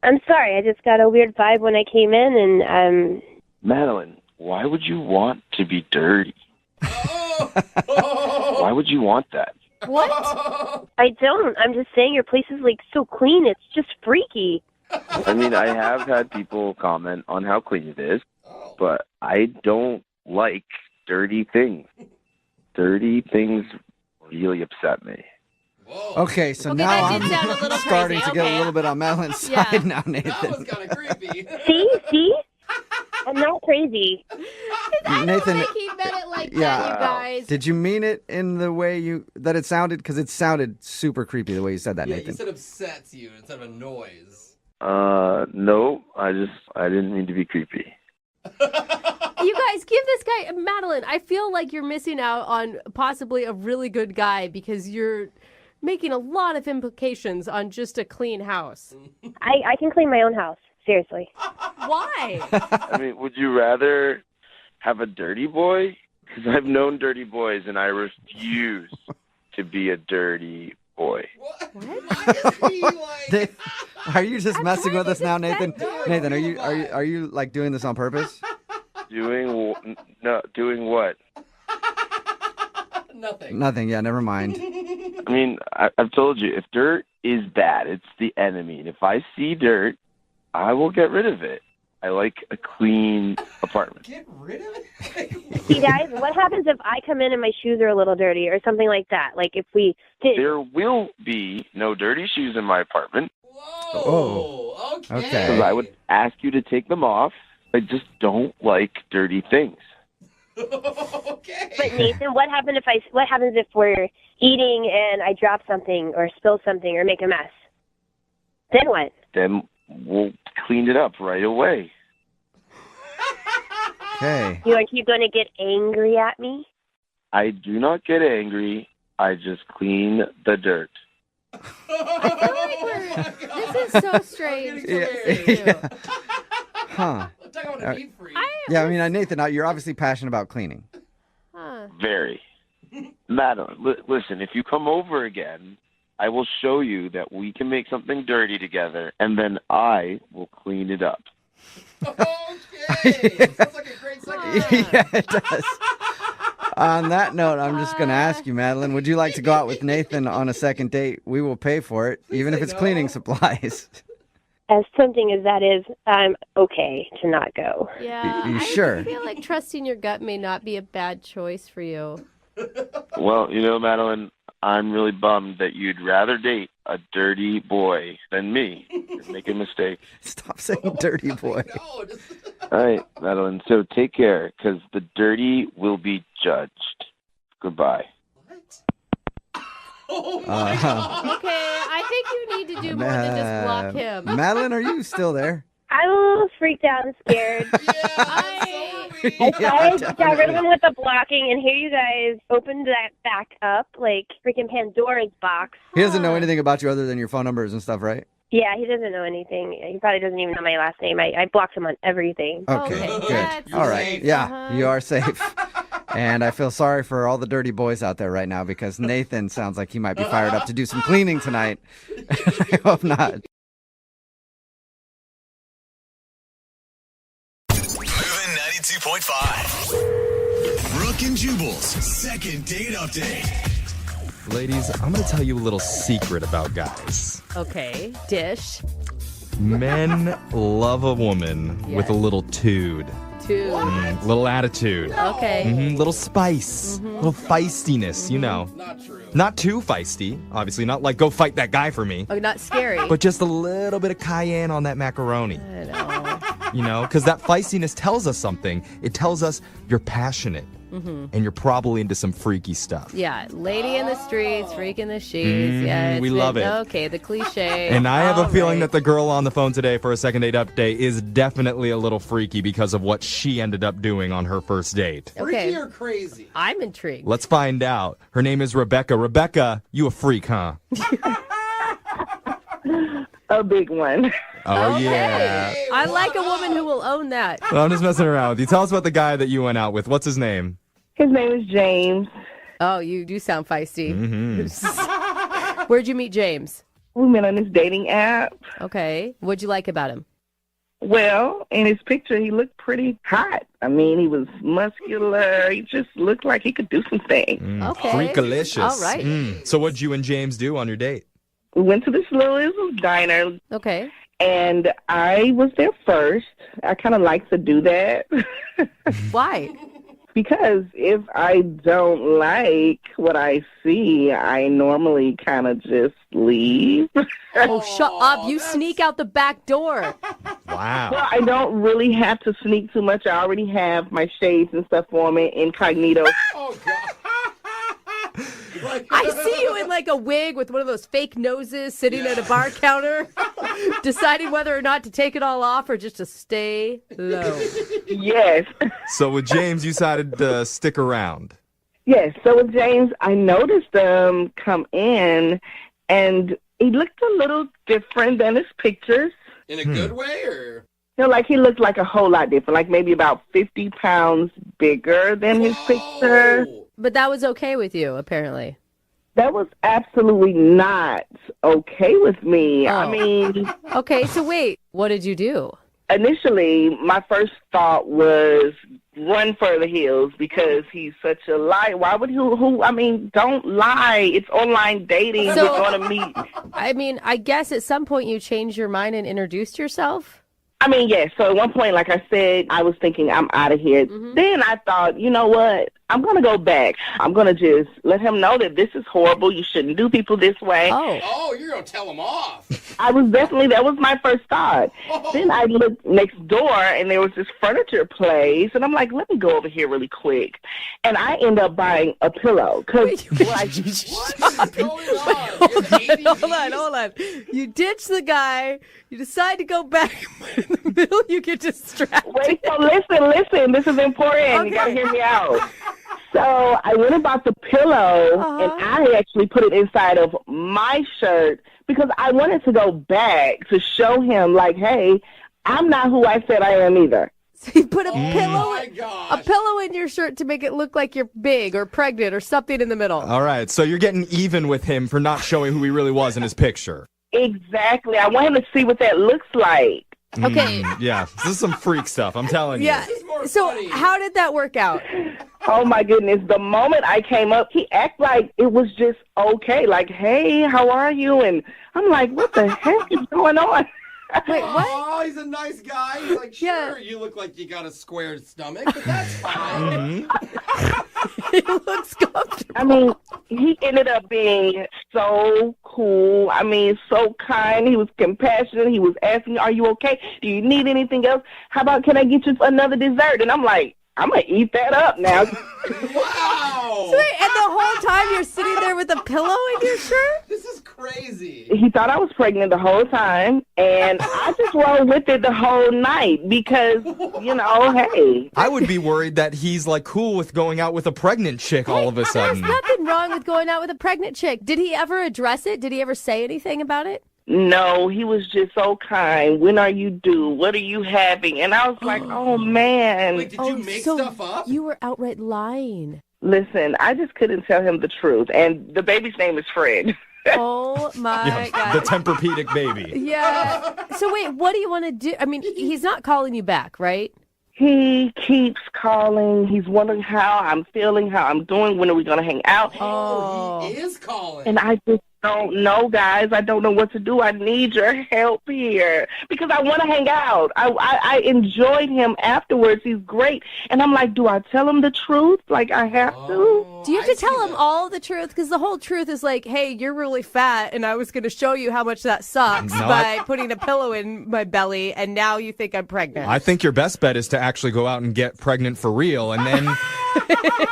Speaker 9: I'm sorry. I just got a weird vibe when I came in, and
Speaker 17: Madeline, why would you want to be dirty? Why would you want that?
Speaker 3: What?
Speaker 9: I don't. I'm just saying your place is, like, so clean. It's just freaky.
Speaker 17: I mean, I have had people comment on how clean it is, but I don't like dirty things. Dirty things really upset me.
Speaker 2: Okay, so now
Speaker 3: that did sound a
Speaker 2: I'm
Speaker 3: little
Speaker 2: starting
Speaker 3: crazy.
Speaker 2: to get
Speaker 3: Okay.
Speaker 2: a little bit on Madeline's
Speaker 3: Yeah.
Speaker 2: side now, Nathan.
Speaker 4: That was kind of creepy.
Speaker 9: See? I'm not crazy.
Speaker 3: I
Speaker 2: Nathan,
Speaker 3: don't think he meant it like
Speaker 2: yeah.
Speaker 3: that, you guys.
Speaker 2: Did you mean it in the way that it sounded? Because it sounded super creepy the way you said that,
Speaker 4: Yeah,
Speaker 2: Nathan.
Speaker 4: you said upsets you instead of a noise.
Speaker 17: No, I didn't mean to be creepy.
Speaker 3: You guys, give this guy, Madeline, I feel like you're missing out on possibly a really good guy because you're making a lot of implications on just a clean house.
Speaker 9: I can clean my own house. Seriously.
Speaker 3: Why?
Speaker 17: I mean, would you rather have a dirty boy? Because I've known dirty boys, and I refuse to be a dirty boy.
Speaker 2: Are you just messing with us now, Nathan? Nathan, are you like doing this on purpose?
Speaker 17: Doing what?
Speaker 2: Nothing. Yeah, never mind.
Speaker 17: I mean, I've told you, if dirt is bad, it's the enemy. And if I see dirt, I will get rid of it. I like a clean apartment.
Speaker 4: Get rid of it?
Speaker 9: See, guys, what happens if I come in and my shoes are a little dirty or something like that? Like if we did.
Speaker 17: There will be no dirty shoes in my apartment.
Speaker 2: Oh, okay.
Speaker 17: Because I would ask you to take them off. I just don't like dirty things.
Speaker 4: Okay.
Speaker 9: But Nathan, what happens if we're eating and I drop something or spill something or make a mess? Then what?
Speaker 17: Then we'll clean it up right away.
Speaker 2: Okay.
Speaker 9: You're going to get angry at me?
Speaker 17: I do not get angry. I just clean the dirt.
Speaker 3: This is so strange.
Speaker 2: Yeah. Huh. Yeah, I mean, Nathan, you're obviously passionate about cleaning.
Speaker 3: Huh.
Speaker 17: Very. Madeline, listen, if you come over again, I will show you that we can make something dirty together, and then I will clean it up.
Speaker 4: Okay. Sounds like a great second.
Speaker 2: Yeah, it does. On that note, I'm just going to ask you, Madeline, would you like to go out with Nathan on a second date? We will pay for it, even if it's cleaning supplies.
Speaker 9: As tempting as that is, I'm okay to not go.
Speaker 3: Yeah,
Speaker 2: You
Speaker 3: I
Speaker 2: sure?
Speaker 3: feel like trusting your gut may not be a bad choice for you.
Speaker 19: Well, Madeline, I'm really bummed that you'd rather date a dirty boy than me. You're making a mistake.
Speaker 2: Stop saying dirty boy.
Speaker 19: All right, Madeline, so take care, because the dirty will be judged. Goodbye.
Speaker 3: Okay, I think you need to do more than just block him.
Speaker 2: Madeline, are you still there?
Speaker 9: I'm a little freaked out and scared. I got rid of him with the blocking, and here you guys opened that back up like freaking Pandora's box.
Speaker 2: He doesn't know anything about you other than your phone numbers and stuff, right?
Speaker 9: Yeah, he doesn't know anything. He probably doesn't even know my last name. I blocked him on everything.
Speaker 2: Okay, good. All right. Yeah, you are safe. And I feel sorry for all the dirty boys out there right now because Nathan sounds like he might be fired up to do some cleaning tonight. I hope not.
Speaker 1: Moving 92.5. Brooke and Jubal's second date update.
Speaker 18: Ladies, I'm going to tell you a little secret about guys.
Speaker 3: Okay, dish.
Speaker 18: Men love a woman with a little tude. Little attitude.
Speaker 3: Okay.
Speaker 18: Little spice. Little feistiness,
Speaker 4: Not true.
Speaker 18: Not too feisty, obviously. Not like, go fight that guy for me.
Speaker 3: Oh, not scary.
Speaker 18: But just a little bit of cayenne on that macaroni.
Speaker 3: I know.
Speaker 18: Because that feistiness tells us something. It tells us you're passionate. And you're probably into some freaky stuff.
Speaker 3: Yeah, lady in the streets, freak in the sheets. Yeah,
Speaker 18: we love it.
Speaker 3: Okay, the cliche.
Speaker 18: And I have a feeling that the girl on the phone today for a second date update is definitely a little freaky because of what she ended up doing on her first date.
Speaker 3: Okay.
Speaker 4: Freaky or crazy?
Speaker 3: I'm intrigued.
Speaker 18: Let's find out. Her name is Rebecca. Rebecca, you a freak, huh?
Speaker 11: A big one.
Speaker 18: Oh,
Speaker 3: Okay.
Speaker 18: yeah.
Speaker 3: I like a woman who will own that.
Speaker 18: Well, I'm just messing around with you. Tell us about the guy that you went out with. What's his name?
Speaker 11: His name is James.
Speaker 3: Oh, you do sound feisty. Where'd you meet James?
Speaker 11: We met on this dating app.
Speaker 3: Okay. What'd you like about him?
Speaker 11: Well, in his picture, he looked pretty hot. I mean, he was muscular. He just looked like he could do some things.
Speaker 3: Okay.
Speaker 18: Freakalicious.
Speaker 3: All right.
Speaker 18: So what'd you and James do on your date?
Speaker 11: We went to this little diner.
Speaker 3: Okay.
Speaker 11: And I was there first. I kind of like to do that.
Speaker 3: Why?
Speaker 11: Because if I don't like what I see, I normally kind of just leave.
Speaker 3: Oh, shut up. You sneak out the back door.
Speaker 18: Wow.
Speaker 11: Well, I don't really have to sneak too much. I already have my shades and stuff on me, incognito.
Speaker 4: Oh, God.
Speaker 3: I see you in like a wig with one of those fake noses sitting at a bar counter, deciding whether or not to take it all off or just to stay low.
Speaker 11: Yes.
Speaker 18: So with James, you decided to stick around.
Speaker 11: Yes. So with James, I noticed him come in, and he looked a little different than his pictures.
Speaker 4: In a good way, or?
Speaker 11: Like he looked like a whole lot different, like maybe about 50 pounds bigger than his picture.
Speaker 3: But that was okay with you, apparently.
Speaker 11: That was absolutely not okay with me.
Speaker 3: Oh.
Speaker 11: I mean...
Speaker 3: Okay, so wait, what did you do?
Speaker 11: Initially, my first thought was run for the hills because he's such a liar. Why would I mean, don't lie. It's online dating.
Speaker 3: So,
Speaker 11: we're going to meet.
Speaker 3: I mean, I guess at some point you changed your mind and introduced yourself?
Speaker 11: I mean, yes. So at one point, like I said, I was thinking I'm out of here. Then I thought, you know what? I'm going to go back. I'm going to just let him know that this is horrible. You shouldn't do people this way.
Speaker 4: Oh, you're going to tell him off.
Speaker 11: That was my first thought. Then I looked next door, and there was this furniture place, and I'm like, let me go over here really quick. And I end up buying a pillow.
Speaker 4: What's going on?
Speaker 3: Hold on. You ditch the guy. You decide to go back. In the middle, you get distracted.
Speaker 11: Wait, so listen. This is important.
Speaker 3: Okay.
Speaker 11: You got to hear me out. So I went and bought the pillow, and I actually put it inside of my shirt because I wanted to go back to show him, like, hey, I'm not who I said I am either.
Speaker 3: So you put a pillow in your shirt to make it look like you're big or pregnant or something in the middle.
Speaker 18: All right, so you're getting even with him for not showing who he really was in his picture.
Speaker 11: Exactly. I want him to see what that looks like.
Speaker 3: Okay.
Speaker 18: Yeah, this is some freak stuff, I'm telling you.
Speaker 3: Yeah. So how did that work out?
Speaker 11: Oh my goodness. The moment I came up, he acted like it was just okay. Like, hey, how are you? And I'm like, what the heck is going on?
Speaker 3: Wait, what?
Speaker 4: Oh, he's a nice guy. He's like, sure, you look like you got a square stomach, but that's fine.
Speaker 3: He looks comfortable.
Speaker 11: I mean, he ended up being so cool. I mean, so kind. He was compassionate. He was asking, are you okay? Do you need anything else? How about, can I get you another dessert? And I'm like, I'm going to eat that up now.
Speaker 4: Wow.
Speaker 3: So wait, and the whole time you're sitting there with a pillow in your shirt?
Speaker 4: This is crazy.
Speaker 11: He thought I was pregnant the whole time, and I just rolled with it the whole night because, you know, hey.
Speaker 18: I would be worried that he's like cool with going out with a pregnant chick all of a sudden.
Speaker 3: There's nothing wrong with going out with a pregnant chick. Did he ever address it? Did he ever say anything about it?
Speaker 11: No, he was just so kind. When are you due? What are you having? And I was like, oh, man.
Speaker 4: Wait, did you make stuff up?
Speaker 3: You were outright lying.
Speaker 11: Listen, I just couldn't tell him the truth. And the baby's name is Fred.
Speaker 3: Oh, my God.
Speaker 18: The Tempur-Pedic baby.
Speaker 3: Yeah. So wait, what do you want to do? I mean, he's not calling you back, right?
Speaker 11: He keeps calling. He's wondering how I'm feeling, how I'm doing, when are we going to hang out.
Speaker 4: Oh, he is calling.
Speaker 11: And I just don't know, guys. I don't know what to do. I need your help here because I want to hang out. I enjoyed him afterwards. He's great. And I'm like, do I tell him the truth? Like, I have to?
Speaker 3: Do you have to tell him all the truth? Because the whole truth is like, hey, you're really fat, and I was going to show you how much that sucks by putting a pillow in my belly, and now you think I'm pregnant.
Speaker 18: I think your best bet is to actually go out and get pregnant for real, and then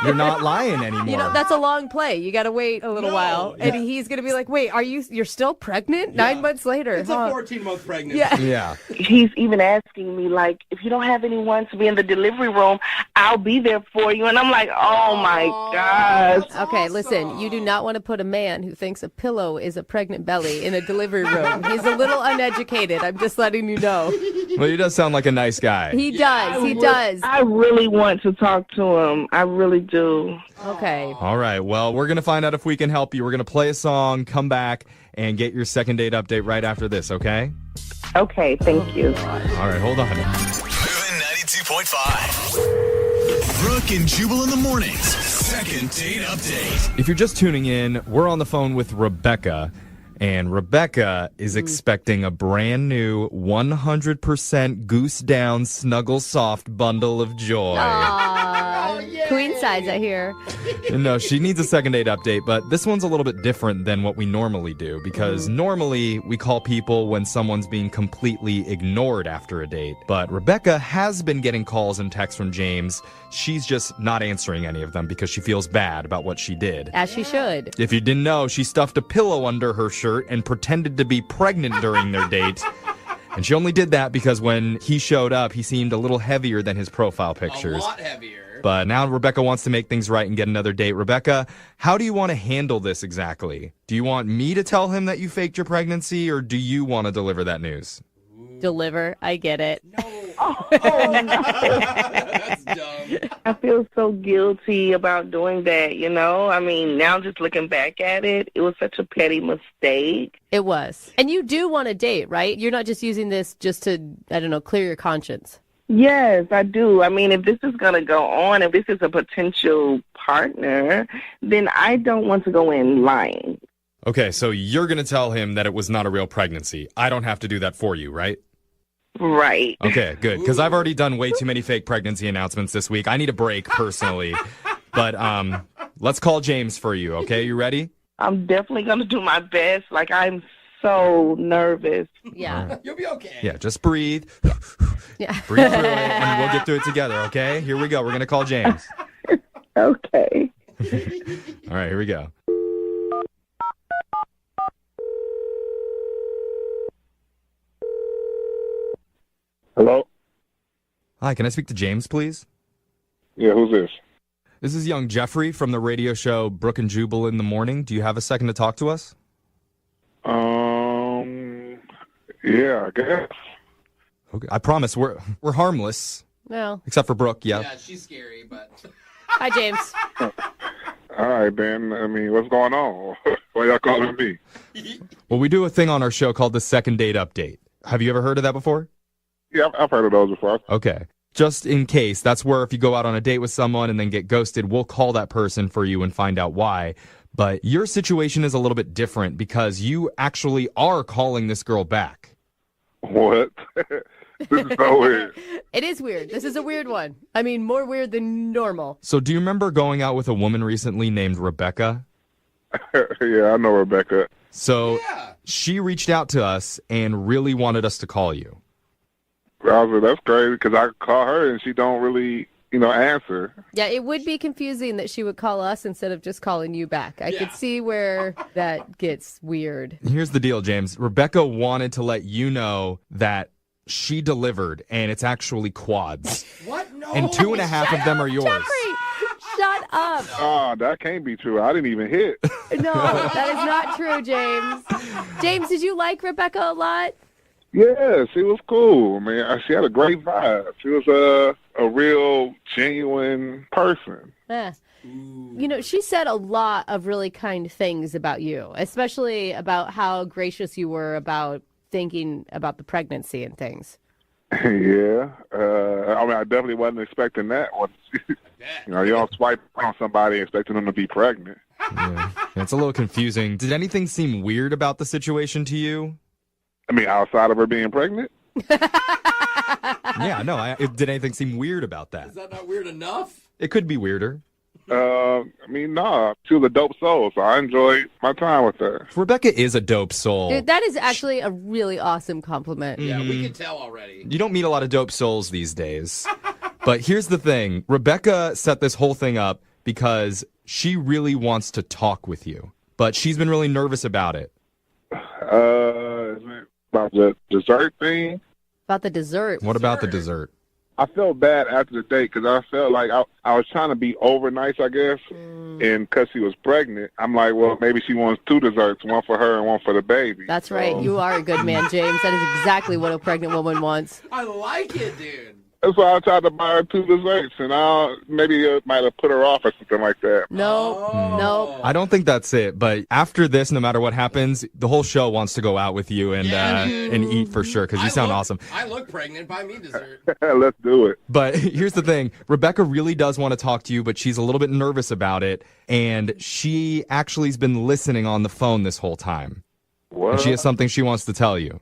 Speaker 18: you're not lying anymore.
Speaker 3: You know, that's a long play. You got to wait a little while, and he's going to be like, wait, you're still pregnant? 9 months later.
Speaker 4: It's a 14-month pregnancy.
Speaker 18: Yeah.
Speaker 11: He's even asking me, like, if you don't have anyone to be in the delivery room, I'll be there for you. And I'm like, oh, my gosh.
Speaker 3: Okay, listen, you do not want to put a man who thinks a pillow is a pregnant belly in a delivery room. He's a little uneducated. I'm just letting you know.
Speaker 18: Well, he does sound like a nice guy.
Speaker 3: He does. He does.
Speaker 11: I really want to talk to him. I really do.
Speaker 3: Okay.
Speaker 18: All right. Well, we're going to find out if we can help you. We're going to play a song, come back, and get your second date update right after this, okay?
Speaker 11: Okay, thank you.
Speaker 18: All right, hold on.
Speaker 1: Moving 92.5. Brooke and Jubal in the mornings. Second date update.
Speaker 18: If you're just tuning in, we're on the phone with Rebecca, and Rebecca is expecting a brand new 100% goose down snuggle soft bundle of joy.
Speaker 3: Queen size, I hear.
Speaker 18: No, she needs a second date update, but this one's a little bit different than what we normally do because normally we call people when someone's being completely ignored after a date. But Rebecca has been getting calls and texts from James. She's just not answering any of them because she feels bad about what she did.
Speaker 3: As she should.
Speaker 18: If you didn't know, she stuffed a pillow under her shirt and pretended to be pregnant during their date. And she only did that because when he showed up, he seemed a little heavier than his profile pictures.
Speaker 4: A lot heavier.
Speaker 18: But now Rebecca wants to make things right and get another date. Rebecca, how do you want to handle this exactly? Do you want me to tell him that you faked your pregnancy, or do you want to deliver that news?
Speaker 3: Deliver. I get it.
Speaker 11: No. That's dumb. I feel so guilty about doing that, you know? I mean, now just looking back at it, it was such a petty mistake.
Speaker 3: It was. And you do want a date, right? You're not just using this just to, I don't know, clear your conscience.
Speaker 11: Yes, I do. I mean, if this is going to go on, if this is a potential partner, then I don't want to go in lying.
Speaker 18: Okay, so you're going to tell him that it was not a real pregnancy. I don't have to do that for you, right?
Speaker 11: Right.
Speaker 18: Okay, good. Because I've already done way too many fake pregnancy announcements this week. I need a break personally. But let's call James for you, okay? You ready?
Speaker 11: I'm definitely going to do my best. Like, I'm so nervous.
Speaker 3: Yeah.
Speaker 18: Right.
Speaker 4: You'll be okay.
Speaker 18: Yeah, just breathe.
Speaker 3: Yeah.
Speaker 18: Breathe through it, and we'll get through it together, okay? Here we go. We're going to call James.
Speaker 11: Okay.
Speaker 18: All right, here we go.
Speaker 20: Hello?
Speaker 18: Hi, can I speak to James, please?
Speaker 20: Yeah, who's this?
Speaker 18: This is young Jeffrey from the radio show Brooke and Jubal in the morning. Do you have a second to talk to us?
Speaker 20: Yeah, I guess.
Speaker 18: Okay, I promise we're harmless.
Speaker 3: No.
Speaker 18: Except for Brooke, yeah.
Speaker 4: Yeah, she's scary, but...
Speaker 3: Hi, James.
Speaker 20: All right, Ben. I mean, what's going on? Why y'all calling me?
Speaker 18: Well, we do a thing on our show called the Second Date Update. Have you ever heard of that before?
Speaker 20: Yeah, I've heard of those before.
Speaker 18: Okay. Just in case, that's where if you go out on a date with someone and then get ghosted, we'll call that person for you and find out why. But your situation is a little bit different because you actually are calling this girl back.
Speaker 20: What? This is so weird.
Speaker 3: It is weird. This is a weird one. I mean, more weird than normal.
Speaker 18: So do you remember going out with a woman recently named Rebecca?
Speaker 20: Yeah, I know Rebecca.
Speaker 18: So she reached out to us and really wanted us to call you.
Speaker 20: That's crazy because I call her and she don't really, answer.
Speaker 3: Yeah, it would be confusing that she would call us instead of just calling you back. I could see where that gets weird.
Speaker 18: Here's the deal, James. Rebecca wanted to let you know that she delivered, and it's actually quads.
Speaker 4: What? No.
Speaker 18: And 2.5 of them are yours.
Speaker 3: Jeffrey, shut up.
Speaker 20: Oh, that can't be true. I didn't even hit.
Speaker 3: No, that is not true, James. James, did you like Rebecca a lot?
Speaker 20: Yeah, she was cool, man. She had a great vibe. She was a real genuine person.
Speaker 3: Yeah. She said a lot of really kind things about you, especially about how gracious you were about thinking about the pregnancy and things.
Speaker 20: Yeah. I definitely wasn't expecting that one. You don't swipe on somebody expecting them to be pregnant.
Speaker 18: Yeah. It's a little confusing. Did anything seem weird about the situation to you?
Speaker 20: I mean, outside of her being pregnant?
Speaker 18: Yeah, no. Did anything seem weird about that?
Speaker 4: Is that not weird enough?
Speaker 18: It could be weirder.
Speaker 20: No. She was a dope soul, so I enjoyed my time with her.
Speaker 18: Rebecca is a dope soul.
Speaker 3: Dude, that is actually a really awesome compliment.
Speaker 4: Yeah, we can tell already.
Speaker 18: You don't meet a lot of dope souls these days. But here's the thing. Rebecca set this whole thing up because she really wants to talk with you. But she's been really nervous about it.
Speaker 20: About the dessert thing?
Speaker 3: About the dessert.
Speaker 18: What about the dessert?
Speaker 20: I felt bad after the date because I felt like I was trying to be over nice, I guess. And because she was pregnant, I'm like, well, maybe she wants 2 desserts, one for her and one for the baby.
Speaker 3: That's right. You are a good man, James. That is exactly what a pregnant woman wants.
Speaker 4: I like it, dude.
Speaker 20: That's why I tried to buy her 2 desserts, and maybe it might have put her off or something like that.
Speaker 3: No.
Speaker 18: I don't think that's it. But after this, no matter what happens, the whole show wants to go out with you and eat for sure because you sound awesome.
Speaker 4: I look pregnant. Buy me dessert.
Speaker 20: Let's do it.
Speaker 18: But here's the thing. Rebecca really does want to talk to you, but she's a little bit nervous about it. And she actually has been listening on the phone this whole time.
Speaker 20: What?
Speaker 18: And she has something she wants to tell you.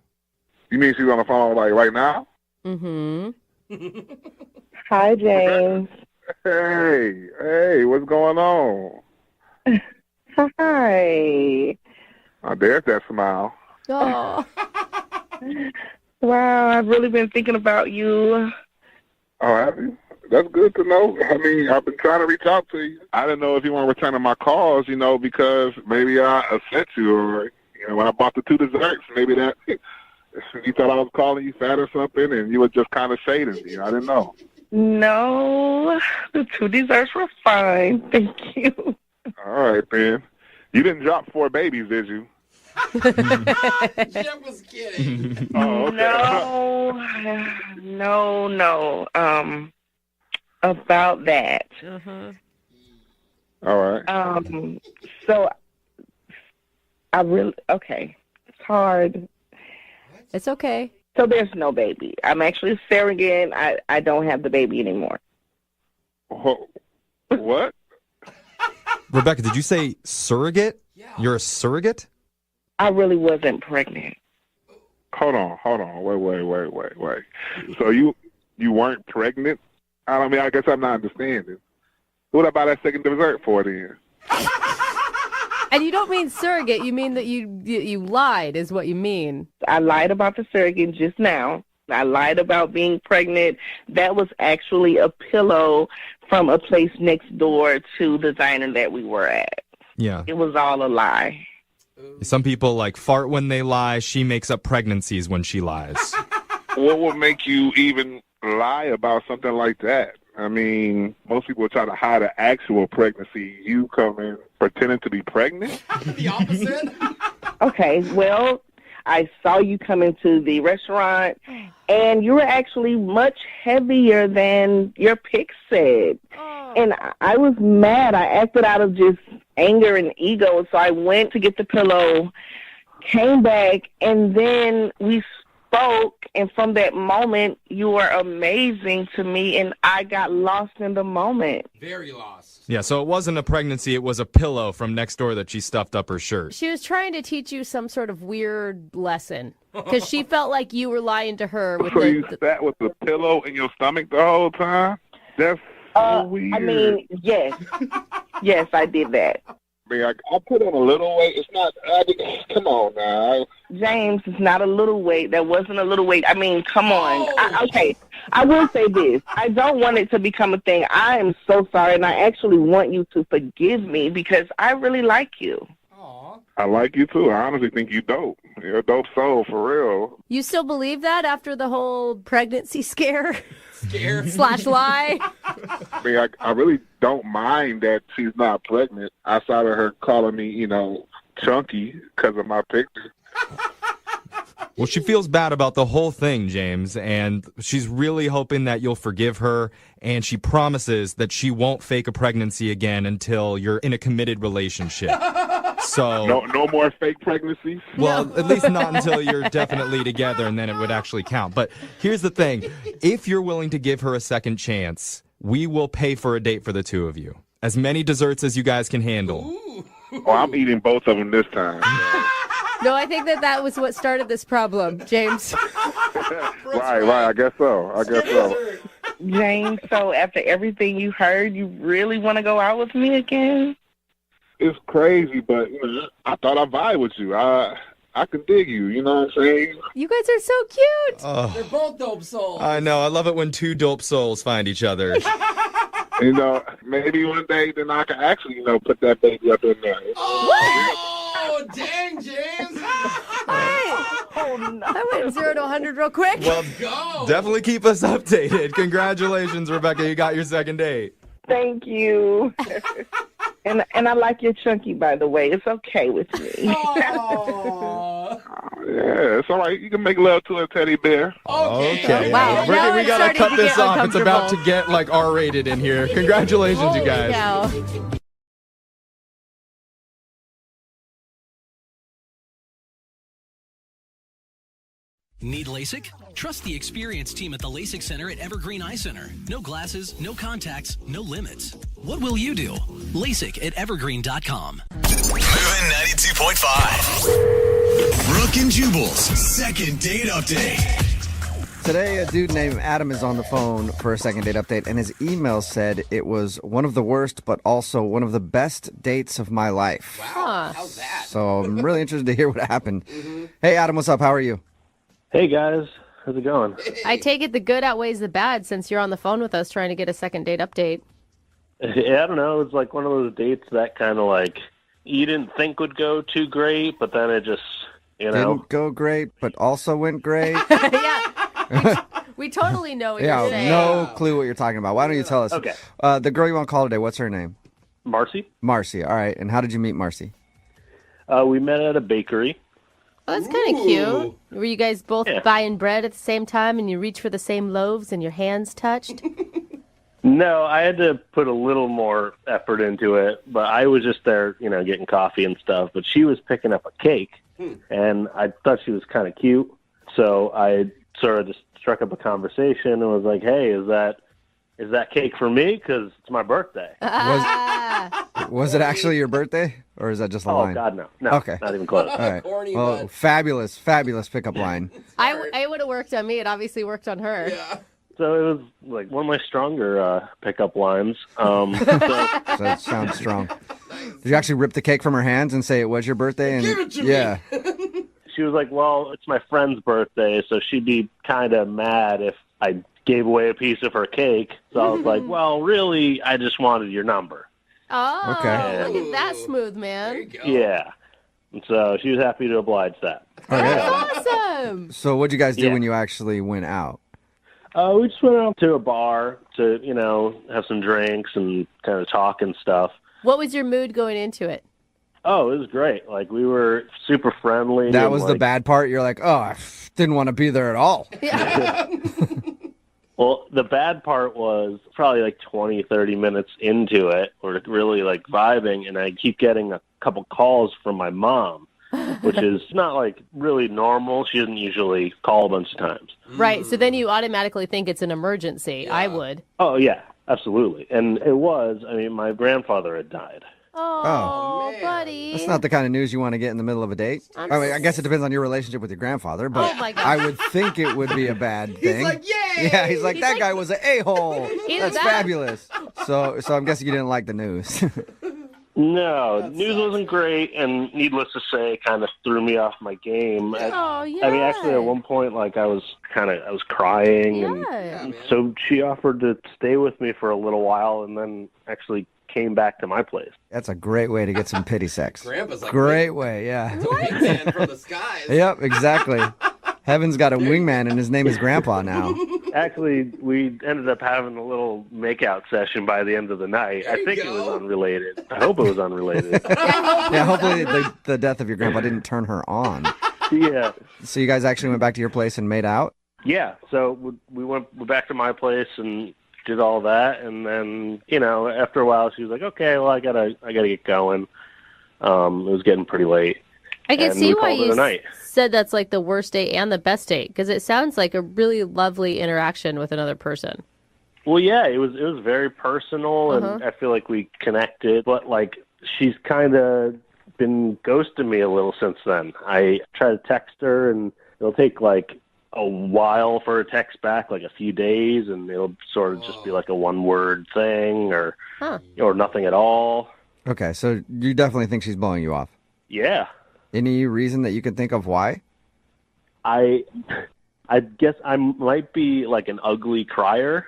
Speaker 20: You mean she's on the phone like right now?
Speaker 3: Mm-hmm.
Speaker 11: Hi, James.
Speaker 20: Hey, what's going on?
Speaker 11: Hi.
Speaker 20: Oh, there's that smile.
Speaker 3: Oh.
Speaker 11: Wow, I've really been thinking about you.
Speaker 20: Oh, have you? That's good to know. I mean, I've been trying to reach out to you. I didn't know if you weren't returning my calls, because maybe I upset you or, when I bought the 2 desserts, maybe that... You thought I was calling you fat or something, and you were just kind of shading me. I didn't know.
Speaker 11: No, the 2 desserts were fine. Thank you.
Speaker 20: All right, then. You didn't drop 4 babies, did you?
Speaker 4: Jeff was kidding.
Speaker 20: Oh, okay.
Speaker 11: No. About that.
Speaker 20: All right.
Speaker 11: So okay. It's hard.
Speaker 3: It's okay.
Speaker 11: So there's no baby. I'm actually a surrogate. I don't have the baby anymore.
Speaker 20: What?
Speaker 18: Rebecca, did you say surrogate? Yeah. You're a surrogate?
Speaker 11: I really wasn't pregnant.
Speaker 20: Hold on. Wait. So you weren't pregnant? I guess I'm not understanding. What about that second dessert for then?
Speaker 3: And you don't mean surrogate. You mean that you lied is what you mean.
Speaker 11: I lied about the surrogate just now. I lied about being pregnant. That was actually a pillow from a place next door to the diner that we were at.
Speaker 18: Yeah.
Speaker 11: It was all a lie.
Speaker 18: Some people fart when they lie. She makes up pregnancies when she lies.
Speaker 20: What would make you even lie about something like that? I mean, most people try to hide an actual pregnancy. You come in pretending to be pregnant?
Speaker 4: The opposite?
Speaker 11: Okay, well, I saw you come into the restaurant, and you were actually much heavier than your pic said. Oh. And I was mad. I acted out of just anger and ego, so I went to get the pillow, came back, and then we spoke, and from that moment, you were amazing to me, and I got lost in the moment.
Speaker 4: Very lost.
Speaker 18: Yeah, so it wasn't a pregnancy, it was a pillow from next door that she stuffed up her shirt.
Speaker 3: She was trying to teach you some sort of weird lesson because she felt like you were lying to her. With
Speaker 20: So you sat with the pillow in your stomach the whole time? That's so weird.
Speaker 11: I mean, yes. Yes, I did that.
Speaker 20: I mean, I put on a little weight. It's not, come on now.
Speaker 11: James, it's not a little weight. That wasn't a little weight. I mean, come on. Okay, I will say this. I don't want it to become a thing. I am so sorry, and I actually want you to forgive me because I really like you.
Speaker 20: I like you, too. I honestly think you dope. You're a dope soul, for real.
Speaker 3: You still believe that after the whole pregnancy scare? Slash lie?
Speaker 20: I mean, I really don't mind that she's not pregnant outside of her calling me, you know, chunky because of my picture.
Speaker 18: Well, she feels bad about the whole thing, James, and she's really hoping that you'll forgive her, and she promises that she won't fake a pregnancy again until you're in a committed relationship. So
Speaker 20: no more fake pregnancies?
Speaker 18: Well, at least not until you're definitely together, and then it would actually count. But here's the thing. If you're willing to give her a second chance, we will pay for a date for the two of you. As many desserts as you guys can handle.
Speaker 20: Oh, I'm eating both of them this time.
Speaker 3: No, I think that was what started this problem, James.
Speaker 20: Right. I guess so.
Speaker 11: James, so after everything you heard, you really want to go out with me again?
Speaker 20: It's crazy, but you know, I thought I vibe with you. I can dig you, you know what I'm saying?
Speaker 3: You guys are so cute.
Speaker 18: Oh,
Speaker 4: They're both dope souls.
Speaker 18: I know. I love it when two dope souls find each other.
Speaker 20: You know, maybe one day then I can actually, you know, put that baby up in there.
Speaker 4: Oh, dang, James.
Speaker 3: I went 0 to 100 real quick.
Speaker 18: Well, definitely keep us updated. Congratulations, Rebecca. You got your second date.
Speaker 11: Thank you. And I like your chunky, by the way. It's okay with me.
Speaker 20: Yeah, it's all right. You can make love to a teddy bear.
Speaker 18: Okay.
Speaker 3: Wow.
Speaker 18: We
Speaker 3: Now it's
Speaker 18: gotta
Speaker 3: starting
Speaker 18: cut
Speaker 3: to
Speaker 18: this
Speaker 3: get
Speaker 18: off. It's about to
Speaker 3: uncomfortable.
Speaker 18: get like R-rated in here. Congratulations, you guys.
Speaker 3: Cow.
Speaker 21: Need LASIK? Trust the experienced team at the LASIK Center at Evergreen Eye Center. No glasses, no contacts, no limits. What will you do? LASIK at evergreen.com.
Speaker 1: Moving 92.5. Brooke and Jubal's second date update.
Speaker 2: Today, a dude named Adam is on the phone for a second date update, and his email said it was one of the worst, but also one of the best dates of my life.
Speaker 3: Huh.
Speaker 4: How's that?
Speaker 2: So I'm really interested to hear what happened. Hey, Adam, what's up? How are you?
Speaker 22: Hey guys, how's it going?
Speaker 3: I take it the good outweighs the bad since you're on the phone with us trying to get a second date update.
Speaker 22: Yeah, I don't know. It's like one of those dates that kind of like you didn't think would go too great, but then it just, you know.
Speaker 2: Didn't go great, but also went great.
Speaker 3: Yeah. We totally know what you're saying.
Speaker 2: No clue what you're talking about. Why don't you tell us?
Speaker 22: Okay.
Speaker 2: The girl you want to call today, what's her name?
Speaker 22: Marcy.
Speaker 2: Marcy. All right. And how did you meet Marcy?
Speaker 22: We met at a bakery.
Speaker 3: Well, that's kind of cute. Were you guys both buying bread at the same time and you reach for the same loaves and your hands touched?
Speaker 22: No, I had to put a little more effort into it, but I was just there, you know, getting coffee and stuff. But she was picking up a cake, and I thought she was kind of cute. So I sort of just struck up a conversation and was like, hey, is that cake for me? Because it's my birthday.
Speaker 2: Was it actually your birthday, or is that just a line?
Speaker 22: Oh, God, no. No,
Speaker 2: okay.
Speaker 22: Not even close.
Speaker 2: All right.
Speaker 4: Corny,
Speaker 2: Well,
Speaker 4: but-
Speaker 2: fabulous pickup line.
Speaker 3: It would have worked on me. It obviously worked on her.
Speaker 4: Yeah.
Speaker 22: So it was like one of my stronger pickup lines.
Speaker 2: So that sounds strong. Did you actually rip the cake from her hands and say it was your birthday? And
Speaker 4: Give it to
Speaker 2: yeah.
Speaker 4: me.
Speaker 22: She was like, well, it's my friend's birthday, so she'd be kind of mad if I gave away a piece of her cake. So I was like, well, really, I just wanted your number.
Speaker 3: Oh,
Speaker 2: Okay.
Speaker 3: look at that smooth man.
Speaker 22: Yeah. And so she was happy to oblige that.
Speaker 3: Awesome.
Speaker 2: So what'd you guys do
Speaker 22: Yeah.
Speaker 2: when you actually went out?
Speaker 22: We just went out to a bar to, you know, have some drinks and kind of talk and stuff.
Speaker 3: What was your mood going into it?
Speaker 22: Oh, it was great. Like, we were super friendly.
Speaker 2: That
Speaker 22: and,
Speaker 2: was the
Speaker 22: like,
Speaker 2: bad part? You're like, oh, I didn't want to be there at all.
Speaker 22: Well, the bad part was probably like 20, 30 minutes into it. We're really like vibing, and I keep getting a couple calls from my mom. which is not like really normal. She doesn't usually call a bunch of times.
Speaker 3: Right. So then you automatically think it's an emergency. I would.
Speaker 22: Oh, yeah, absolutely. And it was, I mean, my grandfather had died.
Speaker 3: Oh, buddy.
Speaker 2: That's not the kind of news you want to get in the middle of a date. I mean, I guess it depends on your relationship with your grandfather, but
Speaker 3: Oh, my God.
Speaker 2: I would think it would be a bad thing.
Speaker 4: He's like, yay!
Speaker 2: Yeah, he's like, that guy was an a-hole.
Speaker 3: Either
Speaker 2: That's
Speaker 3: that-
Speaker 2: fabulous. So I'm guessing you didn't like the news.
Speaker 22: No, news wasn't great, and needless to say, it kind of threw me off my game.
Speaker 3: Oh, yeah.
Speaker 22: I mean, actually, at one point, like I was crying, and so she offered to stay with me for a little while, and then actually came back to my place.
Speaker 2: That's a great way to get some pity sex.
Speaker 4: Grandpa's like,
Speaker 2: Great way, yeah.
Speaker 4: wingman from the skies.
Speaker 2: Yep, exactly. Heaven's got a wingman, and his name is Grandpa now.
Speaker 22: Actually, we ended up having a little makeout session by the end of the night. I think it was unrelated. I hope it was unrelated.
Speaker 2: Yeah, hopefully the death of your grandpa didn't turn her on.
Speaker 22: Yeah.
Speaker 2: So you guys actually went back to your place and made out?
Speaker 22: Yeah, so we went back to my place and did all that, and then after a while she was like, "Okay, well I gotta get going." It was getting pretty late.
Speaker 3: I can
Speaker 22: and
Speaker 3: see
Speaker 22: we
Speaker 3: why
Speaker 22: called it
Speaker 3: you
Speaker 22: a night.
Speaker 3: said that's like the worst date and the best date, because it sounds like a really lovely interaction with another person.
Speaker 22: Well, yeah, it was very personal, and
Speaker 3: Uh-huh.
Speaker 22: I feel like we connected. But like, she's kind of been ghosting me a little since then. I try to text her, and it'll take like a while for a text back, like a few days, and it'll sort of just be like a one-word thing, or nothing at all.
Speaker 2: Okay, so you definitely think she's blowing you off.
Speaker 22: Yeah,
Speaker 2: Any reason that you can think of why?
Speaker 22: I guess I might be like an ugly crier.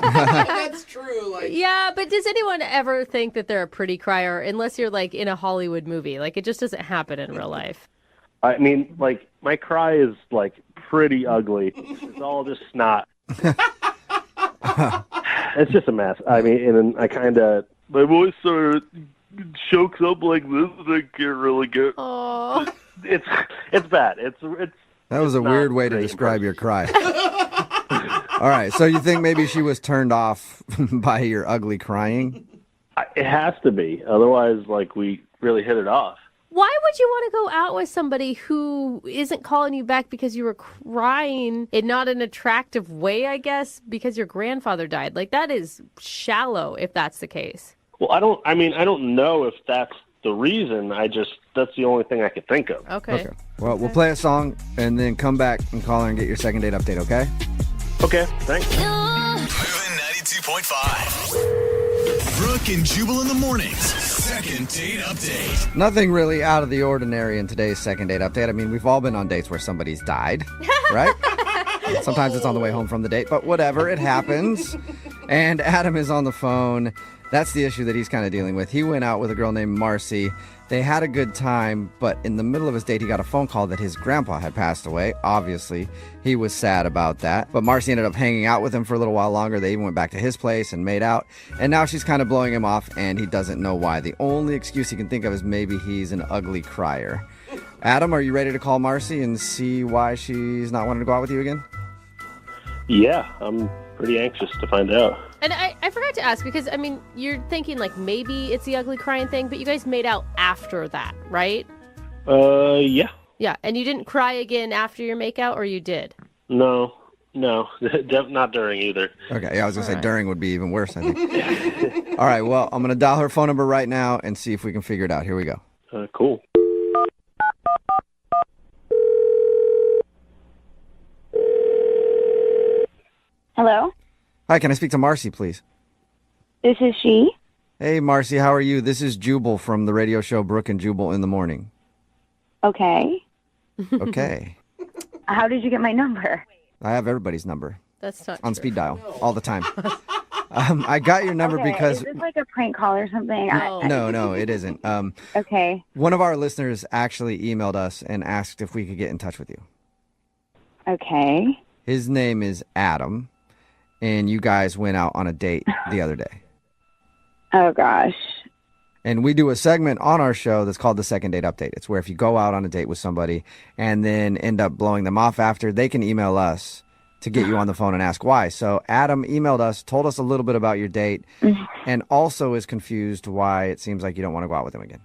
Speaker 4: That's true. Like,
Speaker 3: Yeah, but does anyone ever think that they're a pretty crier unless you're like in a Hollywood movie? Like it just doesn't happen in real life.
Speaker 22: I mean, like, my cry is, like, pretty ugly. It's all just snot. It's just a mess. I mean, and then I kind of... My voice sort of chokes up like this, and I can't really get...
Speaker 3: Oh.
Speaker 22: It's bad. It's
Speaker 2: That was a weird way to describe your cry. All right, so you think maybe she was turned off by your ugly crying?
Speaker 22: It has to be. Otherwise, like, we really hit it off.
Speaker 3: Why would you want to go out with somebody who isn't calling you back because you were crying in not an attractive way, I guess, because your grandfather died? Like, that is shallow if that's the case.
Speaker 22: Well, I don't know if that's the reason. That's the only thing I could think of.
Speaker 3: Okay.
Speaker 2: Well, we'll play a song and then come back and call her and get your second date update, okay?
Speaker 22: Okay, thanks.
Speaker 1: Moving 92.5. Brooke and Jubal in the mornings. Second date update.
Speaker 2: Nothing really out of the ordinary in today's second date update. I mean, we've all been on dates where somebody's died, right? Sometimes it's on the way home from the date, but whatever, it happens. And Adam is on the phone. That's the issue that he's kind of dealing with. He went out with a girl named Marcy. They had a good time, but in the middle of his date, he got a phone call that his grandpa had passed away. Obviously, he was sad about that. But Marcy ended up hanging out with him for a little while longer. They even went back to his place and made out. And now she's kind of blowing him off, and he doesn't know why. The only excuse he can think of is maybe he's an ugly crier. Adam, are you ready to call Marcy and see why she's not wanting to go out with you again?
Speaker 22: Yeah, I'm pretty anxious to find out.
Speaker 3: And I forgot to ask because, I mean, you're thinking like maybe it's the ugly crying thing, but you guys made out after that, right?
Speaker 22: Yeah.
Speaker 3: Yeah, and you didn't cry again after your makeout, or you did?
Speaker 22: No, not during either.
Speaker 2: Okay, yeah, I was going to say during would be even worse, I think. All right, well, I'm going to dial her phone number right now and see if we can figure it out. Here we go.
Speaker 22: Cool.
Speaker 6: Hello,
Speaker 2: Hi, can I speak to Marcy, please?
Speaker 6: this is she.
Speaker 2: Hey, Marcy, how are you? This is Jubal from the radio show Brooke and Jubal in the Morning.
Speaker 6: Okay.
Speaker 2: Okay.
Speaker 6: How did you get my number?
Speaker 2: I have everybody's number
Speaker 3: That's not
Speaker 2: on speed dial all the time. I got your number
Speaker 6: Okay,
Speaker 2: because...
Speaker 6: is this like a prank call or something?
Speaker 2: No, it isn't.
Speaker 6: Okay.
Speaker 2: One of our listeners actually emailed us and asked if we could get in touch with you.
Speaker 6: Okay.
Speaker 2: His name is Adam, and you guys went out on a date the other day.
Speaker 6: Oh, gosh.
Speaker 2: And we do a segment on our show that's called the Second Date Update. It's where if you go out on a date with somebody and then end up blowing them off after, they can email us to get you on the phone and ask why. So Adam emailed us, told us a little bit about your date, and also is confused why it seems like you don't want to go out with him again.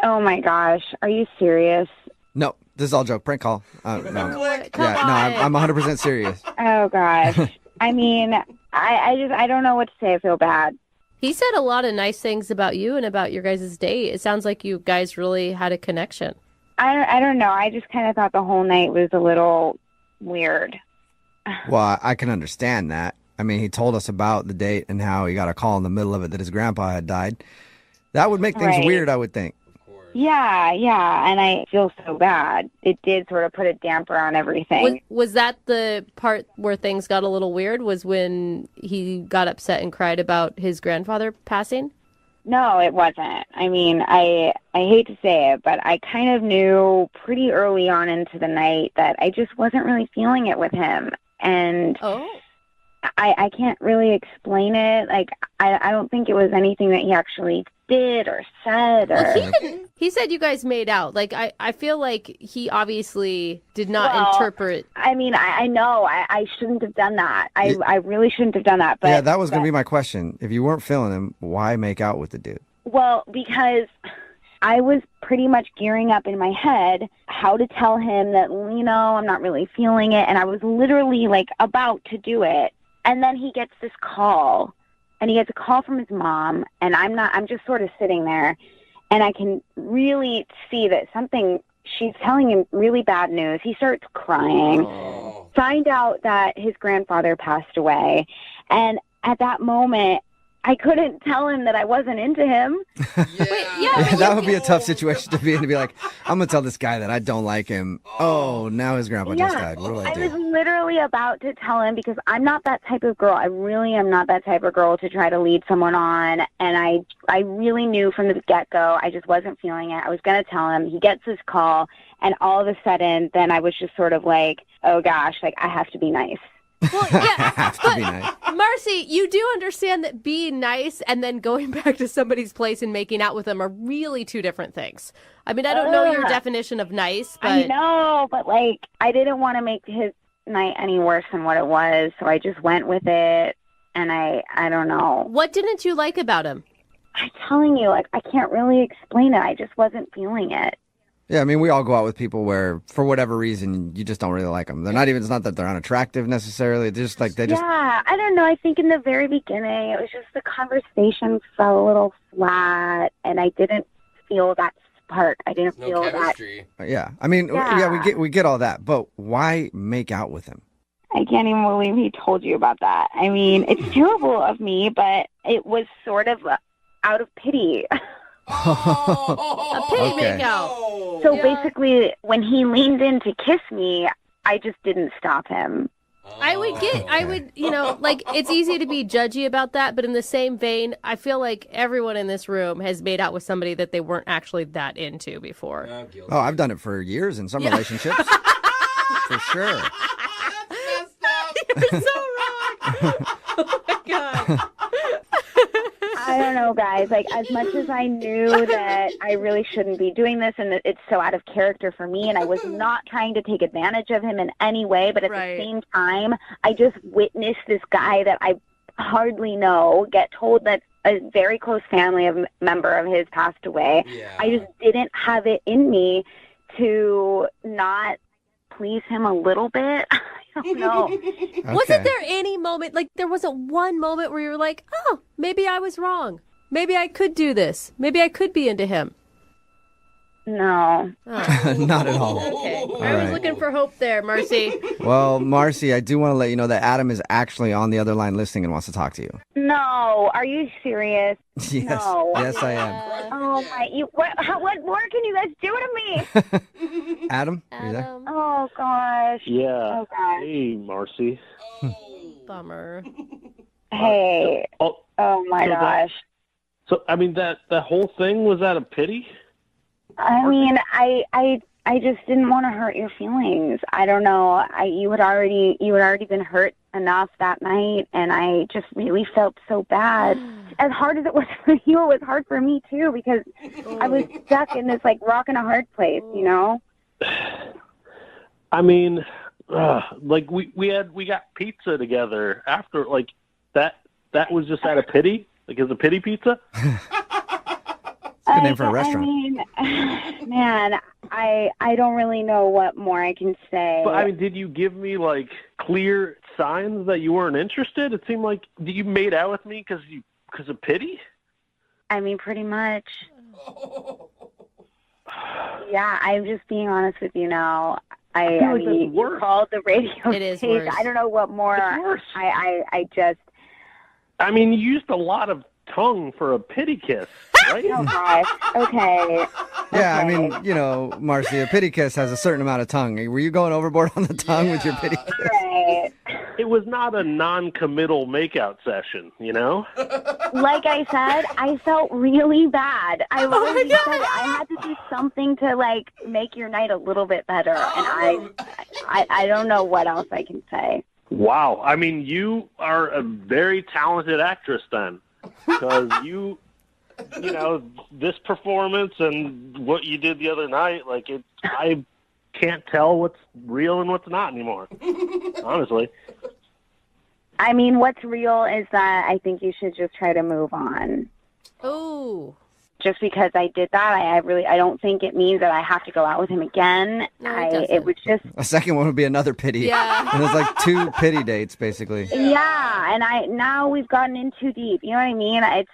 Speaker 13: Oh my gosh, are you serious?
Speaker 2: No, this is all joke. Prank call. No.
Speaker 3: Come on.
Speaker 2: I'm 100% serious.
Speaker 13: Oh gosh. I mean, I don't know what to say. I feel bad.
Speaker 3: He said a lot of nice things about you and about your guys' date. It sounds like you guys really had a connection.
Speaker 13: I don't know. I just kind of thought the whole night was a little weird.
Speaker 2: Well, I can understand that. I mean, he told us about the date and how he got a call in the middle of it that his grandpa had died. That would make things
Speaker 13: Right.
Speaker 2: weird, I would think.
Speaker 13: Yeah, and I feel so bad. It did sort of put a damper on everything.
Speaker 3: Was that the part where things got a little weird? Was when he got upset and cried about his grandfather passing?
Speaker 13: No, it wasn't. I mean, I hate to say it, but I kind of knew pretty early on into the night that I just wasn't really feeling it with him. And I can't really explain it. Like, I don't think it was anything that he actually did or said. Or...
Speaker 3: He said you guys made out. Like, I feel like he obviously did not interpret.
Speaker 13: I mean, I know I shouldn't have done that. I really shouldn't have done that. But
Speaker 2: Yeah, that was going to be my question. If you weren't feeling him, why make out with the dude?
Speaker 13: Well, because I was pretty much gearing up in my head how to tell him that, I'm not really feeling it. And I was literally like about to do it. And then he gets this call, and he gets a call from his mom, and I'm just sort of sitting there, and I can really see that she's telling him really bad news. He starts crying, find out that his grandfather passed away, and at that moment, I couldn't tell him that I wasn't into him.
Speaker 2: That would be a tough situation to be in, to be like, I'm going to tell this guy that I don't like him. Oh, now his grandpa just died. What do I do?
Speaker 13: was literally about to tell him because I'm not that type of girl. I really am not that type of girl to try to lead someone on. And I really knew from the get-go I just wasn't feeling it. I was going to tell him. He gets this call, and all of a sudden, then I was just sort of like, oh gosh, like I have to be nice.
Speaker 3: Well, yeah,
Speaker 2: have to be nice.
Speaker 3: Marcy, you do understand that being nice and then going back to somebody's place and making out with them are really two different things. I mean, I don't know your definition of nice, but...
Speaker 13: I know, but like, I didn't want to make his night any worse than what it was, so I just went with it, and I don't know.
Speaker 3: What didn't you like about him?
Speaker 13: I'm telling you, like, I can't really explain it. I just wasn't feeling it.
Speaker 2: Yeah, I mean, we all go out with people where, for whatever reason, you just don't really like them. It's not that they're unattractive necessarily. They're just like,
Speaker 13: Yeah, I don't know. I think in the very beginning, it was just the conversation fell a little flat, and I didn't feel that spark. I didn't feel
Speaker 4: chemistry.
Speaker 2: Yeah, I mean, we get all that, but why make out with him?
Speaker 13: I can't even believe he told you about that. I mean, it's terrible of me, but it was sort of out of pity.
Speaker 3: A pity make out.
Speaker 13: So basically, when he leaned in to kiss me, I just didn't stop him.
Speaker 3: I would, like, it's easy to be judgy about that, but in the same vein, I feel like everyone in this room has made out with somebody that they weren't actually that into before.
Speaker 2: Oh, I've done it for years in some relationships. For sure.
Speaker 3: You're so wrong. Oh my God.
Speaker 13: I don't know, guys. Like, as much as I knew that I really shouldn't be doing this and that it's so out of character for me, and I was not trying to take advantage of him in any way, but at the same time, I just witnessed this guy that I hardly know get told that a very close family member of his passed away. I just didn't have it in me to not please him a little bit. I don't know.
Speaker 3: Wasn't there any moment, like there wasn't one moment where you were like, oh, maybe I was wrong. Maybe I could do this. Maybe I could be into him.
Speaker 13: No.
Speaker 2: Not at all.
Speaker 3: Okay.
Speaker 2: All
Speaker 3: I was
Speaker 2: right.
Speaker 3: looking for hope there, Marcy.
Speaker 2: Well, Marcy, I do want to let you know that Adam is actually on the other line listening and wants to talk to you.
Speaker 13: No. Are you serious?
Speaker 2: Yes.
Speaker 13: No.
Speaker 2: Yes, I am.
Speaker 13: Oh, my. What more can you guys do to me?
Speaker 2: Adam, are you there?
Speaker 13: Oh, gosh.
Speaker 22: Yeah.
Speaker 13: Oh, gosh.
Speaker 22: Hey, Marcy.
Speaker 3: Bummer.
Speaker 13: Hey. Oh, my gosh.
Speaker 22: So, I mean, that whole thing, was that a pity?
Speaker 13: I mean, I just didn't want to hurt your feelings. I don't know. You had already been hurt enough that night, and I just really felt so bad. As hard as it was for you, it was hard for me too, because I was stuck in this like rock and a hard place, you know.
Speaker 22: I mean, like we got pizza together after, like that was just out of pity. Like, is a pity pizza?
Speaker 2: Good name for a restaurant.
Speaker 10: I mean, man, I don't really know what more I can say.
Speaker 22: But I mean, did you give me like clear signs that you weren't interested? It seemed like you made out with me because of pity.
Speaker 10: I mean, pretty much. Yeah, I'm just being honest with you now. I
Speaker 22: feel like
Speaker 10: mean,
Speaker 22: that's worse.
Speaker 10: you called the radio
Speaker 3: It is
Speaker 10: station.
Speaker 3: worse.
Speaker 10: I don't know what more.
Speaker 22: It's worse.
Speaker 10: I just.
Speaker 22: I mean, you used a lot of tongue for a pity kiss, right?
Speaker 10: Oh gosh. Okay.
Speaker 2: Yeah, I mean, you know, Marcy, a pity kiss has a certain amount of tongue. Were you going overboard on the tongue with your pity kiss?
Speaker 10: Right.
Speaker 22: It was not a non-committal makeout session, you know?
Speaker 10: Like I said, I felt really bad. I literally said I had to do something to like make your night a little bit better, and I don't know what else I can say.
Speaker 22: Wow. I mean, you are a very talented actress then, because you know, this performance and what you did the other night, like I can't tell what's real and what's not anymore, honestly.
Speaker 10: I mean, what's real is that I think you should just try to move on.
Speaker 3: Ooh.
Speaker 10: Just because I did that, I don't think it means that I have to go out with him again.
Speaker 3: No, it doesn't.
Speaker 10: It was just
Speaker 2: A second one would be another pity.
Speaker 3: Yeah.
Speaker 2: And it's like 2 pity dates, basically.
Speaker 10: yeah, and now we've gotten in too deep. You know what I mean? It's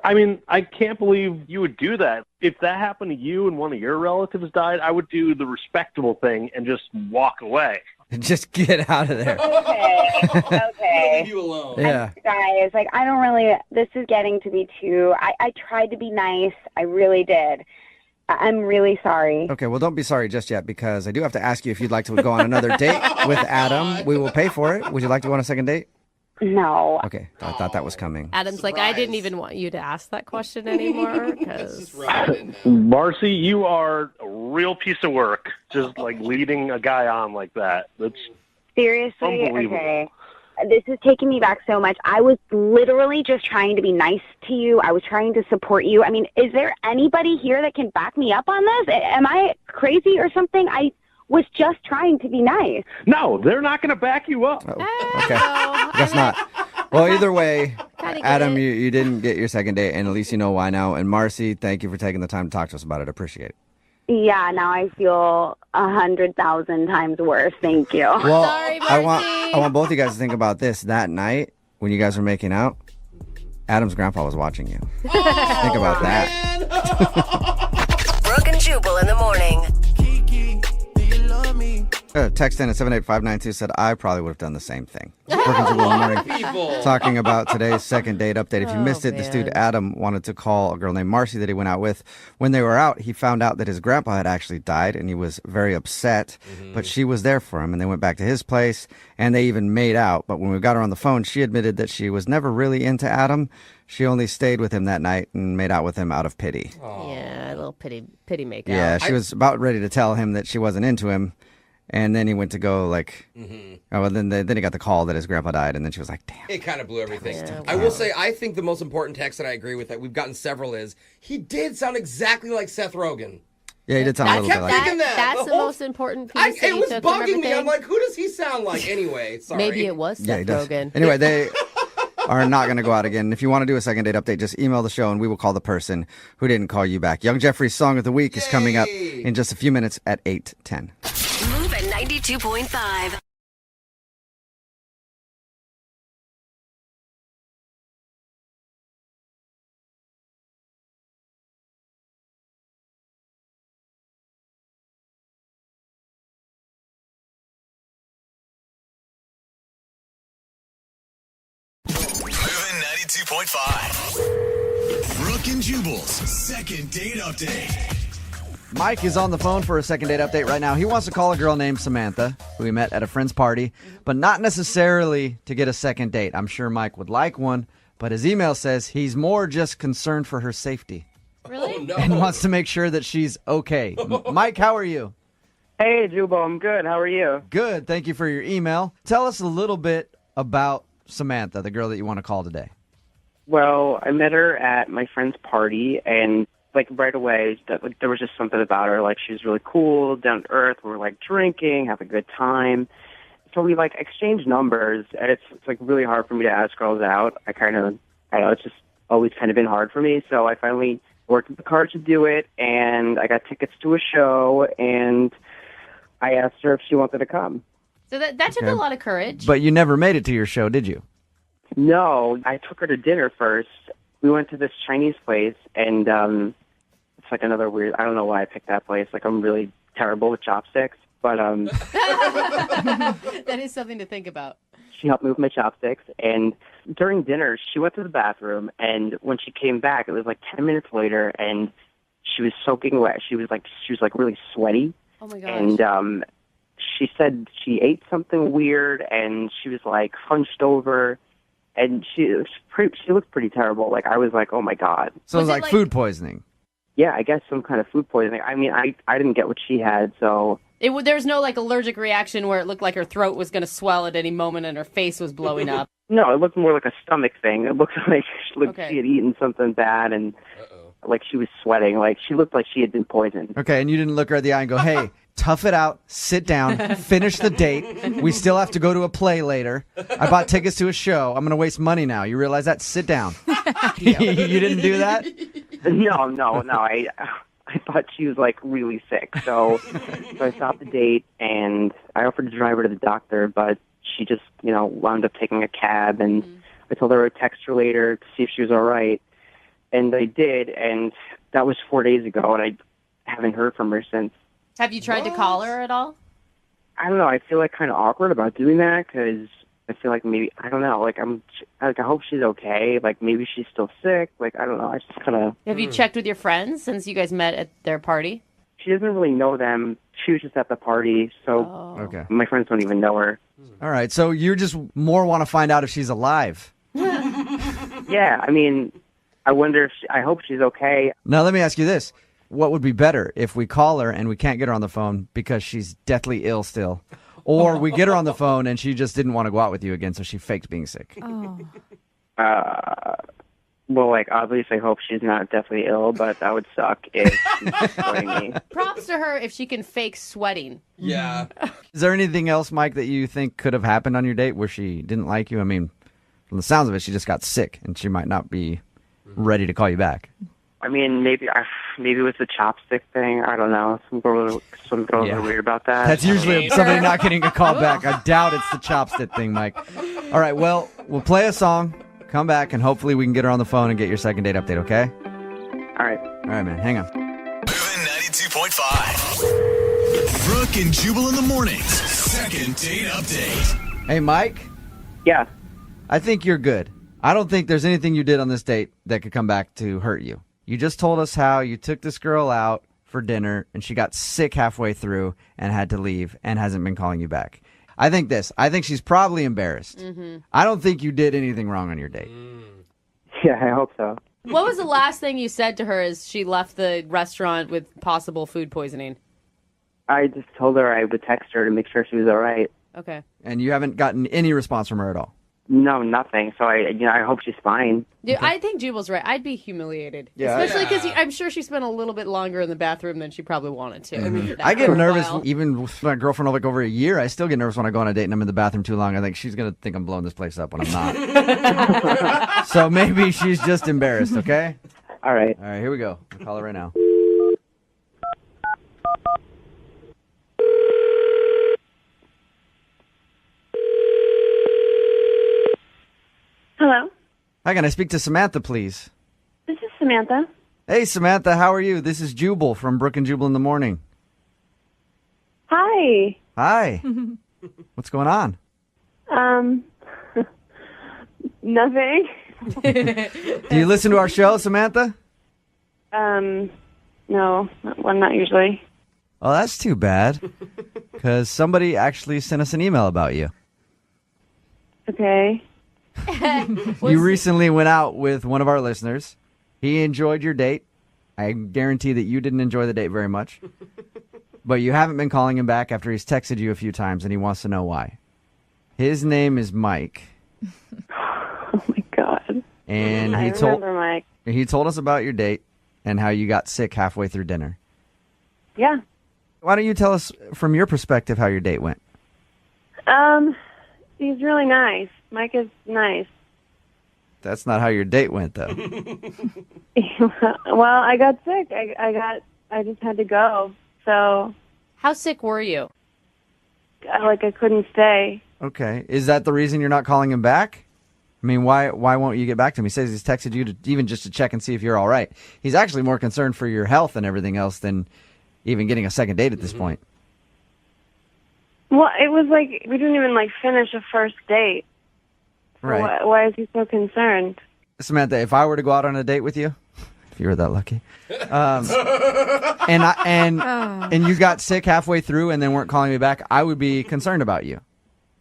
Speaker 22: I mean, I can't believe you would do that. If that happened to you and one of your relatives died, I would do the respectable thing and just walk away.
Speaker 2: Just get out of there.
Speaker 10: okay.
Speaker 4: Leave you alone.
Speaker 2: Yeah.
Speaker 10: Guys, like I don't really. This is getting to be too. I tried to be nice. I really did. I'm really sorry.
Speaker 2: Okay, well, don't be sorry just yet, because I do have to ask you if you'd like to go on another date with Adam. We will pay for it. Would you like to go on a second date?
Speaker 10: No.
Speaker 2: Okay, I thought that was coming.
Speaker 3: Adam's like, I didn't even want you to ask that question anymore. Because
Speaker 22: Marcy, you are a real piece of work, just like leading a guy on like that. That's
Speaker 10: Seriously?
Speaker 22: unbelievable.
Speaker 10: Okay. This is taking me back so much. I was literally just trying to be nice to you. I was trying to support you. I mean, is there anybody here that can back me up on this? Am I crazy or something? I was just trying to be nice.
Speaker 22: No, they're not going to back you up.
Speaker 2: Okay, I guess not. Well, either way, Adam, you didn't get your second date, and at least you know why now. And Marcy, thank you for taking the time to talk to us about it. Appreciate it.
Speaker 10: Yeah, now I feel 100,000 times worse. Thank you.
Speaker 2: Well,
Speaker 3: Sorry,
Speaker 2: I want both you guys to think about this. That night when you guys were making out, Adam's grandpa was watching you. Think about that.
Speaker 7: Brooke and Jubal in the morning.
Speaker 2: Text in at 78592 said, I probably would have done the same thing. Brooke and Jubal in the morning, talking about today's second date update. If you missed it, this dude Adam wanted to call a girl named Marcy that he went out with. When they were out, he found out that his grandpa had actually died, and he was very upset. But she was there for him, and they went back to his place, and they even made out. But when we got her on the phone, she admitted that she was never really into Adam. She only stayed with him that night and made out with him out of pity.
Speaker 3: Yeah, a little pity makeout.
Speaker 2: Yeah, she was about ready to tell him that she wasn't into him. And then he went to go, like, oh, well, then he got the call that his grandpa died, and then she was like, damn.
Speaker 4: It kind of blew everything.
Speaker 3: Yeah,
Speaker 4: I will say, I think the most important text that I agree with that we've gotten several is, he did sound exactly like Seth Rogen.
Speaker 2: Yeah, he did sound a little bit like
Speaker 4: thinking that.
Speaker 3: That's the most important piece that
Speaker 4: It
Speaker 3: you
Speaker 4: was
Speaker 3: took from
Speaker 4: bugging me.
Speaker 3: everything.
Speaker 4: I'm like, who does he sound like anyway? Sorry.
Speaker 3: Maybe it was
Speaker 2: Yeah, he
Speaker 3: Seth
Speaker 2: does.
Speaker 3: Rogen.
Speaker 2: Anyway, they are not going to go out again. If you want to do a second date update, just email the show, and we will call the person who didn't call you back. Young Jeffrey's Song of the Week is coming up in just a few minutes at 8:10.
Speaker 7: Move at 92.5.
Speaker 1: Moving 92.5. Brooke and Jubal's second date update.
Speaker 2: Mike is on the phone for a second date update right now. He wants to call a girl named Samantha, who he met at a friend's party, but not necessarily to get a second date. I'm sure Mike would like one, but his email says he's more just concerned for her safety.
Speaker 3: Really?
Speaker 4: Oh, no.
Speaker 2: And wants to make sure that she's okay. Mike, how are you?
Speaker 12: Hey, Jubal, I'm good. How are you?
Speaker 2: Good. Thank you for your email. Tell us a little bit about Samantha, the girl that you want to call today.
Speaker 12: Well, I met her at my friend's party, and like right away, there was just something about her. Like she was really cool, down to earth. We were like drinking, have a good time. So we like exchanged numbers, and it's like really hard for me to ask girls out. I don't know, it's just always kind of been hard for me. So I finally worked with the car to do it, and I got tickets to a show, and I asked her if she wanted to come.
Speaker 3: So that took
Speaker 2: Okay.
Speaker 3: a lot of courage.
Speaker 2: But you never made it to your show, did you?
Speaker 12: No, I took her to dinner first. We went to this Chinese place, and it's like another weird. I don't know why I picked that place. Like I'm really terrible with chopsticks, but
Speaker 3: That is something to think about.
Speaker 12: she helped me with my chopsticks. And during dinner, she went to the bathroom, and when she came back, it was like 10 minutes later, and she was soaking wet. She was like really sweaty.
Speaker 3: Oh my gosh.
Speaker 12: And she said she ate something weird, and she was like hunched over, and she looked pretty terrible. Like I was like, oh my god.
Speaker 2: So it was like food poisoning.
Speaker 12: Yeah, I guess some kind of food poisoning. I mean, I didn't get what she had, so
Speaker 3: There was no like allergic reaction where it looked like her throat was going to swell at any moment and her face was blowing up.
Speaker 12: no, it looked more like a stomach thing. It looked like
Speaker 3: Okay.
Speaker 12: she had eaten something bad, and like she was sweating. Like she looked like she had been poisoned.
Speaker 2: Okay, and you didn't look her in the eye and go, hey, tough it out, sit down, finish the date. We still have to go to a play later. I bought tickets to a show. I'm going to waste money now. You realize that? Sit down. You didn't do that?
Speaker 12: No. I thought she was like really sick, so I stopped the date and I offered to drive her to the doctor, but she just wound up taking a cab, and I told her I would text her later to see if she was all right, and I did, and that was 4 days ago, and I haven't heard from her since.
Speaker 3: Have you tried to call her at all?
Speaker 12: I don't know. I feel like kind of awkward about doing that because I feel like maybe I don't know. Like I hope she's okay. Like maybe she's still sick. Like I don't know. I just kind of.
Speaker 3: Have you checked with your friends since you guys met at their party?
Speaker 12: She doesn't really know them. She was just at the party, so
Speaker 2: Okay.
Speaker 12: my friends don't even know her.
Speaker 2: All right, so you just more want to find out if she's alive.
Speaker 12: Yeah, I mean, I wonder if I hope she's okay.
Speaker 2: Now, let me ask you this. What would be better if we call her and we can't get her on the phone because she's deathly ill still? Or we get her on the phone and she just didn't want to go out with you again, so she faked being sick?
Speaker 3: Oh.
Speaker 12: Well, like obviously, I hope she's not deathly ill, but that would suck if she's sweating me.
Speaker 3: Props to her if she can fake sweating.
Speaker 4: Yeah.
Speaker 2: Is there anything else, Mike, that you think could have happened on your date where she didn't like you? I mean, from the sounds of it, she just got sick and she might not be ready to call you back.
Speaker 12: I mean, maybe it was the chopstick thing. I don't know. Some girls are weird about that.
Speaker 2: That's usually somebody not getting a call back. I doubt it's the chopstick thing, Mike. All right, well, we'll play a song, come back, and hopefully we can get her on the phone and get your second date update, okay?
Speaker 12: All right.
Speaker 2: All right, man. Hang on.
Speaker 1: Moving 92.5. Brooke and Jubal in the mornings. Second date update.
Speaker 2: Hey, Mike?
Speaker 12: Yeah.
Speaker 2: I think you're good. I don't think there's anything you did on this date that could come back to hurt you. You just told us how you took this girl out for dinner and she got sick halfway through and had to leave and hasn't been calling you back. I think she's probably embarrassed.
Speaker 3: Mm-hmm.
Speaker 2: I don't think you did anything wrong on your date.
Speaker 12: Yeah, I hope so.
Speaker 3: What was the last thing you said to her as she left the restaurant with possible food poisoning?
Speaker 12: I just told her I would text her to make sure she was all right.
Speaker 3: Okay.
Speaker 2: And you haven't gotten any response from her at all?
Speaker 12: No, nothing. So I hope she's fine.
Speaker 3: Dude, I think Jubal's right. I'd be humiliated.
Speaker 2: Yeah.
Speaker 3: Especially because I'm sure she spent a little bit longer in the bathroom than she probably wanted to.
Speaker 2: I get
Speaker 3: For a
Speaker 2: nervous
Speaker 3: while.
Speaker 2: even with my girlfriend like over a year. I still get nervous when I go on a date and I'm in the bathroom too long. I think she's going to think I'm blowing this place up when I'm not. So maybe she's just embarrassed, okay?
Speaker 12: All right.
Speaker 2: All right, here we go. I'll call her right now.
Speaker 14: Hello,
Speaker 2: Hi, can I speak to Samantha, please?
Speaker 14: this is Samantha.
Speaker 2: Hey, Samantha, how are you? This is Jubal from Brooke and Jubal in the morning.
Speaker 14: Hi.
Speaker 2: Hi. What's going on?
Speaker 14: Nothing.
Speaker 2: Do you listen to our show, Samantha?
Speaker 14: No, not usually.
Speaker 2: Oh, that's too bad. Because somebody actually sent us an email about you.
Speaker 14: Okay.
Speaker 2: You recently went out with one of our listeners. He enjoyed your date. I guarantee that you didn't enjoy the date very much. But you haven't been calling him back after he's texted you a few times, and he wants to know why. His name is Mike.
Speaker 14: Oh my God.
Speaker 2: And
Speaker 14: I remember Mike.
Speaker 2: he told us about your date and how you got sick halfway through dinner.
Speaker 14: Yeah.
Speaker 2: Why don't you tell us from your perspective how your date went?
Speaker 14: He's really nice. Mike is nice.
Speaker 2: That's not how your date went, though.
Speaker 14: Well, I got sick. I just had to go. So,
Speaker 8: how sick were you?
Speaker 14: I couldn't stay.
Speaker 2: Okay. Is that the reason you're not calling him back? I mean, why won't you get back to him? He says he's texted you even just to check and see if you're all right. He's actually more concerned for your health and everything else than even getting a second date at this point.
Speaker 14: Well, it was like we didn't even finish a first date. So
Speaker 2: Right.
Speaker 14: why is he so concerned?
Speaker 2: Samantha, if I were to go out on a date with you, if you were that lucky, and you got sick halfway through and then weren't calling me back, I would be concerned about you.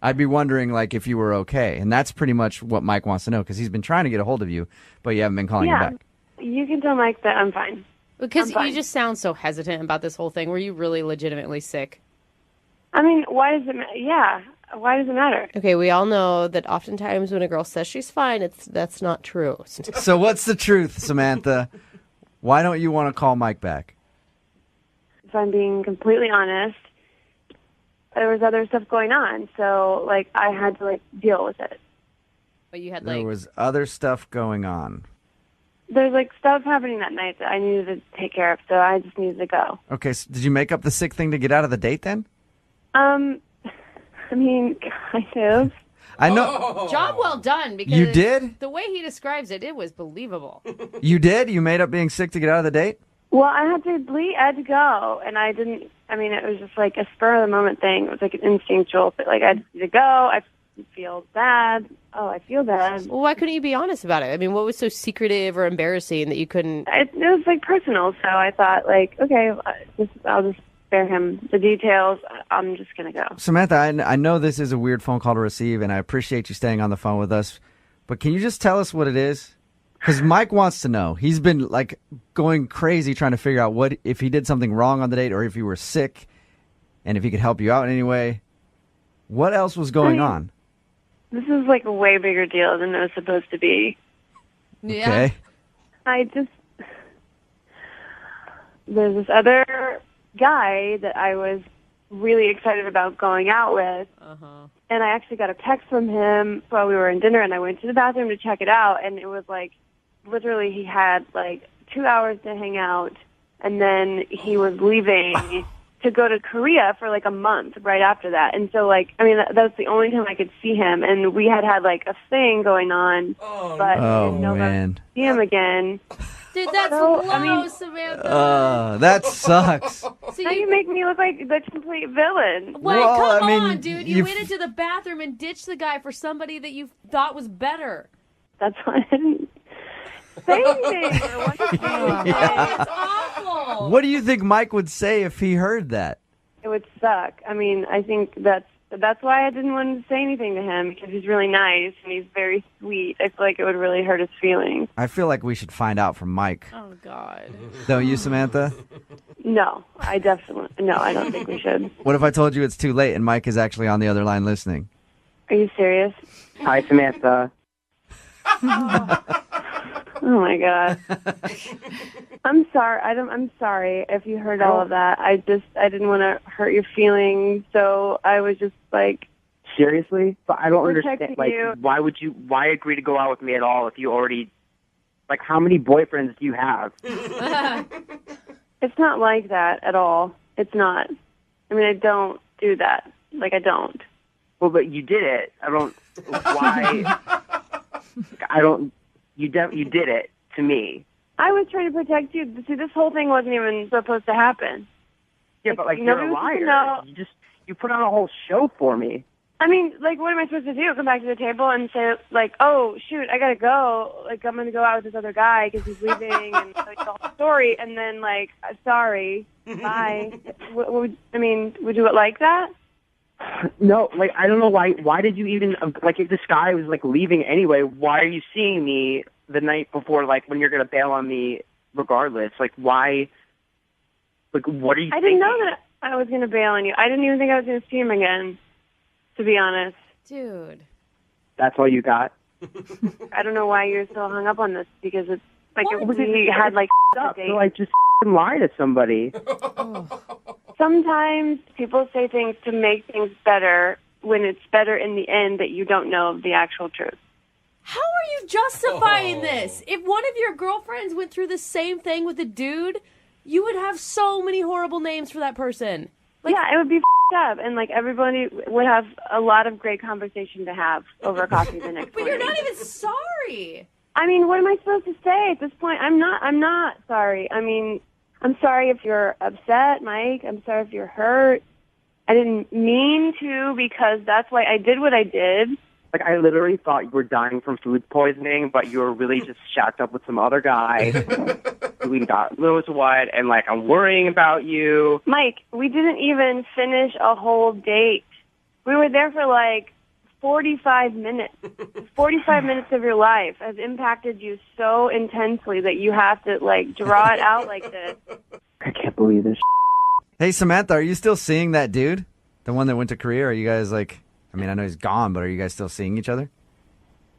Speaker 2: I'd be wondering if you were okay, and that's pretty much what Mike wants to know because he's been trying to get a hold of you, but you haven't been calling him back.
Speaker 14: You can tell Mike that I'm fine.
Speaker 8: Because
Speaker 14: I'm fine.
Speaker 8: you just sound so hesitant about this whole thing. Were you really legitimately sick?
Speaker 14: I mean, why does it matter? Yeah, why does it matter?
Speaker 8: Okay, we all know that oftentimes when a girl says she's fine, that's not true.
Speaker 2: So what's the truth, Samantha? Why don't you want to call Mike back?
Speaker 14: If I'm being completely honest, there was other stuff going on, so I had to deal with it.
Speaker 8: But you had
Speaker 2: There was other stuff going on.
Speaker 14: There's stuff happening that night that I needed to take care of, so I just needed to go.
Speaker 2: Okay, so did you make up the sick thing to get out of the date then?
Speaker 14: I mean, kind of.
Speaker 2: I know.
Speaker 8: Job well done. Because
Speaker 2: You did?
Speaker 8: The way he describes it, it was believable.
Speaker 2: You did? You made up being sick to get out of the date?
Speaker 14: Well, I had to leave. I had to go, and I didn't. I mean, it was just a spur of the moment thing. It was an instinctual. But I had to go. I feel bad. Oh, I feel bad.
Speaker 8: Well, why couldn't you be honest about it? I mean, what was so secretive or embarrassing that you couldn't?
Speaker 14: It was personal, so I thought okay, I'll just spare him the details. I'm just gonna go.
Speaker 2: Samantha, I know this is a weird phone call to receive, and I appreciate you staying on the phone with us, but can you just tell us what it is? Because Mike wants to know. He's been going crazy trying to figure out if he did something wrong on the date or if you were sick and if he could help you out in any way. What else was going on?
Speaker 14: This is a way bigger deal than it was supposed to be.
Speaker 8: Yeah.
Speaker 2: Okay.
Speaker 14: There's this other guy that I was really excited about going out with. And I actually got a text from him while we were in dinner, and I went to the bathroom to check it out, and it was literally he had 2 hours to hang out, and then he was leaving to go to Korea for a month right after that. And so that was the only time I could see him, and we had a thing going on, but I didn't know if I would see him again.
Speaker 8: Dude, that's low, Samantha.
Speaker 2: That sucks.
Speaker 8: So
Speaker 14: now you make me look like the complete villain.
Speaker 8: Well, come on, dude. You went into the bathroom and ditched the guy for somebody that you thought was better.
Speaker 14: That's why I didn't say anything.
Speaker 8: It's awful.
Speaker 2: What do you think Mike would say if he heard that?
Speaker 14: It would suck. I mean, I think that's why I didn't want to say anything to him, because he's really nice and he's very sweet. I feel like it would really hurt his feelings.
Speaker 2: I feel like we should find out from Mike.
Speaker 8: Oh, God.
Speaker 2: Don't you, Samantha?
Speaker 14: No, I don't think we should.
Speaker 2: What if I told you it's too late and Mike is actually on the other line listening?
Speaker 14: Are you serious?
Speaker 12: Hi, Samantha.
Speaker 14: Oh my God. I'm sorry. I'm sorry if you heard all of that. I didn't want to hurt your feelings, so I was just
Speaker 12: Seriously? But I don't understand.
Speaker 14: protecting you.
Speaker 12: Why agree to go out with me at all if you already, how many boyfriends do you have?
Speaker 14: It's not like that at all. It's not. I mean, I don't do that. I don't.
Speaker 12: Well, but you did it. I don't. Why? I don't. You did it to me.
Speaker 14: I was trying to protect you. See, this whole thing wasn't even supposed to happen.
Speaker 12: Yeah, but you're a liar. You put on a whole show for me.
Speaker 14: I mean, what am I supposed to do? Come back to the table and say, oh, shoot, I gotta go. I'm gonna go out with this other guy because he's leaving, and the whole story, and then sorry, bye. Would you it like that?
Speaker 12: No, I don't know why. Why did you even if this guy was leaving anyway? Why are you seeing me the night before? When you're gonna bail on me, regardless. Why? What are you?
Speaker 14: I didn't know that I was gonna bail on you. I didn't even think I was gonna see him again. To be honest,
Speaker 8: dude.
Speaker 12: That's all you got.
Speaker 14: I don't know why you're so hung up on this, because it's we had a date.
Speaker 12: So just lie to somebody.
Speaker 14: Sometimes people say things to make things better when it's better in the end that you don't know the actual truth.
Speaker 8: How are you
Speaker 3: justifying this. If one of your girlfriends went through the same thing with a dude, you would have so many horrible names for that person.
Speaker 14: Yeah, it would be up, and like everybody would have a lot of great conversation to have over coffee the next
Speaker 3: But
Speaker 14: morning.
Speaker 3: you're not even sorry.
Speaker 14: I mean, what am I supposed to say at this point? I'm not sorry. I mean, I'm sorry if you're upset, Mike. I'm sorry if you're hurt. I didn't mean to, because that's why I did what I did.
Speaker 12: Like, I literally thought you were dying from food poisoning, but you were really just shacked up with some other guy doing God knows what, and, like, I'm worrying about you.
Speaker 14: Mike, we didn't even finish a whole date. We were there for, like, 45 minutes. 45 minutes of your life has impacted you so intensely that you have to, like, draw it out like this.
Speaker 12: I can't believe this.
Speaker 2: Hey, Samantha, are you still seeing that dude? The one that went to Korea? Are you guys like, I mean, I know he's gone, but are you guys still seeing each other?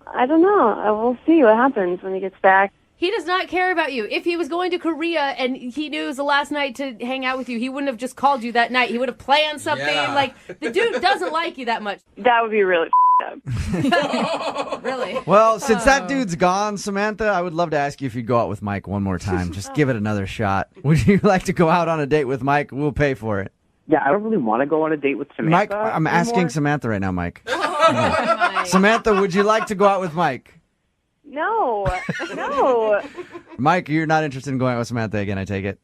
Speaker 14: I don't know. We'll see what happens when he gets back.
Speaker 3: He does not care about you. If he was going to Korea and he knew it was the last night to hang out with you, he wouldn't have just called you that night. He would have planned something.
Speaker 4: Yeah.
Speaker 3: Like, the dude doesn't like you that much.
Speaker 14: That would be really up.
Speaker 3: Really?
Speaker 2: Well, since that dude's gone, Samantha, I would love to ask you if you'd go out with Mike one more time. Just give it another shot. Would you like to go out on a date with Mike? We'll pay for it.
Speaker 12: Yeah, I don't really want to go on a date with Samantha.
Speaker 2: Mike, I'm asking Samantha right now, Mike. Samantha, would you like to go out with Mike?
Speaker 14: No.
Speaker 2: Mike, you're not interested in going out with Samantha again, I take it?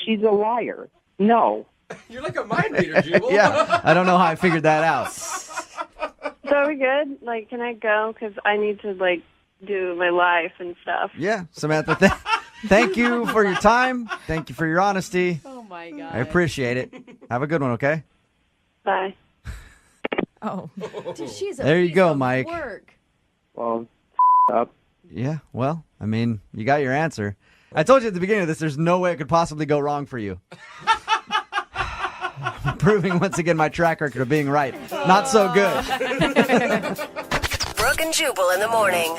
Speaker 12: She's a liar. No.
Speaker 4: You're like a mind reader, Jubal.
Speaker 2: Yeah, I don't know how I figured that out.
Speaker 14: So are we good? Like, can I go? Because I need to, like, do my life and stuff.
Speaker 2: Yeah, Samantha, thank you for your time. Thank you for your honesty.
Speaker 3: Oh, my God.
Speaker 2: I appreciate it. Have a good one, okay?
Speaker 14: Bye.
Speaker 3: Oh. Dude, she's a
Speaker 2: There you
Speaker 3: piece
Speaker 2: go,
Speaker 3: of
Speaker 2: Mike.
Speaker 3: Work.
Speaker 12: Well, up.
Speaker 2: Yeah, well, I mean, you got your answer. I told you at the beginning of this, there's no way it could possibly go wrong for you. Proving once again my track record of being right. Not so good.
Speaker 7: Brooke and Jubal in the morning.